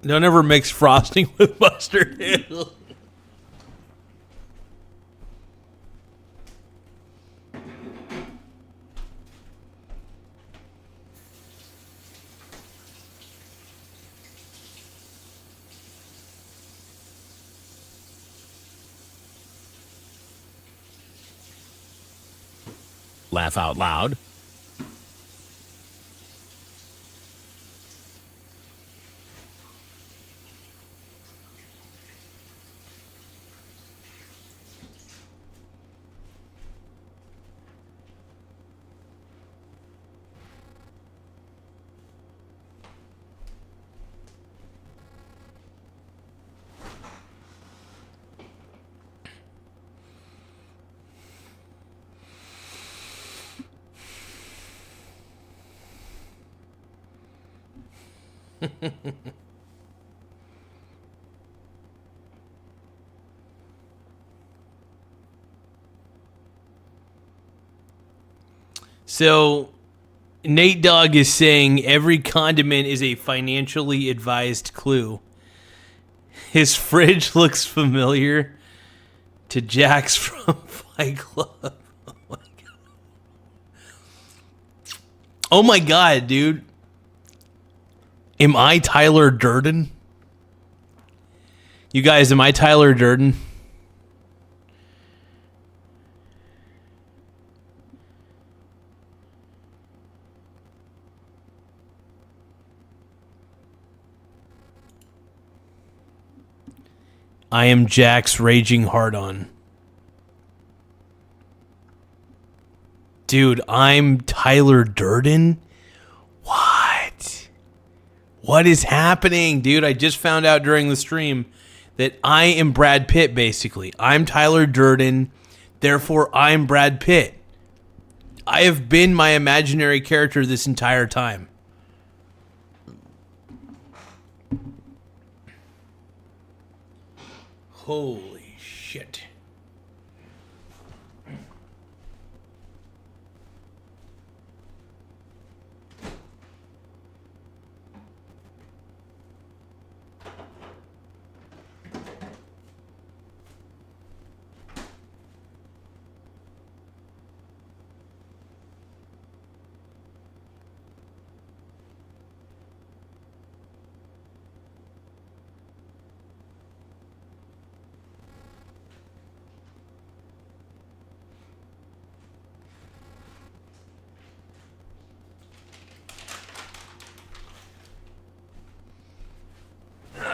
Don't ever mix frosting with mustard. Laugh out loud. So, Nate Dogg is saying every condiment is a financially advised clue. His fridge looks familiar to Jack's from Fight Club. Oh my god, dude. Am I Tyler Durden? You guys, am I Tyler Durden? I am Jack's raging hard-on. Dude, I'm Tyler Durden? What? What is happening? Dude, I just found out during the stream that I am Brad Pitt, basically. I'm Tyler Durden, therefore I'm Brad Pitt. I have been my imaginary character this entire time. Holy shit.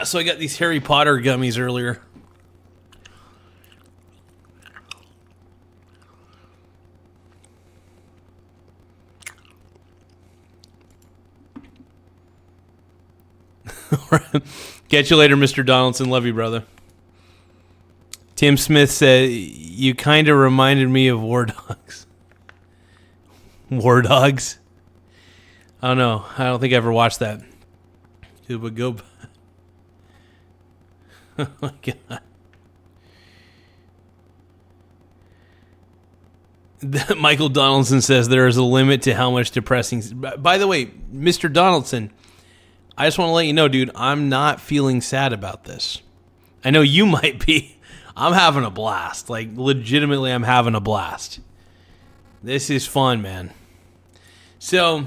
So I got these Harry Potter gummies earlier. Catch you later, Mr. Donaldson. Love you, brother. Tim Smith said, you kind of reminded me of War Dogs. War Dogs? I don't know. I don't think I ever watched that. It would go... Oh, my God. Michael Donaldson says there is a limit to how much depressing... By the way, Mr. Donaldson, I just want to let you know, dude, I'm not feeling sad about this. I know you might be. I'm having a blast. Like, legitimately, I'm having a blast. This is fun, man. So,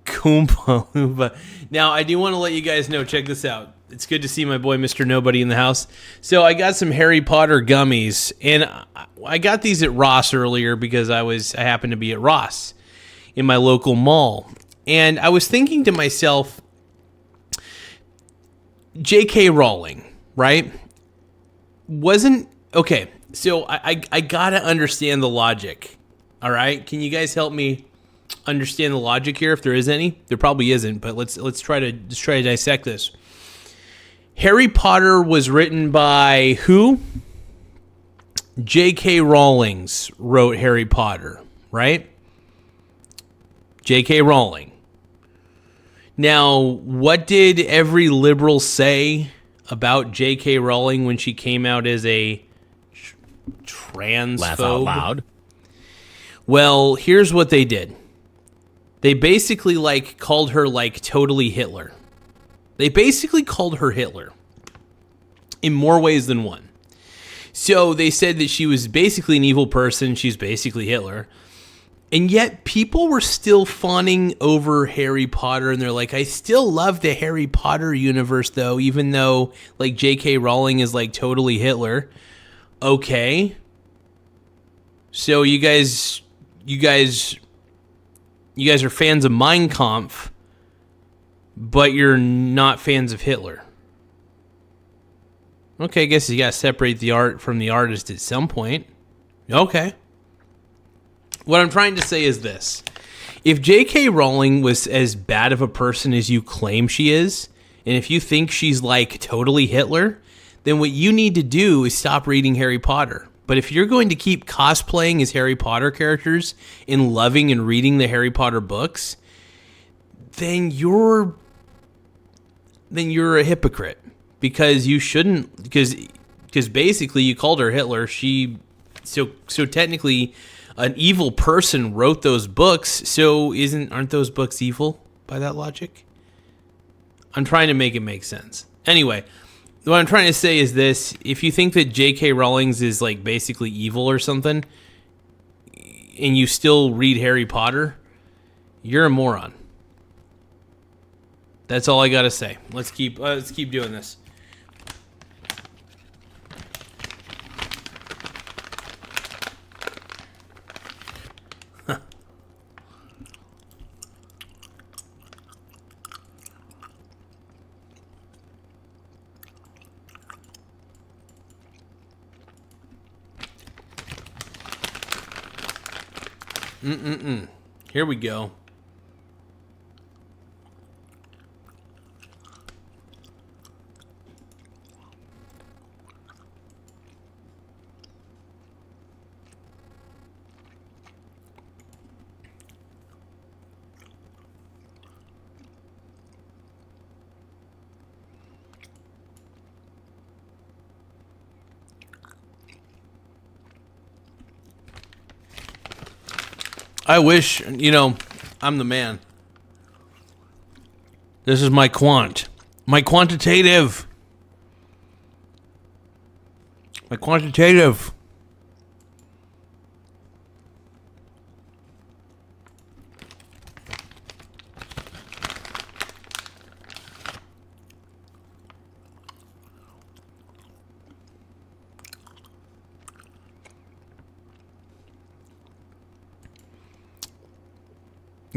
Koompa Loompa. Now, I do want to let you guys know, check this out. It's good to see my boy Mr. Nobody in the house. So I got some Harry Potter gummies, and I got these at Ross earlier because I happened to be at Ross in my local mall. And I was thinking to myself, J.K. Rowling, right? Okay, so I got to understand the logic, all right? Can you guys help me understand the logic here if there is any? There probably isn't, but let's try to dissect this. Harry Potter was written by who? J.K. Rowling wrote Harry Potter, right? J.K. Rowling. Now, what did every liberal say about J.K. Rowling when she came out as a transphobe? Laugh out loud. Well, here's what they did. They basically called her totally Hitler. They basically called her Hitler in more ways than one. So they said that she was basically an evil person. She's basically Hitler. And yet people were still fawning over Harry Potter. And they're like, I still love the Harry Potter universe, though, even though J.K. Rowling is totally Hitler. Okay. So you guys are fans of Mein Kampf, but you're not fans of Hitler. Okay, I guess you gotta separate the art from the artist at some point. Okay. What I'm trying to say is this. If J.K. Rowling was as bad of a person as you claim she is, and if you think she's totally Hitler, then what you need to do is stop reading Harry Potter. But if you're going to keep cosplaying as Harry Potter characters and loving and reading the Harry Potter books, then you're a hypocrite, because you shouldn't, because basically you called her Hitler. So technically an evil person wrote those books. So aren't those books evil by that logic? I'm trying to make it make sense. Anyway, what I'm trying to say is this: if you think that J.K. Rowling is basically evil or something, and you still read Harry Potter, you're a moron. That's all I gotta say. Let's keep doing this. Here we go. I wish, I'm the man. This is my my quantitative. My quantitative.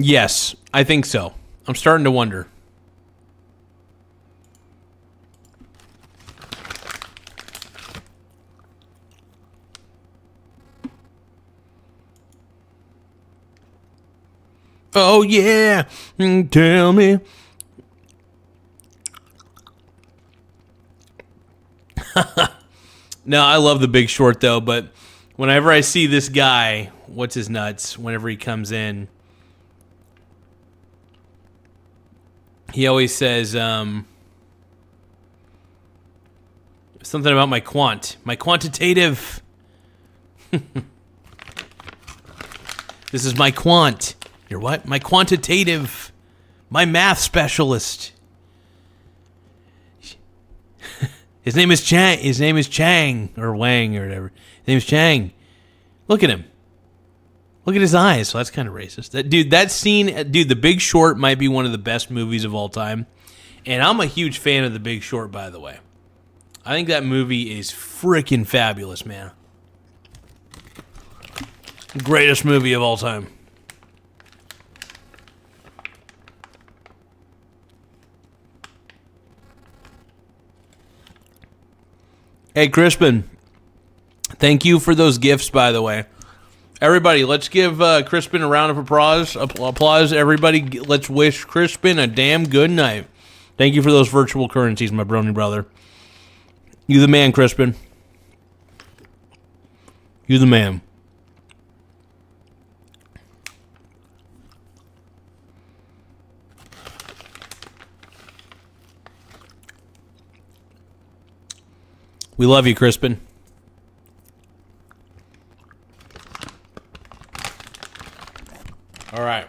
Yes, I think so. I'm starting to wonder. Oh, yeah. Tell me. No, I love The Big Short, though, but whenever I see this guy, what's his nuts, whenever he comes in, he always says something about my quantitative. This is my quant. Your what? My quantitative. My math specialist. His name is Chang. His name is Chang or Wang or whatever. His name is Chang. Look at him. Look at his eyes. So that's kind of racist. That scene, The Big Short might be one of the best movies of all time. And I'm a huge fan of The Big Short, by the way. I think that movie is freaking fabulous, man. Greatest movie of all time. Hey, Crispin. Thank you for those gifts, by the way. Everybody, let's give Crispin a round of applause. Everybody, let's wish Crispin a damn good night. Thank you for those virtual currencies, my brony brother. You the man, Crispin. You the man. We love you, Crispin. All right.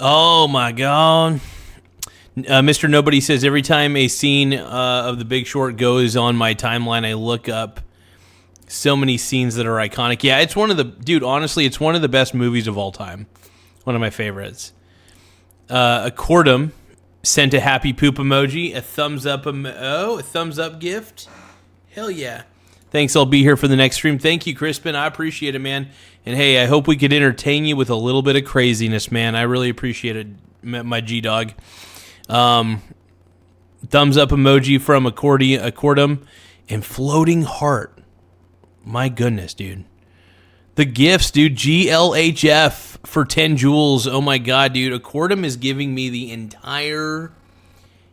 Oh my God. Mr. Nobody says, every time a scene of The Big Short goes on my timeline, I look up so many scenes that are iconic. Yeah, it's one of the, dude, honestly, it's one of the best movies of all time. One of my favorites. A Cordum sent a happy poop emoji, a thumbs up, a thumbs up gift. Hell yeah. Thanks, I'll be here for the next stream. Thank you, Crispin. I appreciate it, man. And hey, I hope we could entertain you with a little bit of craziness, man. I really appreciate it, my G-Dog. Thumbs up emoji from Accordum and floating heart. My goodness, dude. The gifts, dude. GLHF for 10 jewels. Oh my God, dude. Accordum is giving me the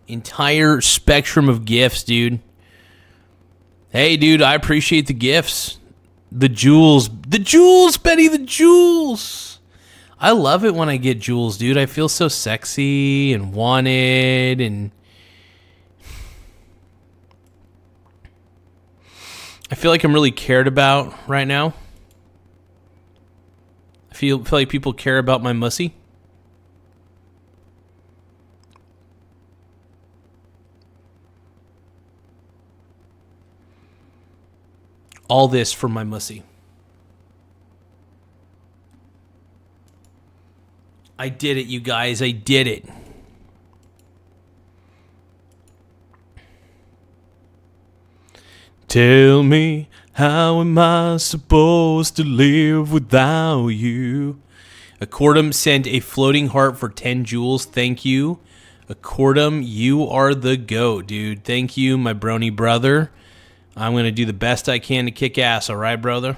entire spectrum of gifts, dude. Hey, dude, I appreciate the gifts. The jewels, Betty, the jewels. I love it when I get jewels, dude. I feel so sexy and wanted, and I feel like I'm really cared about right now. I feel like people care about my mussy. All this for my mussy. I did it, you guys. I did it. Tell me, how am I supposed to live without you? Accordum sent a floating heart for 10 jewels. Thank you. Accordum, you are the GOAT, dude. Thank you, my brony brother. I'm going to do the best I can to kick ass, all right, brother?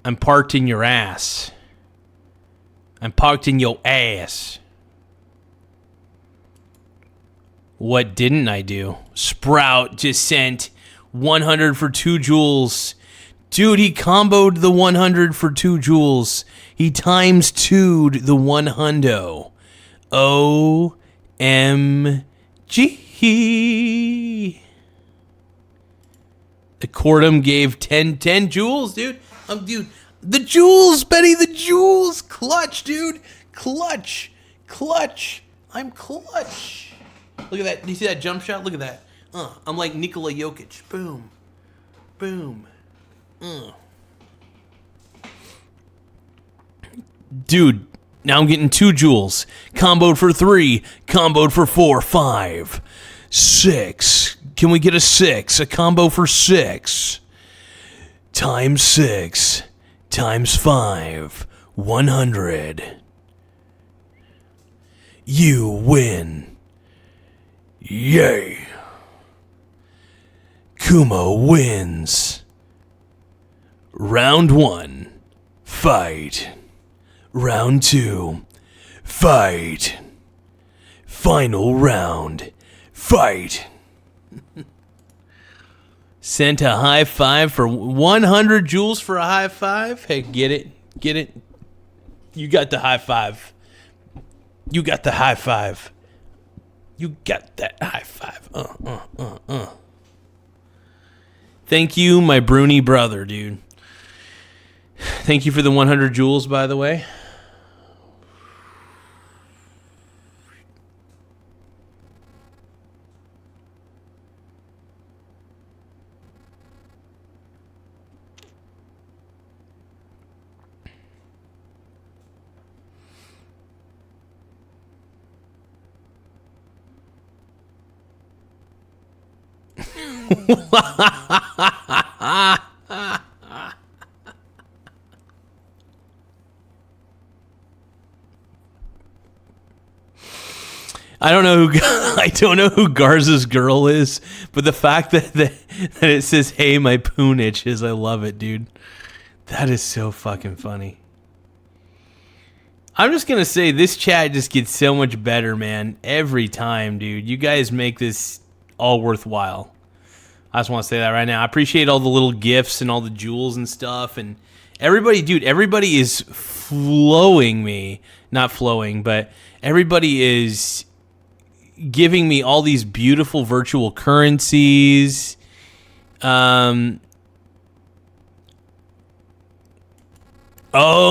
I'm parked in your ass. I'm parked in your ass. What didn't I do? Sprout just sent 100 for 2 jewels. Dude, he comboed the 100 for 2 jewels. He times 2'd the 100. OMG. Accordum gave 10 jewels, dude. Dude, The jewels, Betty, the jewels. Clutch, dude. Clutch. I'm clutch. Look at that. Do you see that jump shot? Look at that. I'm like Nikola Jokic. Boom. Dude, now I'm getting 2 jewels. Comboed for 3. Comboed for 4. 5. 6. Can we get a 6? A combo for 6. Times 6. Times 5. 100. You win. Yay. Kumo wins. Round 1. Fight. Round 2. Fight. Final round. Fight. Sent a high five for 100 jewels for a high five. Hey, get it? You got the high five. You got that high five. Thank you, my Bruni brother, dude. Thank you for the 100 jewels, by the way. I don't know who Garza's girl is, but the fact that it says "Hey, my poonage" is, I love it, dude. That is so fucking funny. I'm just gonna say this chat just gets so much better, man, every time, dude. You guys make this all worthwhile. I just want to say that right now. I appreciate all the little gifts and all the jewels and stuff, and everybody, dude. Everybody is not flowing, but everybody is giving me all these beautiful virtual currencies. Oh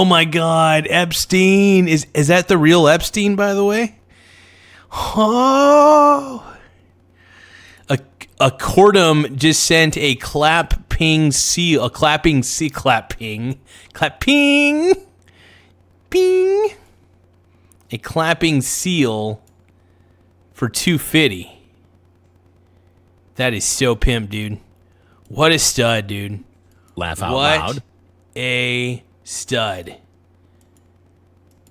my God, Epstein is that the real Epstein, by the way? Oh, a Cordum just sent a clapping seal, ping, a clapping seal for 250. That is so pimp, dude. What a stud, dude. Laugh out loud. What a stud.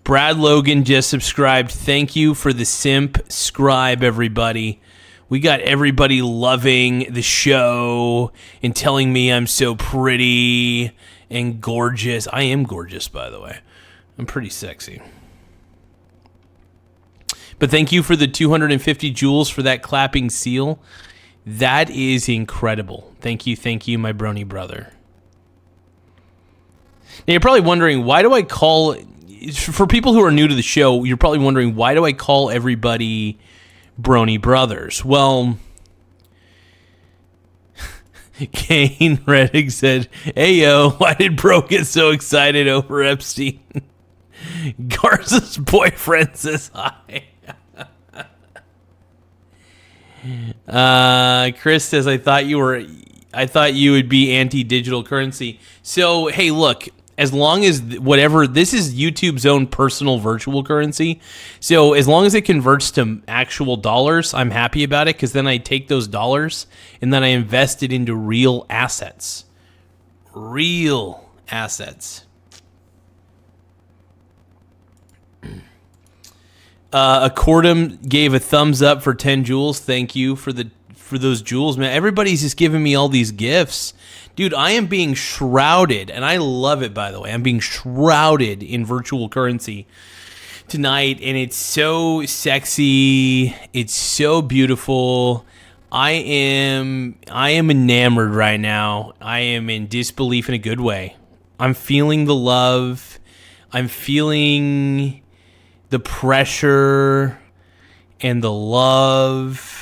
Brad Logan just subscribed. Thank you for the simp scribe, everybody. We got everybody loving the show and telling me I'm so pretty and gorgeous. I am gorgeous, by the way. I'm pretty sexy. But thank you for the 250 jewels for that clapping seal. That is incredible. Thank you, my brony brother. Now, you're probably wondering, why do I call... For people who are new to the show, you're probably wondering, why do I call everybody brony brothers? Well, Kane Reddick said, "Hey, yo, why did bro get so excited over Epstein?" Garza's boyfriend says hi. Chris says, I thought you would be anti-digital currency. So, hey, look, as long as this is YouTube's own personal virtual currency. So as long as it converts to actual dollars, I'm happy about it, because then I take those dollars and then I invest it into real assets. Real assets. Accordum gave a thumbs up for 10 jewels. Thank you for those jewels, man. Everybody's just giving me all these gifts. Dude, I am being shrouded, and I love it, by the way. I'm being shrouded in virtual currency tonight, and it's so sexy. It's so beautiful. I am enamored right now. I am in disbelief in a good way. I'm feeling the love. I'm feeling the pressure and the love.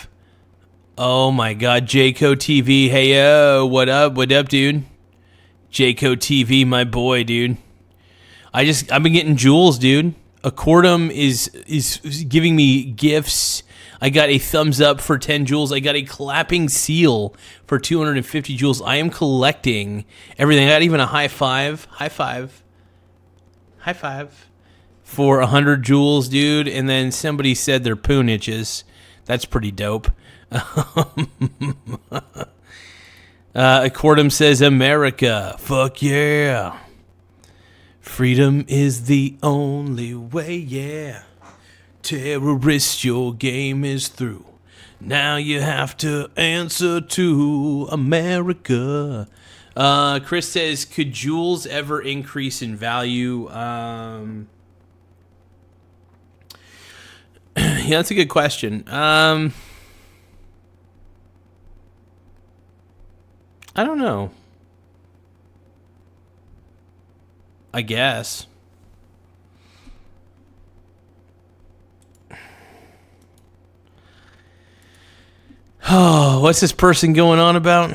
Oh my God, Jayco TV, hey yo, what up, dude? Jayco TV, my boy, dude. I've been getting jewels, dude. Accordum is giving me gifts. I got a thumbs up for 10 jewels. I got a clapping seal for 250 jewels. I am collecting everything. I got even a high five for 100 jewels, dude. And then somebody said their poon itches. That's pretty dope. Accordum says America. Fuck yeah. Freedom is the only way, yeah. Terrorist, your game is through. Now you have to answer to America. Chris says, could jewels ever increase in value? Yeah, that's a good question. I don't know. I guess. Oh, what's this person going on about?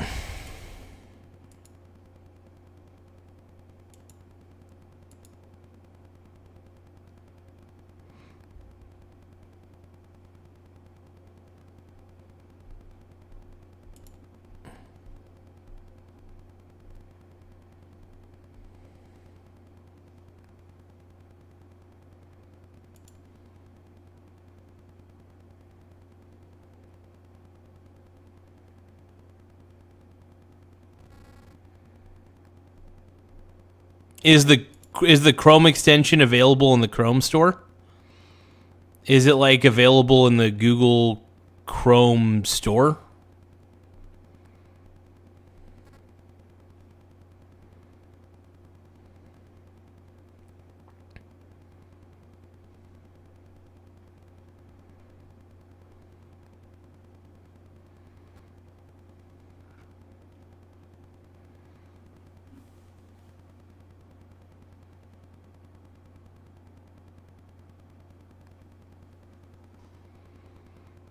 Is the Chrome extension available in the Chrome store? Is it like available in the Google Chrome store?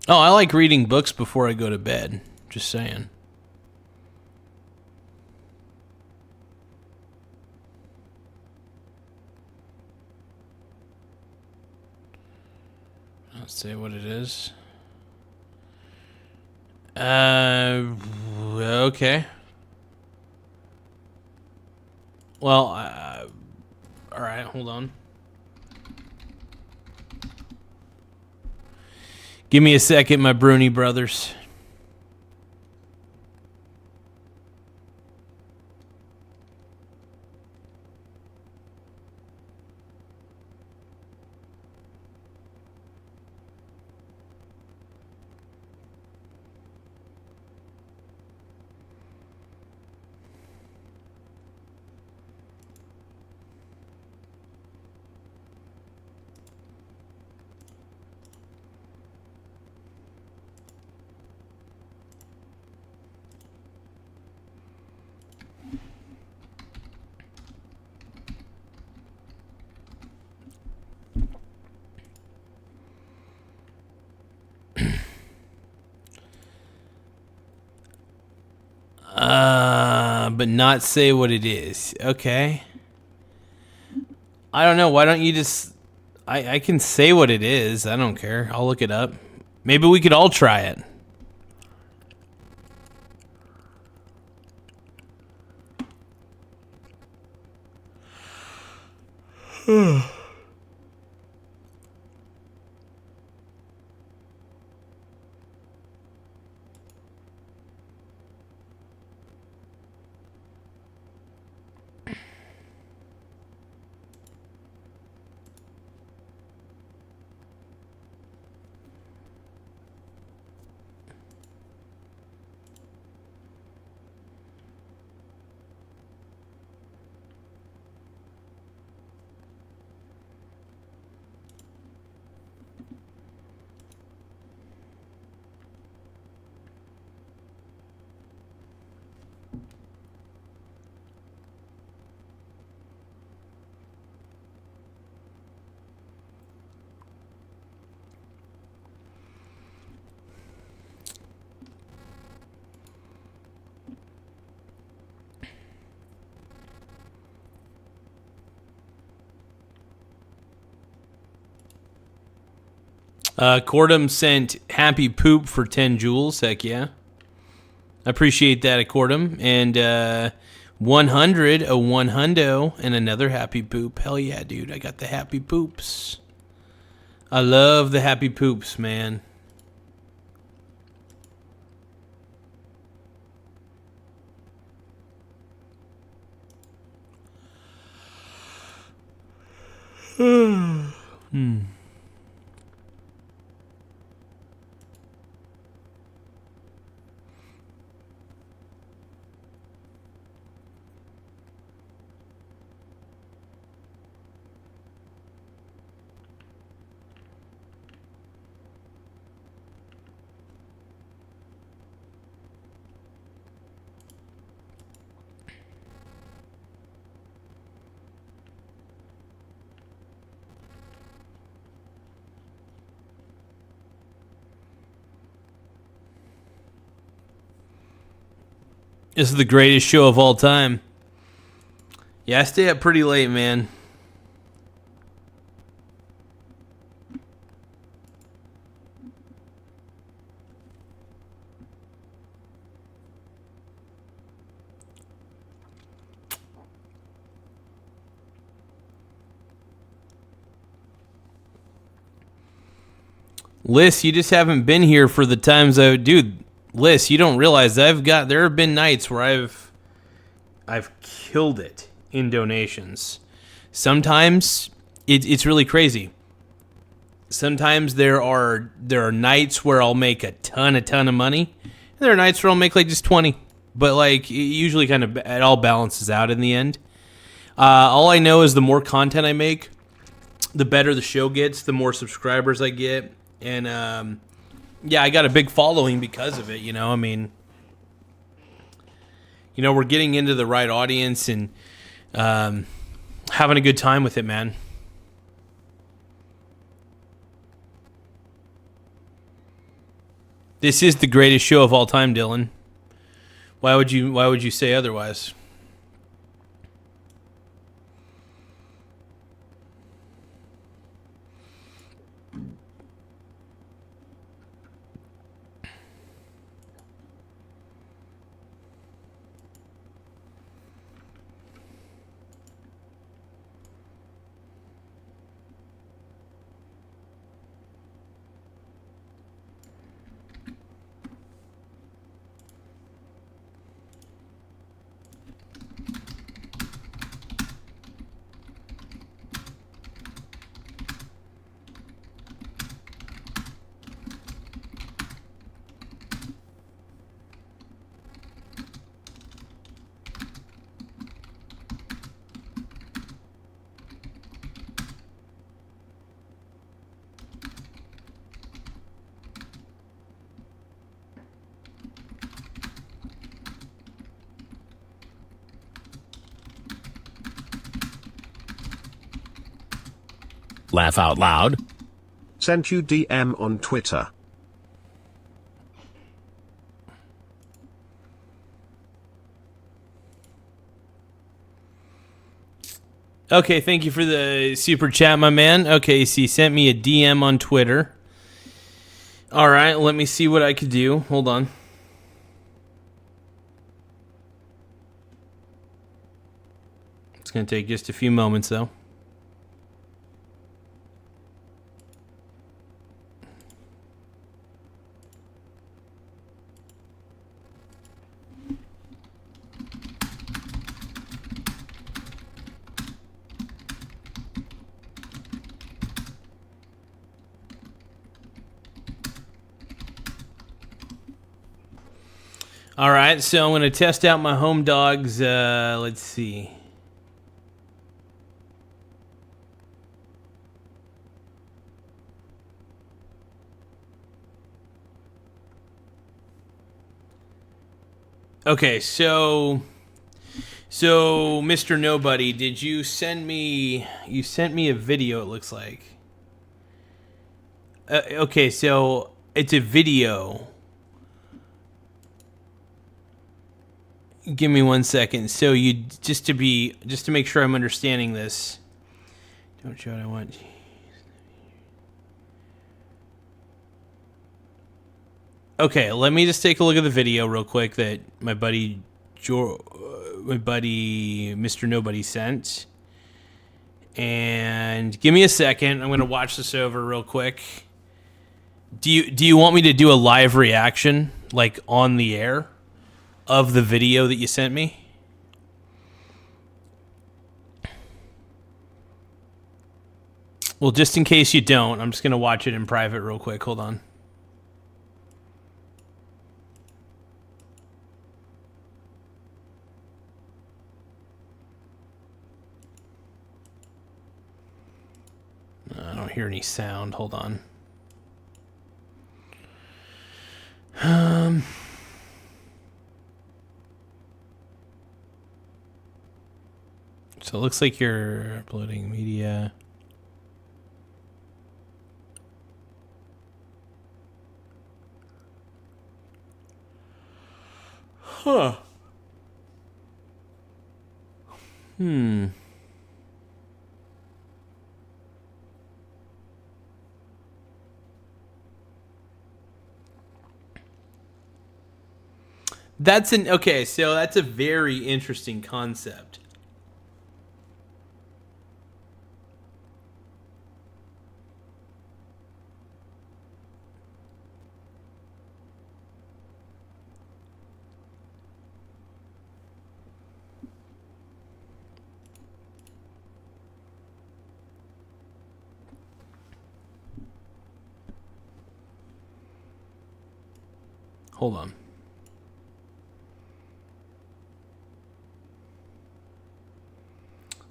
Oh, I like reading books before I go to bed. Just saying. Let's see what it is. Okay. Well, all right, hold on. Give me a second, my Bruni brothers. But not say what it is. Okay. I don't know. Why don't you just... I can say what it is. I don't care. I'll look it up. Maybe we could all try it. Cordum sent happy poop for 10 joules. Heck yeah. I appreciate that, Cordum. And 100, a 100, and another happy poop. Hell yeah, dude. I got the happy poops. I love the happy poops, man. This is the greatest show of all time. Yeah, I stay up pretty late, man. Liz, you just haven't been here for the times dude. Liz, you don't realize there have been nights where I've killed it in donations. Sometimes it's really crazy. Sometimes there are nights where I'll make a ton of money. And there are nights where I'll make like just 20. But like usually kind of it all balances out in the end. All I know is the more content I make, the better the show gets, the more subscribers I get. And yeah, I got a big following because of it, you know. I mean, you know, we're getting into the right audience and having a good time with it, man. This is the greatest show of all time, Dylan. Why would you say otherwise? Laugh out loud. Sent you DM on Twitter. Okay, thank you for the super chat, my man. Okay, so you sent me a DM on Twitter. All right, let me see what I could do. Hold on. It's going to take just a few moments, though. All right, so I'm going to test out my home dogs. Let's see. Okay, so Mr. Nobody, did you send me a video, it looks like. Okay, so it's a video. Give me 1 second. So you just to make sure I'm understanding this. Don't show what I want. Okay, let me just take a look at the video real quick that my buddy Mr. Nobody sent. And give me a second. I'm going to watch this over real quick. Do you want me to do a live reaction, like on the air, of the video that you sent me? Well, just in case you don't, I'm just going to watch it in private real quick. Hold on. I don't hear any sound. Hold on. So it looks like you're uploading media. Huh. So that's a very interesting concept. Hold on.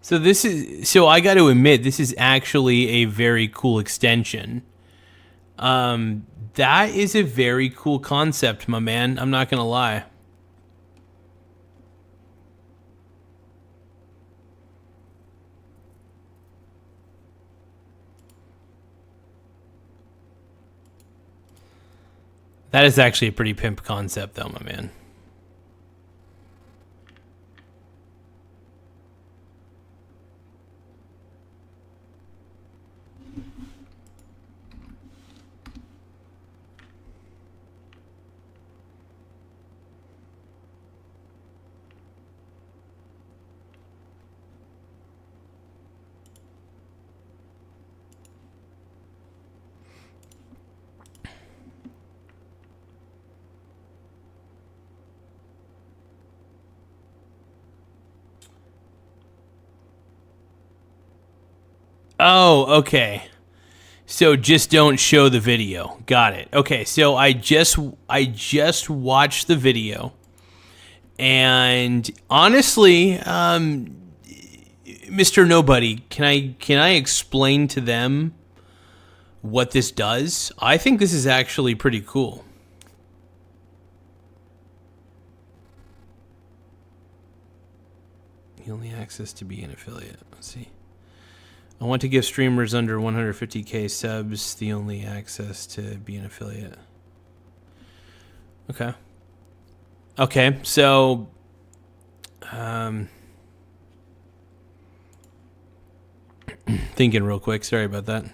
So I got to admit, this is actually a very cool extension. That is a very cool concept, my man. I'm not gonna lie. That is actually a pretty pimp concept, though, my man. Oh, okay. So just don't show the video. Got it. Okay, so I just watched the video, and honestly, Mr. Nobody, can I explain to them what this does? I think this is actually pretty cool. The only access to be an affiliate. Let's see. I want to give streamers under 150k subs the only access to be an affiliate. Okay. Okay, so thinking real quick. Sorry about that.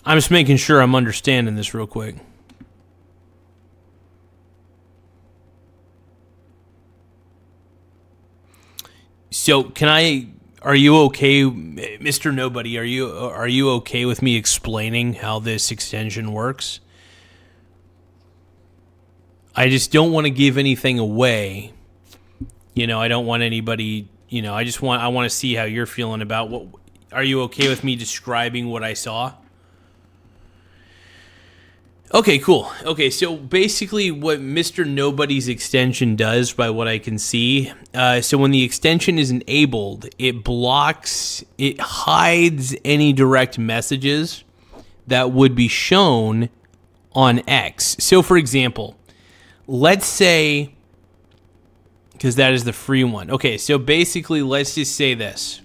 I'm just making sure I'm understanding this real quick. So are you okay, Mr. Nobody, are you okay with me explaining how this extension works? I just don't want to give anything away. You know, I don't want anybody, you know, I want to see how you're feeling about what. Are you okay with me describing what I saw? Okay, cool. Okay, so basically what Mr. Nobody's extension does, by what I can see, so when the extension is enabled, it hides any direct messages that would be shown on X. So for example, let's say, because that is the free one. Okay, so basically let's just say this.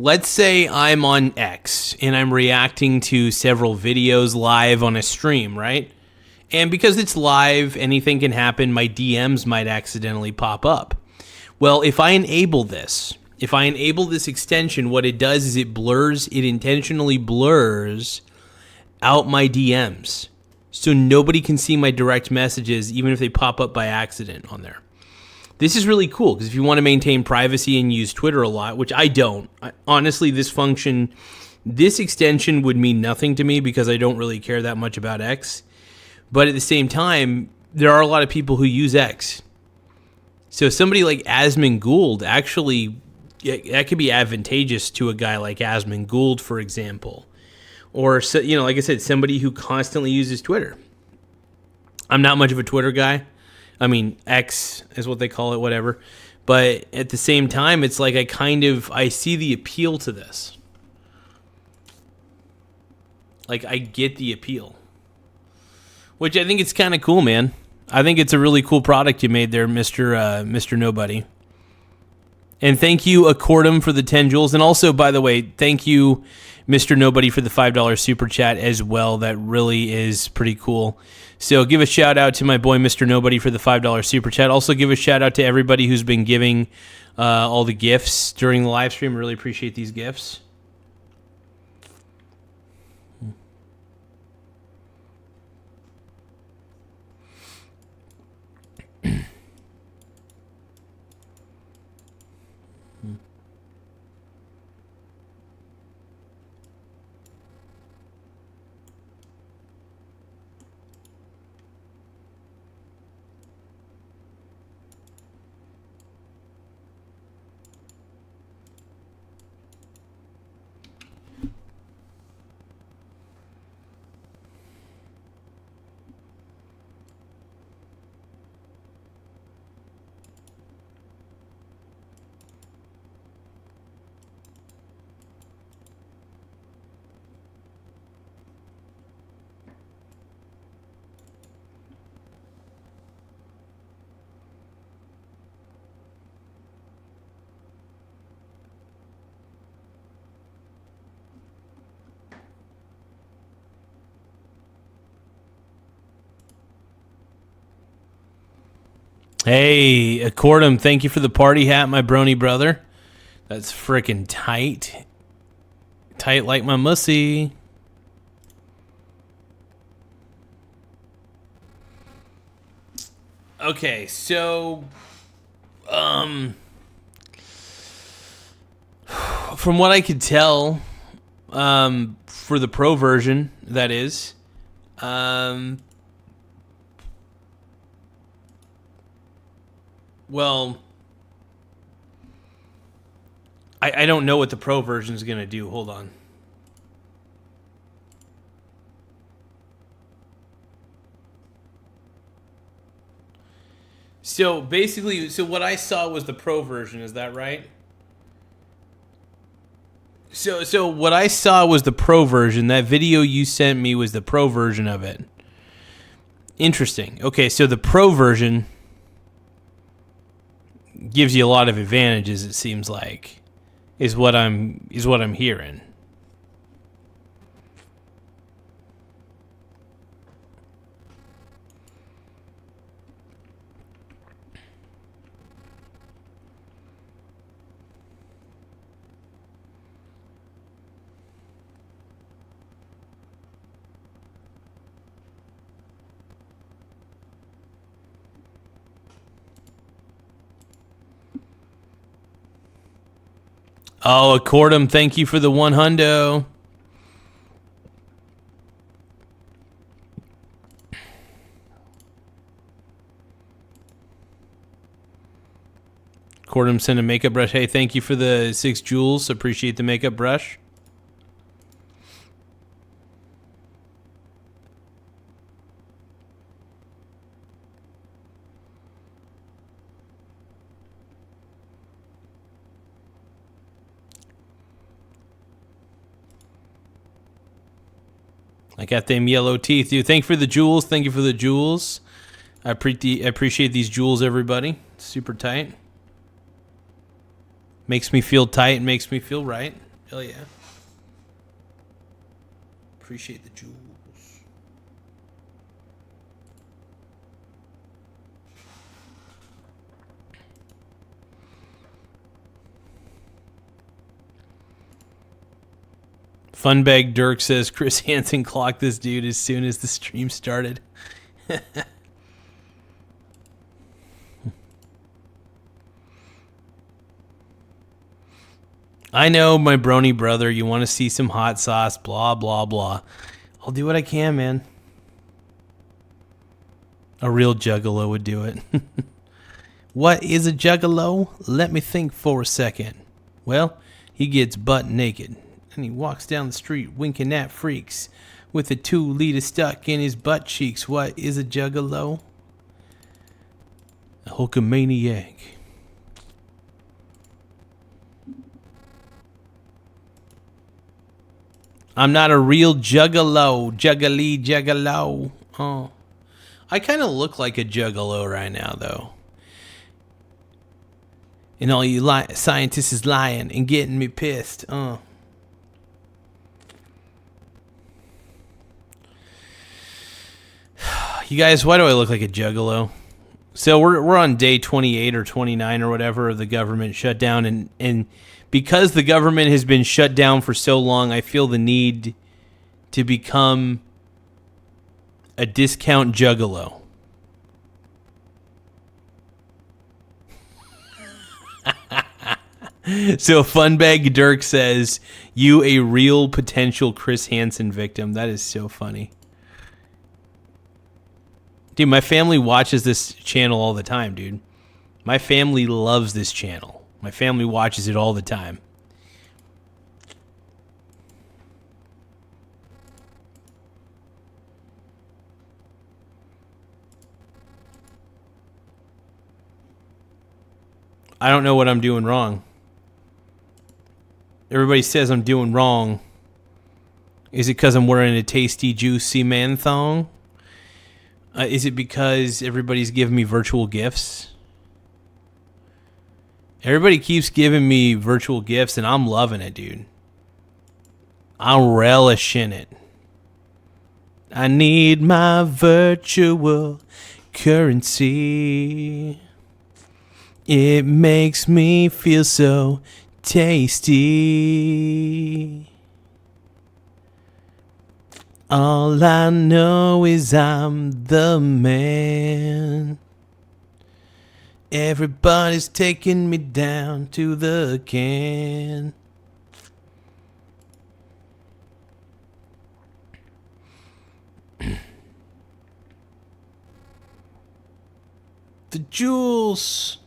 Let's say I'm on X and I'm reacting to several videos live on a stream, right? And because it's live, anything can happen. My DMs might accidentally pop up. Well, if I enable this, if I enable this extension, what it does is it intentionally blurs out my DMs. So nobody can see my direct messages, even if they pop up by accident on there. This is really cool, because if you want to maintain privacy and use Twitter a lot, which I don't, honestly, this extension would mean nothing to me because I don't really care that much about X. But at the same time, there are a lot of people who use X. So somebody like Asmund Gould, actually, that could be advantageous to a guy like Asmund Gould, for example. Or, like I said, somebody who constantly uses Twitter. I'm not much of a Twitter guy. I mean, X is what they call it, whatever. But at the same time, it's like I see the appeal to this. Like, I get the appeal. Which I think it's kind of cool, man. I think it's a really cool product you made there, Mr. Nobody. And thank you, Accordum, for the 10 jewels. And also, by the way, thank you, Mr. Nobody, for the $5 super chat as well. That really is pretty cool. So give a shout out to my boy, Mr. Nobody, for the $5 super chat. Also give a shout out to everybody who's been giving all the gifts during the live stream. Really appreciate these gifts. Hey, Accordum, thank you for the party hat, my brony brother. That's freaking tight. Tight like my mussy. Okay, so from what I could tell, for the pro version, that is, well, I don't know what the pro version is going to do. Hold on. So basically, what I saw was the pro version. Is that right? So what I saw was the pro version. That video you sent me was the pro version of it. Interesting. Okay, so the pro version gives you a lot of advantages, it seems like, is what I'm hearing. Oh, Accordum, thank you for the 100. Accordum sent a makeup brush. Hey, thank you for the 6 jewels. Appreciate the makeup brush. I got them yellow teeth, dude. Thank you for the jewels. Thank you for the jewels. I appreciate these jewels, everybody. Super tight. Makes me feel tight. Makes me feel right. Hell yeah. Appreciate the jewels. Funbag Dirk says Chris Hansen clocked this dude as soon as the stream started. I know, my brony brother, you want to see some hot sauce, blah, blah, blah. I'll do what I can, man. A real juggalo would do it. What is a juggalo? Let me think for a second. Well, he gets butt naked, and he walks down the street winking at freaks with a 2-liter stuck in his butt cheeks. What is a juggalo? A hulkamaniac. I'm not a real juggalo. Juggly juggalo. Oh. I kind of look like a juggalo right now, though. And all you scientists is lying and getting me pissed. You guys, why do I look like a juggalo? So we're on day 28 or 29 or whatever of the government shutdown, and because the government has been shut down for so long, I feel the need to become a discount juggalo. So Funbag Dirk says, you a real potential Chris Hansen victim. That is so funny. Dude, my family watches this channel all the time, dude. My family loves this channel. My family watches it all the time. I don't know what I'm doing wrong. Everybody says I'm doing wrong. Is it because I'm wearing a tasty, juicy man thong? Is it because everybody's giving me virtual gifts? Everybody keeps giving me virtual gifts, and I'm loving it, dude. I'm relishing it. I need my virtual currency. It makes me feel so tasty. All I know is I'm the man. Everybody's taking me down to the can. The jewels.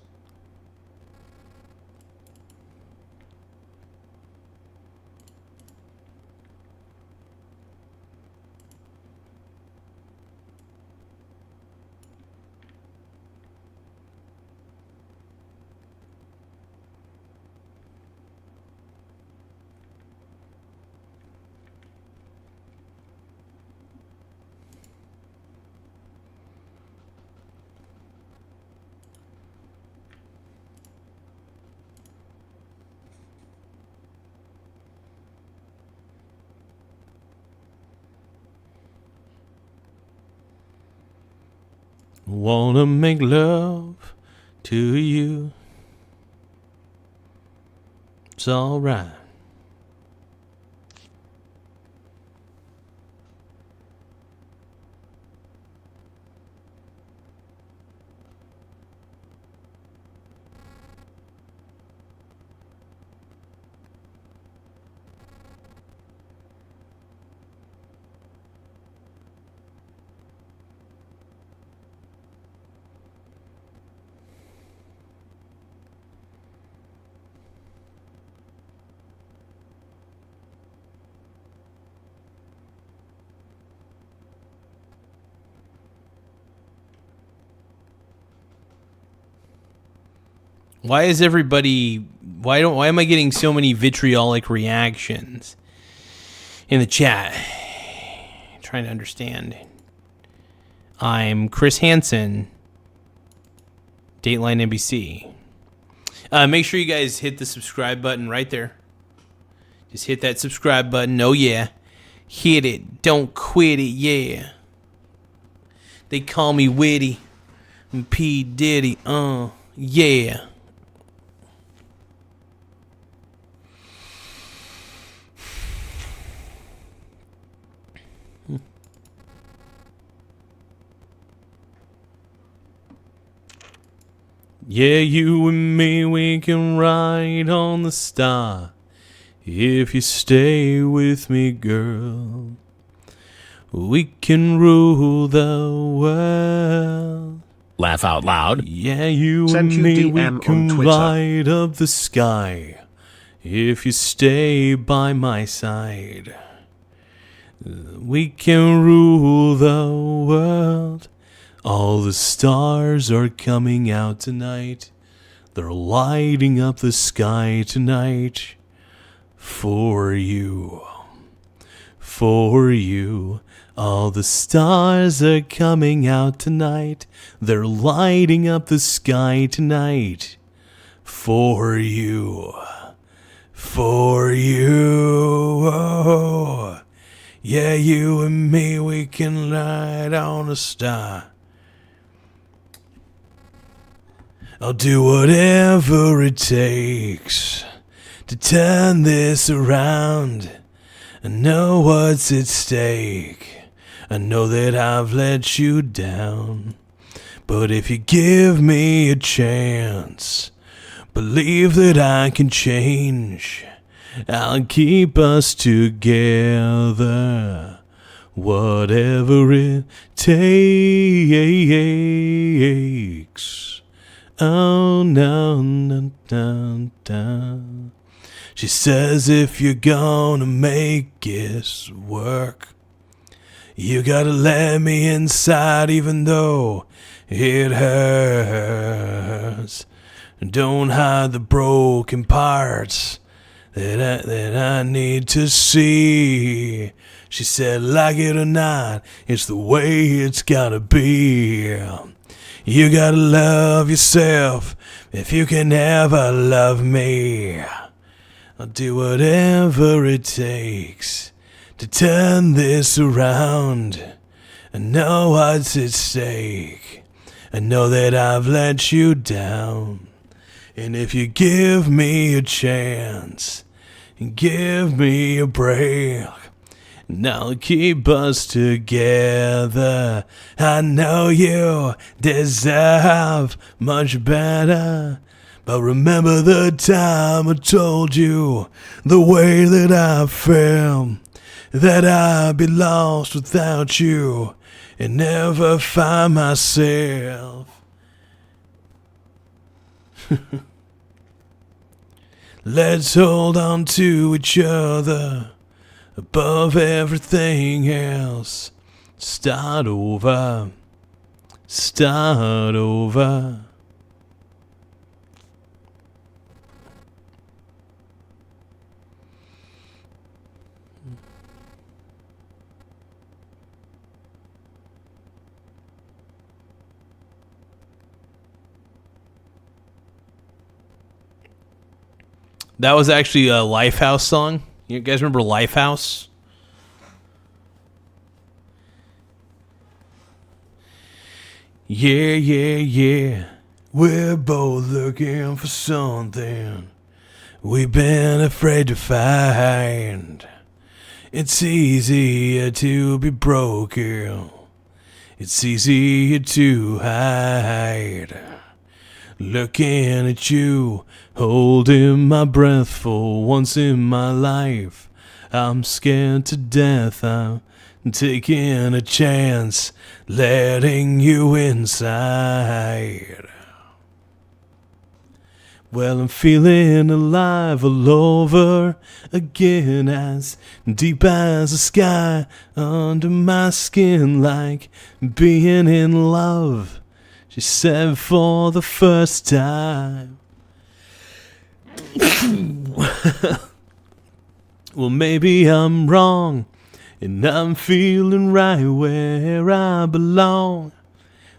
Wanna make love to you. It's alright. Why is everybody... Why am I getting so many vitriolic reactions in the chat? I'm trying to understand. I'm Chris Hansen, Dateline NBC. Make sure you guys hit the subscribe button right there. Just hit that subscribe button. Oh, yeah. Hit it. Don't quit it. Yeah. They call me Witty. I'm P. Diddy. Yeah. Yeah, you and me, we can ride on the star. If you stay with me, girl, we can rule the world. Laugh out loud. Yeah, you Sent and you me, DM we on can Twitter. light up the sky. If you stay by my side, we can rule the world. All the stars are coming out tonight. They're lighting up the sky tonight. For you. For you. All the stars are coming out tonight. They're lighting up the sky tonight. For you. For you. Oh. Yeah, you and me, we can light on a star. I'll do whatever it takes to turn this around. I know what's at stake. I know that I've let you down. But if you give me a chance, believe that I can change. I'll keep us together, whatever it takes. Oh, no, no, no, no. She says if you're gonna make this work, you gotta let me inside even though it hurts. Don't hide the broken parts that I need to see. She said, like it or not, it's the way it's gotta be. You gotta love yourself if you can ever love me. I'll do whatever it takes to turn this around. I know what's at stake. I know that I've let you down. And if you give me a chance, and give me a break, and I'll keep us together. I know you deserve much better. But remember the time I told you the way that I felt, that I'd be lost without you and never find myself. Let's hold on to each other above everything else. Start over. Start over. That was actually a Lifehouse song. You guys remember Lifehouse? Yeah, yeah, yeah. We're both looking for something we've been afraid to find. It's easier to be broken. It's easier to hide. Looking at you, holding my breath for once in my life. I'm scared to death, I'm taking a chance, letting you inside. Well, I'm feeling alive all over again, as deep as the sky under my skin, like being in love. She said for the first time. Well, maybe I'm wrong, and I'm feeling right where I belong.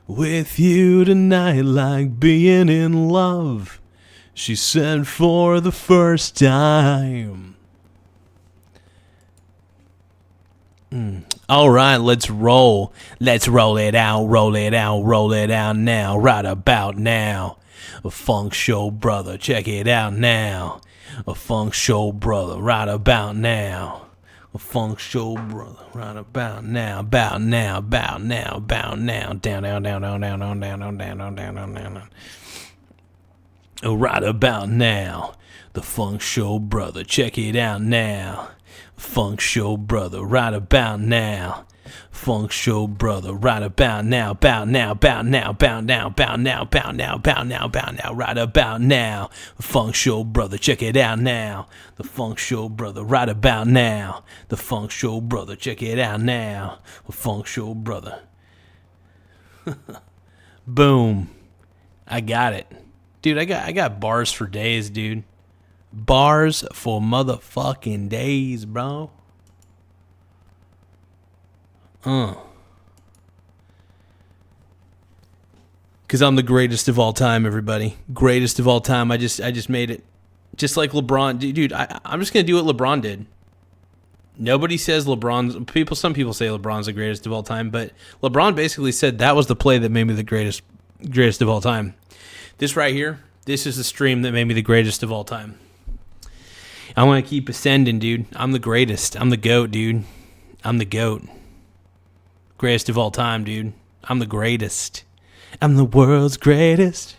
With you tonight, like being in love. She said for the first time. All right, let's roll. Let's roll it out, roll it out, roll it out now, right about now. A funk show brother, check it out now. A funk show brother, right about now. A funk show brother, right about now, about now, about now, about now. Down, down, down, down, down, down, down, down, down, down, down, down, down. Right about now, the Funk Show Brother. Check it out now. Funk Show Brother, right about now. Funk Show Brother, right about now, bout now, bout now, bout now, bout now, bout now, bout now, bout now, right about now. The Funk Show Brother, check it out now. The Funk Show Brother, right about now. The Funk Show Brother, check it out now. The Funk Show Brother. Boom. I got it. Dude, I got bars for days, dude. Bars for motherfucking days, bro. Cause I'm the greatest of all time, everybody. Greatest of all time. I just made it. Just like LeBron, dude. I'm just gonna do what LeBron did. Nobody says LeBron's. Some people say LeBron's the greatest of all time, but LeBron basically said that was the play that made me the greatest of all time. This right here, this is the stream that made me the greatest of all time. I want to keep ascending, dude. I'm the greatest. I'm the GOAT, dude. I'm the GOAT. Greatest of all time, dude. I'm the greatest. I'm the world's greatest.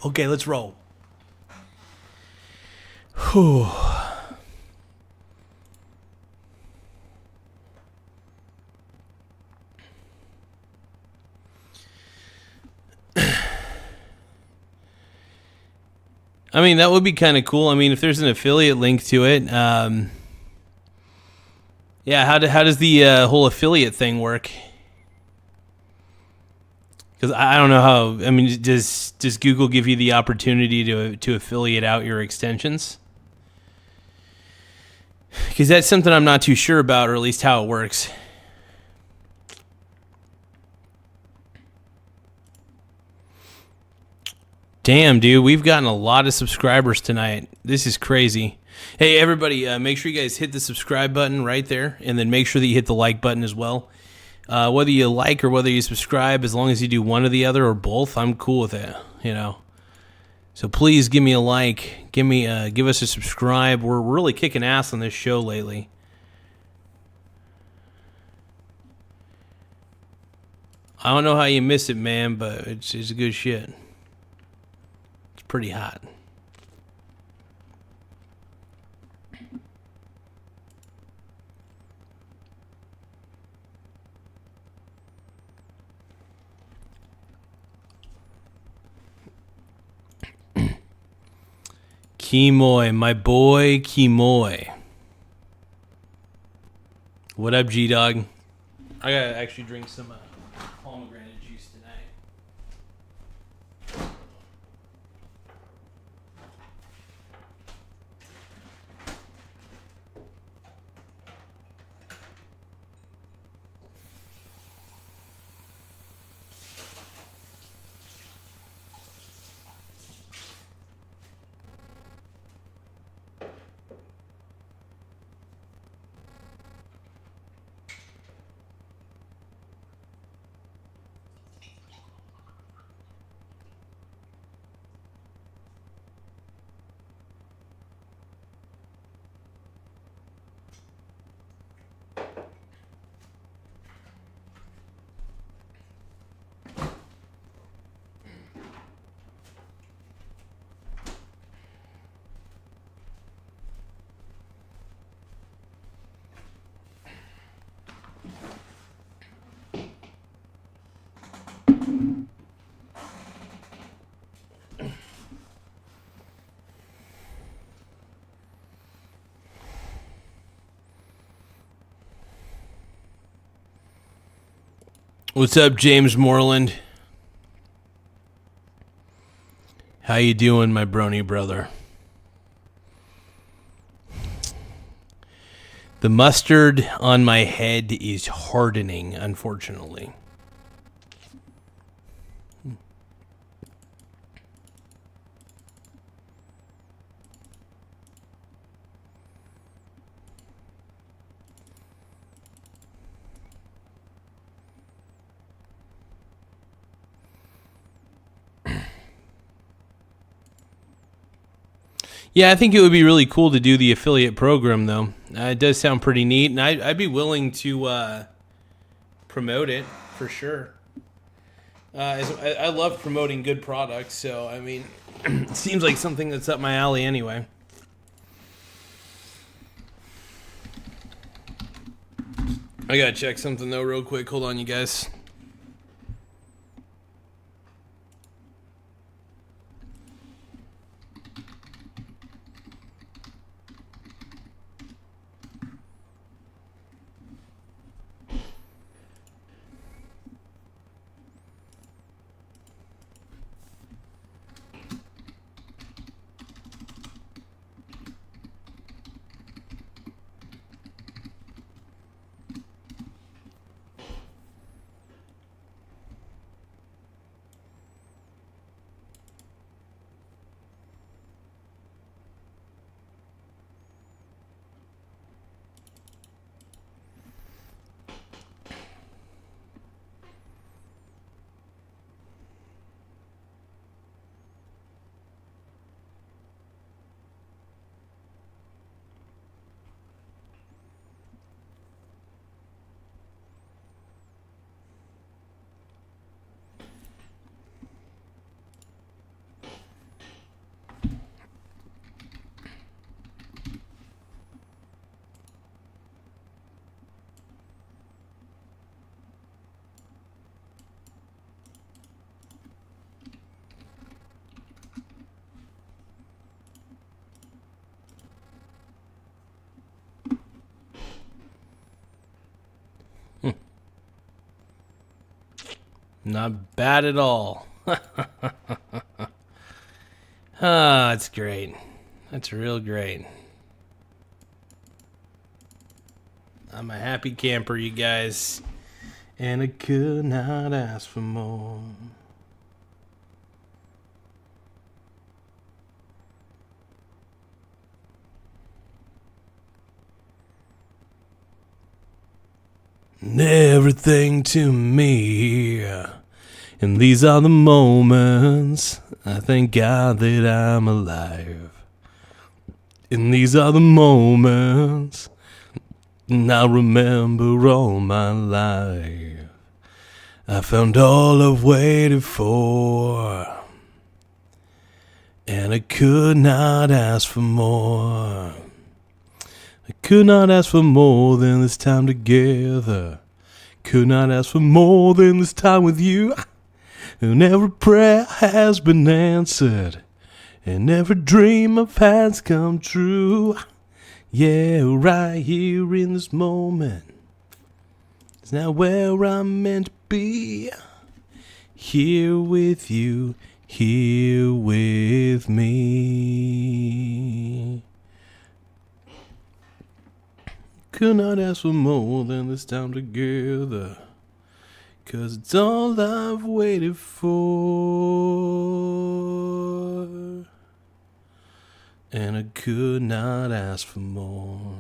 Okay, let's roll. Whew. I mean, that would be kind of cool. I mean, if there's an affiliate link to it, yeah. How does the whole affiliate thing work? Because I don't know how. I mean, does Google give you the opportunity to affiliate out your extensions? Because that's something I'm not too sure about, or at least how it works. Damn, dude, we've gotten a lot of subscribers tonight. This is crazy. Hey, everybody, make sure you guys hit the subscribe button right there, and then make sure that you hit the like button as well. Whether you like or whether you subscribe, as long as you do one or the other or both, I'm cool with it, you know. So please give me a like, give us a subscribe. We're really kicking ass on this show lately. I don't know how you miss it, man, but it's good shit. It's pretty hot. Kimoy, my boy Kimoy. What up, G-Dog? I gotta actually drink some pomegranate juice tonight. What's up, James Moreland? How you doing, my brony brother? The mustard on my head is hardening, unfortunately. Yeah, I think it would be really cool to do the affiliate program, though. It does sound pretty neat, and I'd be willing to promote it for sure. I love promoting good products, so I mean, it seems like something that's up my alley anyway. I gotta check something though, real quick. Hold on, you guys. Not bad at all. Ah, that's great. That's real great. I'm a happy camper, you guys. And I could not ask for more. And everything to me. And these are the moments I thank God that I'm alive. And these are the moments and I remember all my life. I found all I've waited for, and I could not ask for more. I could not ask for more than this time together. Could not ask for more than this time with you. And every prayer has been answered, and every dream I've had's come true. Yeah, right here in this moment is now where I'm meant to be. Here with you, here with me. Could not ask for more than this time together, 'cause it's all I've waited for, and I could not ask for more.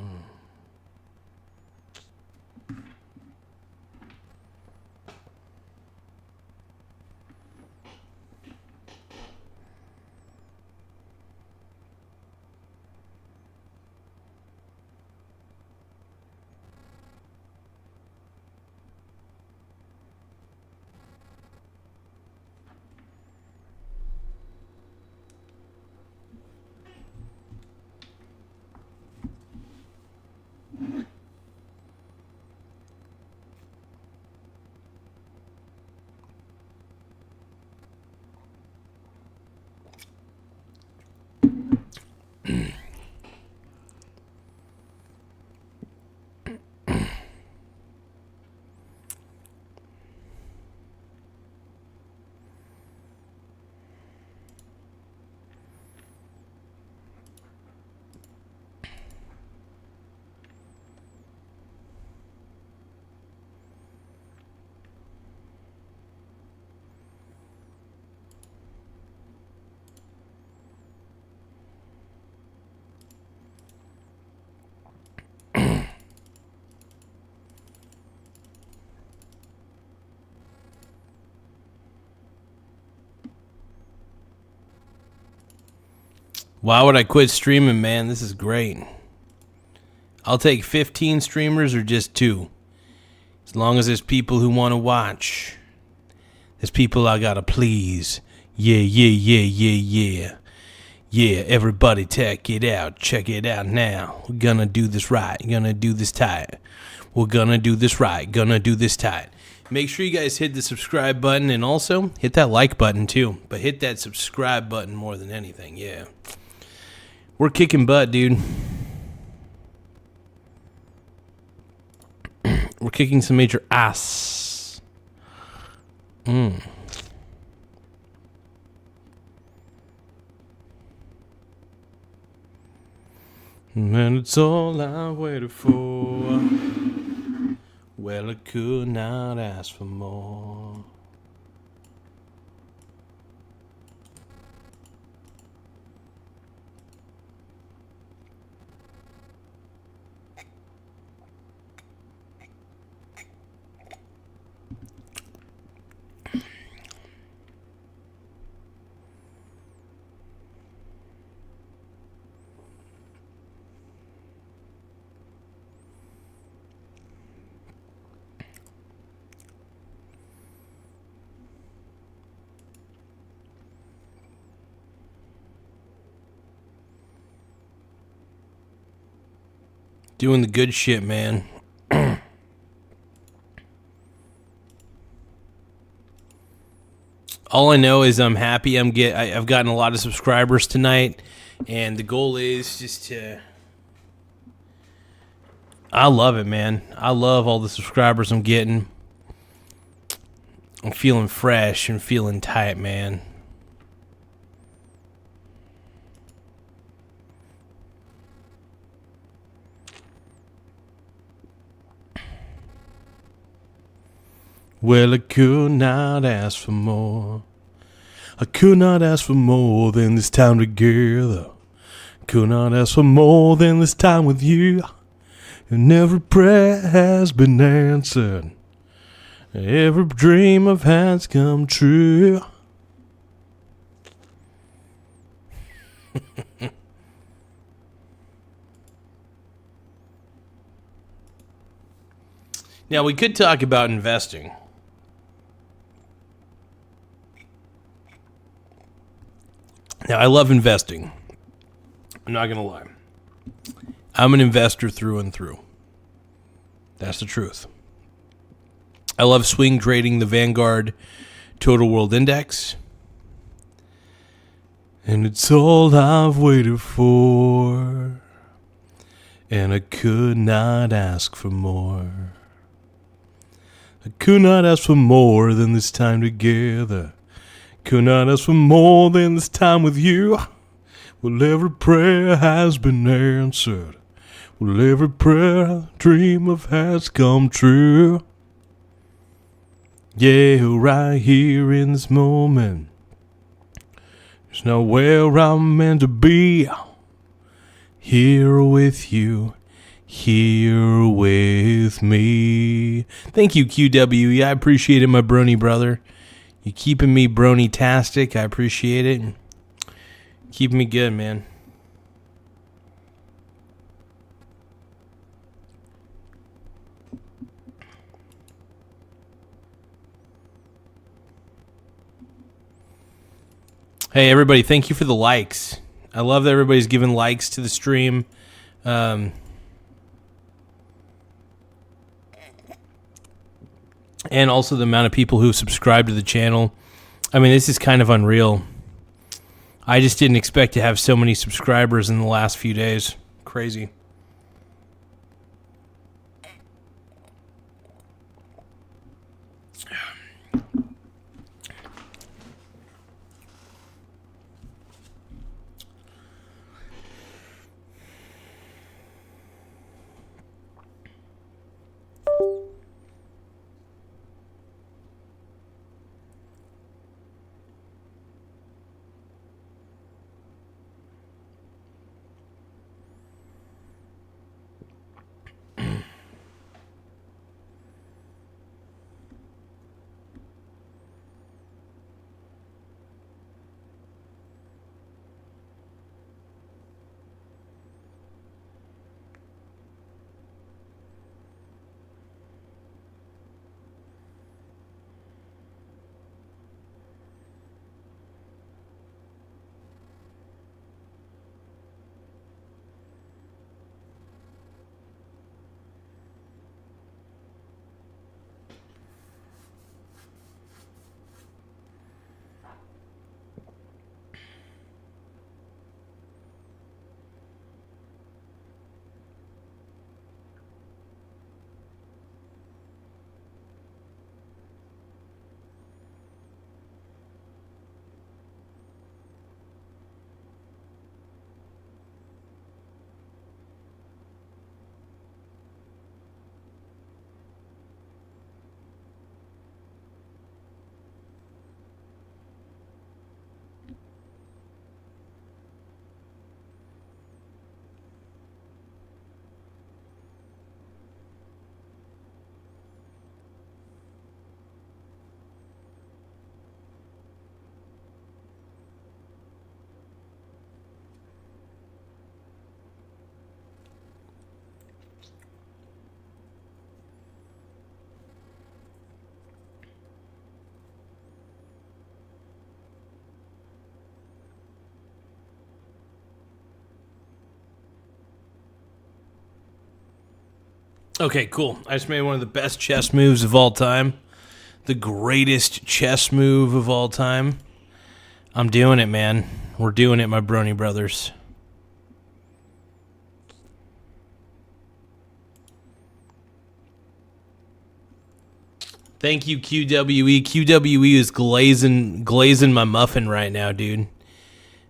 Why would I quit streaming, man? This is great. I'll take 15 streamers or just 2. As long as there's people who want to watch. There's people I gotta please. Yeah, yeah, yeah, yeah, yeah. Yeah, everybody check it out. Check it out now. We're gonna do this right. Gonna do this tight. We're gonna do this right. Gonna do this tight. Make sure you guys hit the subscribe button and also hit that like button too. But hit that subscribe button more than anything, yeah. We're kicking butt, dude. We're kicking some major ass. And it's all I waited for. Well, I could not ask for more. Doing the good shit, man. All I know is I'm happy. I've gotten a lot of subscribers tonight, and the goal is just to. I love it, man. I love all the subscribers I'm getting. I'm feeling fresh and feeling tight, man. Well, I could not ask for more. I could not ask for more than this time together. Could not ask for more than this time with you. And every prayer has been answered. Every dream I've had's come true. Now, we could talk about investing. Now, I love investing. I'm not going to lie. I'm an investor through and through. That's the truth. I love swing trading the Vanguard Total World Index. And it's all I've waited for. And I could not ask for more. I could not ask for more than this time together. Could not ask for more than this time with you. Well, every prayer has been answered. Well, every prayer, dream of has come true. Yeah, right here in this moment. There's nowhere I'm meant to be. Here with you. Here with me. Thank you, QWE. I appreciate it, my brony brother. You keeping me brony-tastic. I appreciate it. Keeping me good, man. Hey, everybody, thank you for the likes. I love that everybody's giving likes to the stream. And also the amount of people who subscribe to the channel. I mean, this is kind of unreal. I just didn't expect to have so many subscribers in the last few days. Crazy. Okay, cool. I just made one of the best chess moves of all time. The greatest chess move of all time. I'm doing it, man. We're doing it, my brony brothers. Thank you, QWE. QWE is glazing my muffin right now, dude.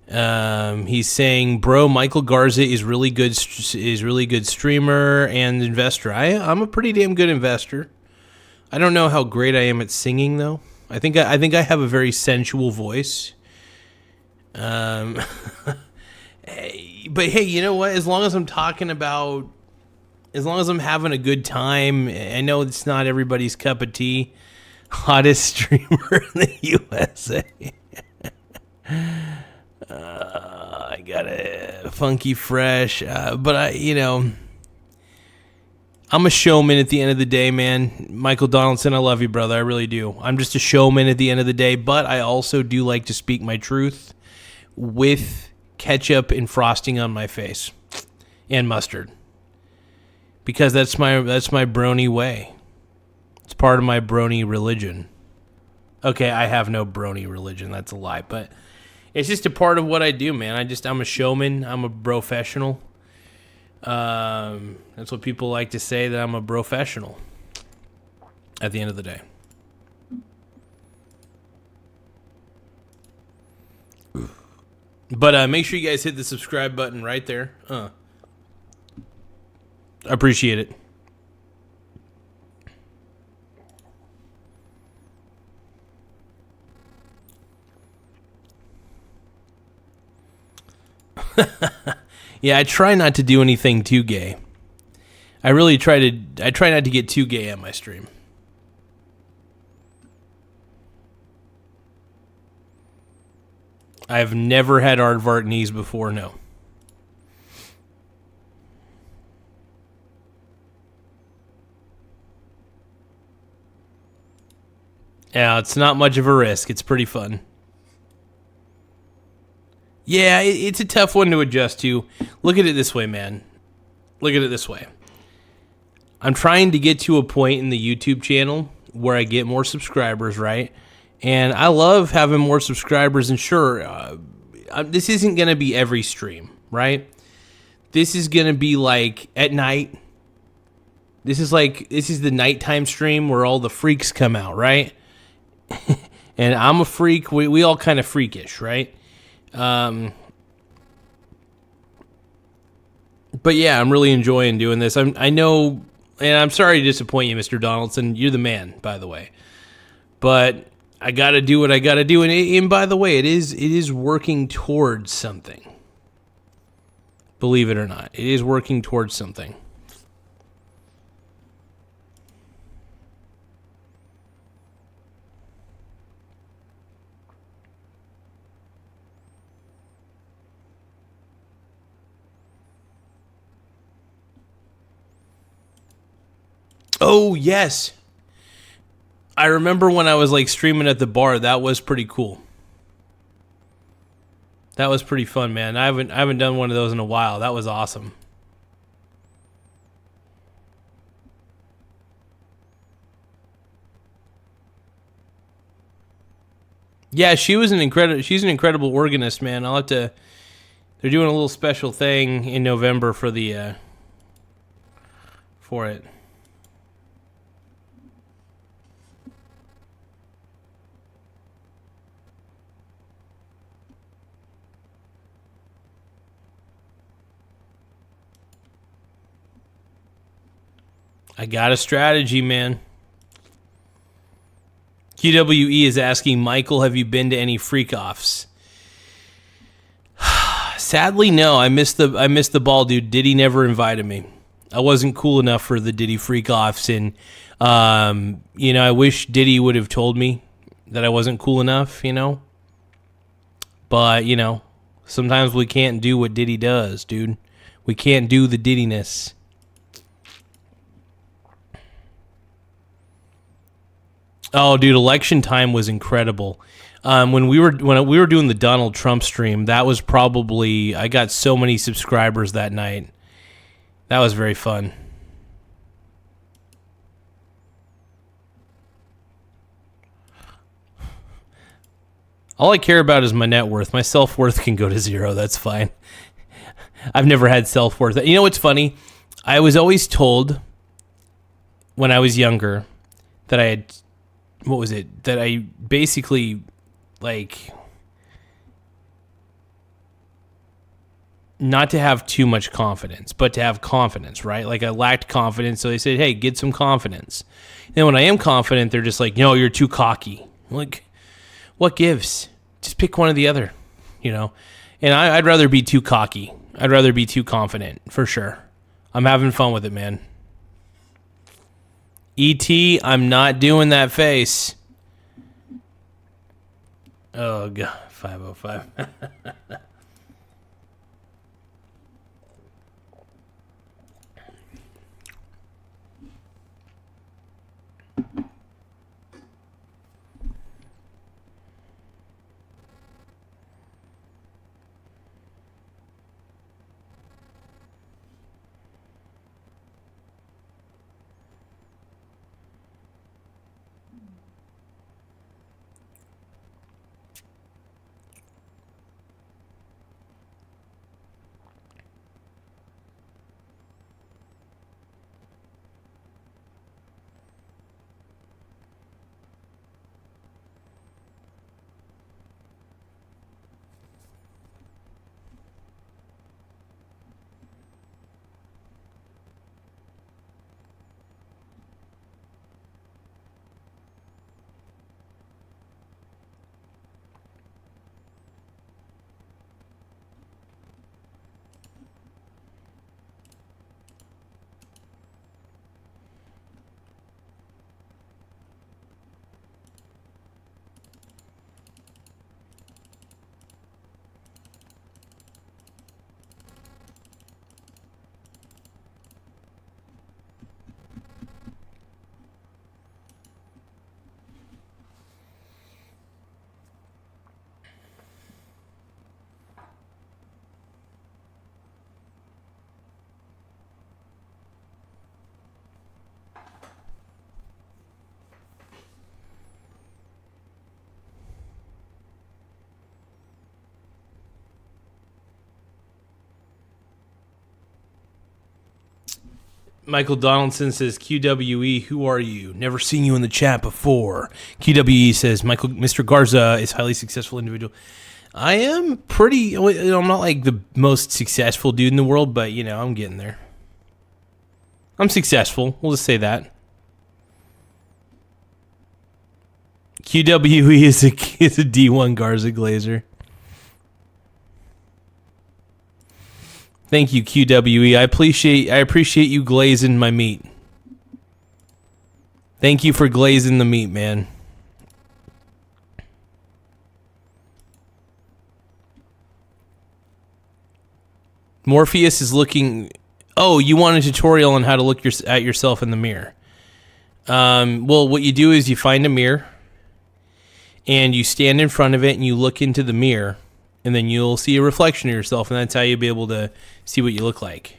He's saying, "Bro, Michael Garza is really good streamer and investor. I'm a pretty damn good investor. I don't know how great I am at singing though. I think I have a very sensual voice. But hey, you know what? As long as I'm having a good time, I know it's not everybody's cup of tea. Hottest streamer in the USA. I got a funky fresh, but I'm a showman at the end of the day, man. Michael Donaldson, I love you, brother. I really do. I'm just a showman at the end of the day, but I also do like to speak my truth with ketchup and frosting on my face and mustard. Because that's my brony way. It's part of my brony religion. Okay, I have no brony religion. That's a lie, but it's just a part of what I do, man. I'm a showman. I'm a professional. That's what people like to say, that I'm a professional at the end of the day. But make sure you guys hit the subscribe button right there. I appreciate it. Yeah, I try not to do anything too gay. I try not to get too gay on my stream. I've never had aardvark knees before, no. Yeah, it's not much of a risk. It's pretty fun. Yeah, it's a tough one to adjust to. Look at it this way, man. Look at it this way. I'm trying to get to a point in the YouTube channel where I get more subscribers, right? And I love having more subscribers, and sure, this isn't going to be every stream, right? This is going to be like at night. This is the nighttime stream where all the freaks come out, right? And I'm a freak. We all kind of freakish, right? But yeah, I'm really enjoying doing this. I know, and I'm sorry to disappoint you, Mr. Donaldson. You're the man, by the way. But I got to do what I got to do, and by the way, it is working towards something. Believe it or not, it is working towards something. Oh, yes. I remember when I was like streaming at the bar, that was pretty cool. That was pretty fun, man. I haven't done one of those in a while. That was awesome. Yeah, she's an incredible organist, man. They're doing a little special thing in November for it. I got a strategy, man. QWE is asking, Michael, have you been to any freak-offs? Sadly, no. I missed the ball, dude. Diddy never invited me. I wasn't cool enough for the Diddy freak-offs, and I wish Diddy would have told me that I wasn't cool enough, But, sometimes we can't do what Diddy does, dude. We can't do the Diddiness. Oh, dude, election time was incredible. When we were doing the Donald Trump stream, that was probably, I got so many subscribers that night. That was very fun. All I care about is my net worth. My self-worth can go to zero. That's fine. I've never had self-worth. You know what's funny? I was always told when I was younger that I had, what was it? That I basically, like, not to have too much confidence, but to have confidence, right? Like, I lacked confidence, so they said, hey, get some confidence. And when I am confident, they're just like, no, you're too cocky. I'm like, what gives? Just pick one or the other, you know? And I'd rather be too cocky. I'd rather be too confident, for sure. I'm having fun with it, man. E.T., I'm not doing that face. Oh, God, 505. Michael Donaldson says, QWE, who are you? Never seen you in the chat before. QWE says, Mr. Garza is a highly successful individual. I am pretty, I'm not like the most successful dude in the world, but, you know, I'm getting there. I'm successful. We'll just say that. QWE is a D1 Garza Glazer. Thank you, QWE. I appreciate you glazing my meat. Thank you for glazing the meat, man. Morpheus is looking... Oh, you want a tutorial on how to look at yourself in the mirror. Well, what you do is you find a mirror, and you stand in front of it, and you look into the mirror, and then you'll see a reflection of yourself, and that's how you'll be able to see what you look like.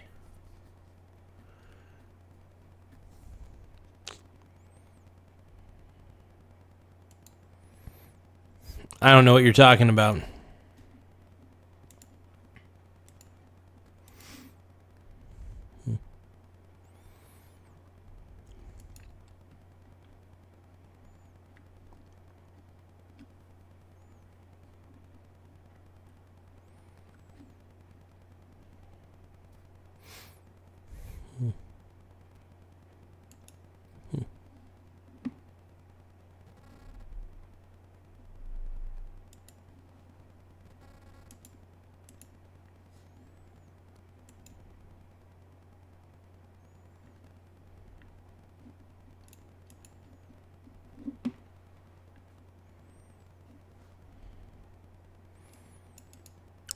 I don't know what you're talking about.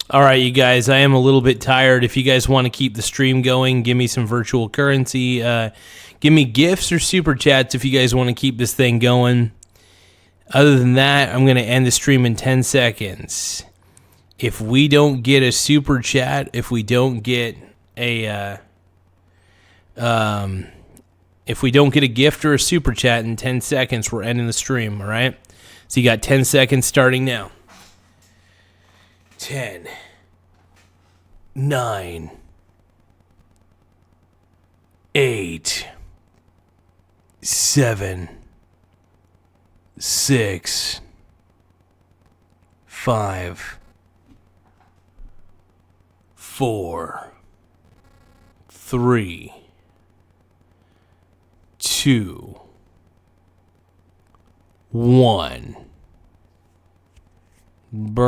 All right, you guys, I am a little bit tired. If you guys want to keep the stream going, give me some virtual currency. Give me gifts or super chats if you guys want to keep this thing going. Other than that, I'm going to end the stream in 10 seconds. If we don't get a super chat, if we don't get a gift or a super chat in 10 seconds, we're ending the stream, all right? So you got 10 seconds starting now. 10, 9, 8, 7, 6, 5, 4, 3, 2, 1. Bam.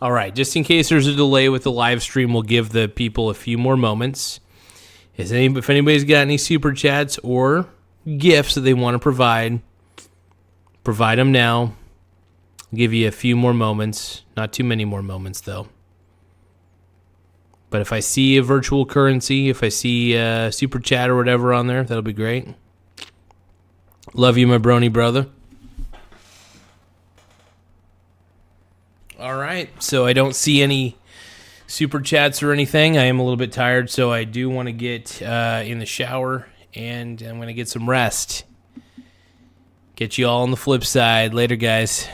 All right, just in case there's a delay with the live stream, we'll give the people a few more moments. If anybody's got any super chats or gifts that they want to provide them now. I'll give you a few more moments. Not too many more moments, though. But if I see a virtual currency, if I see a super chat or whatever on there, that'll be great. Love you, my brony brother. All right, so I don't see any super chats or anything. I am a little bit tired, so I do want to get in the shower, and I'm going to get some rest. Get you all on the flip side. Later, guys.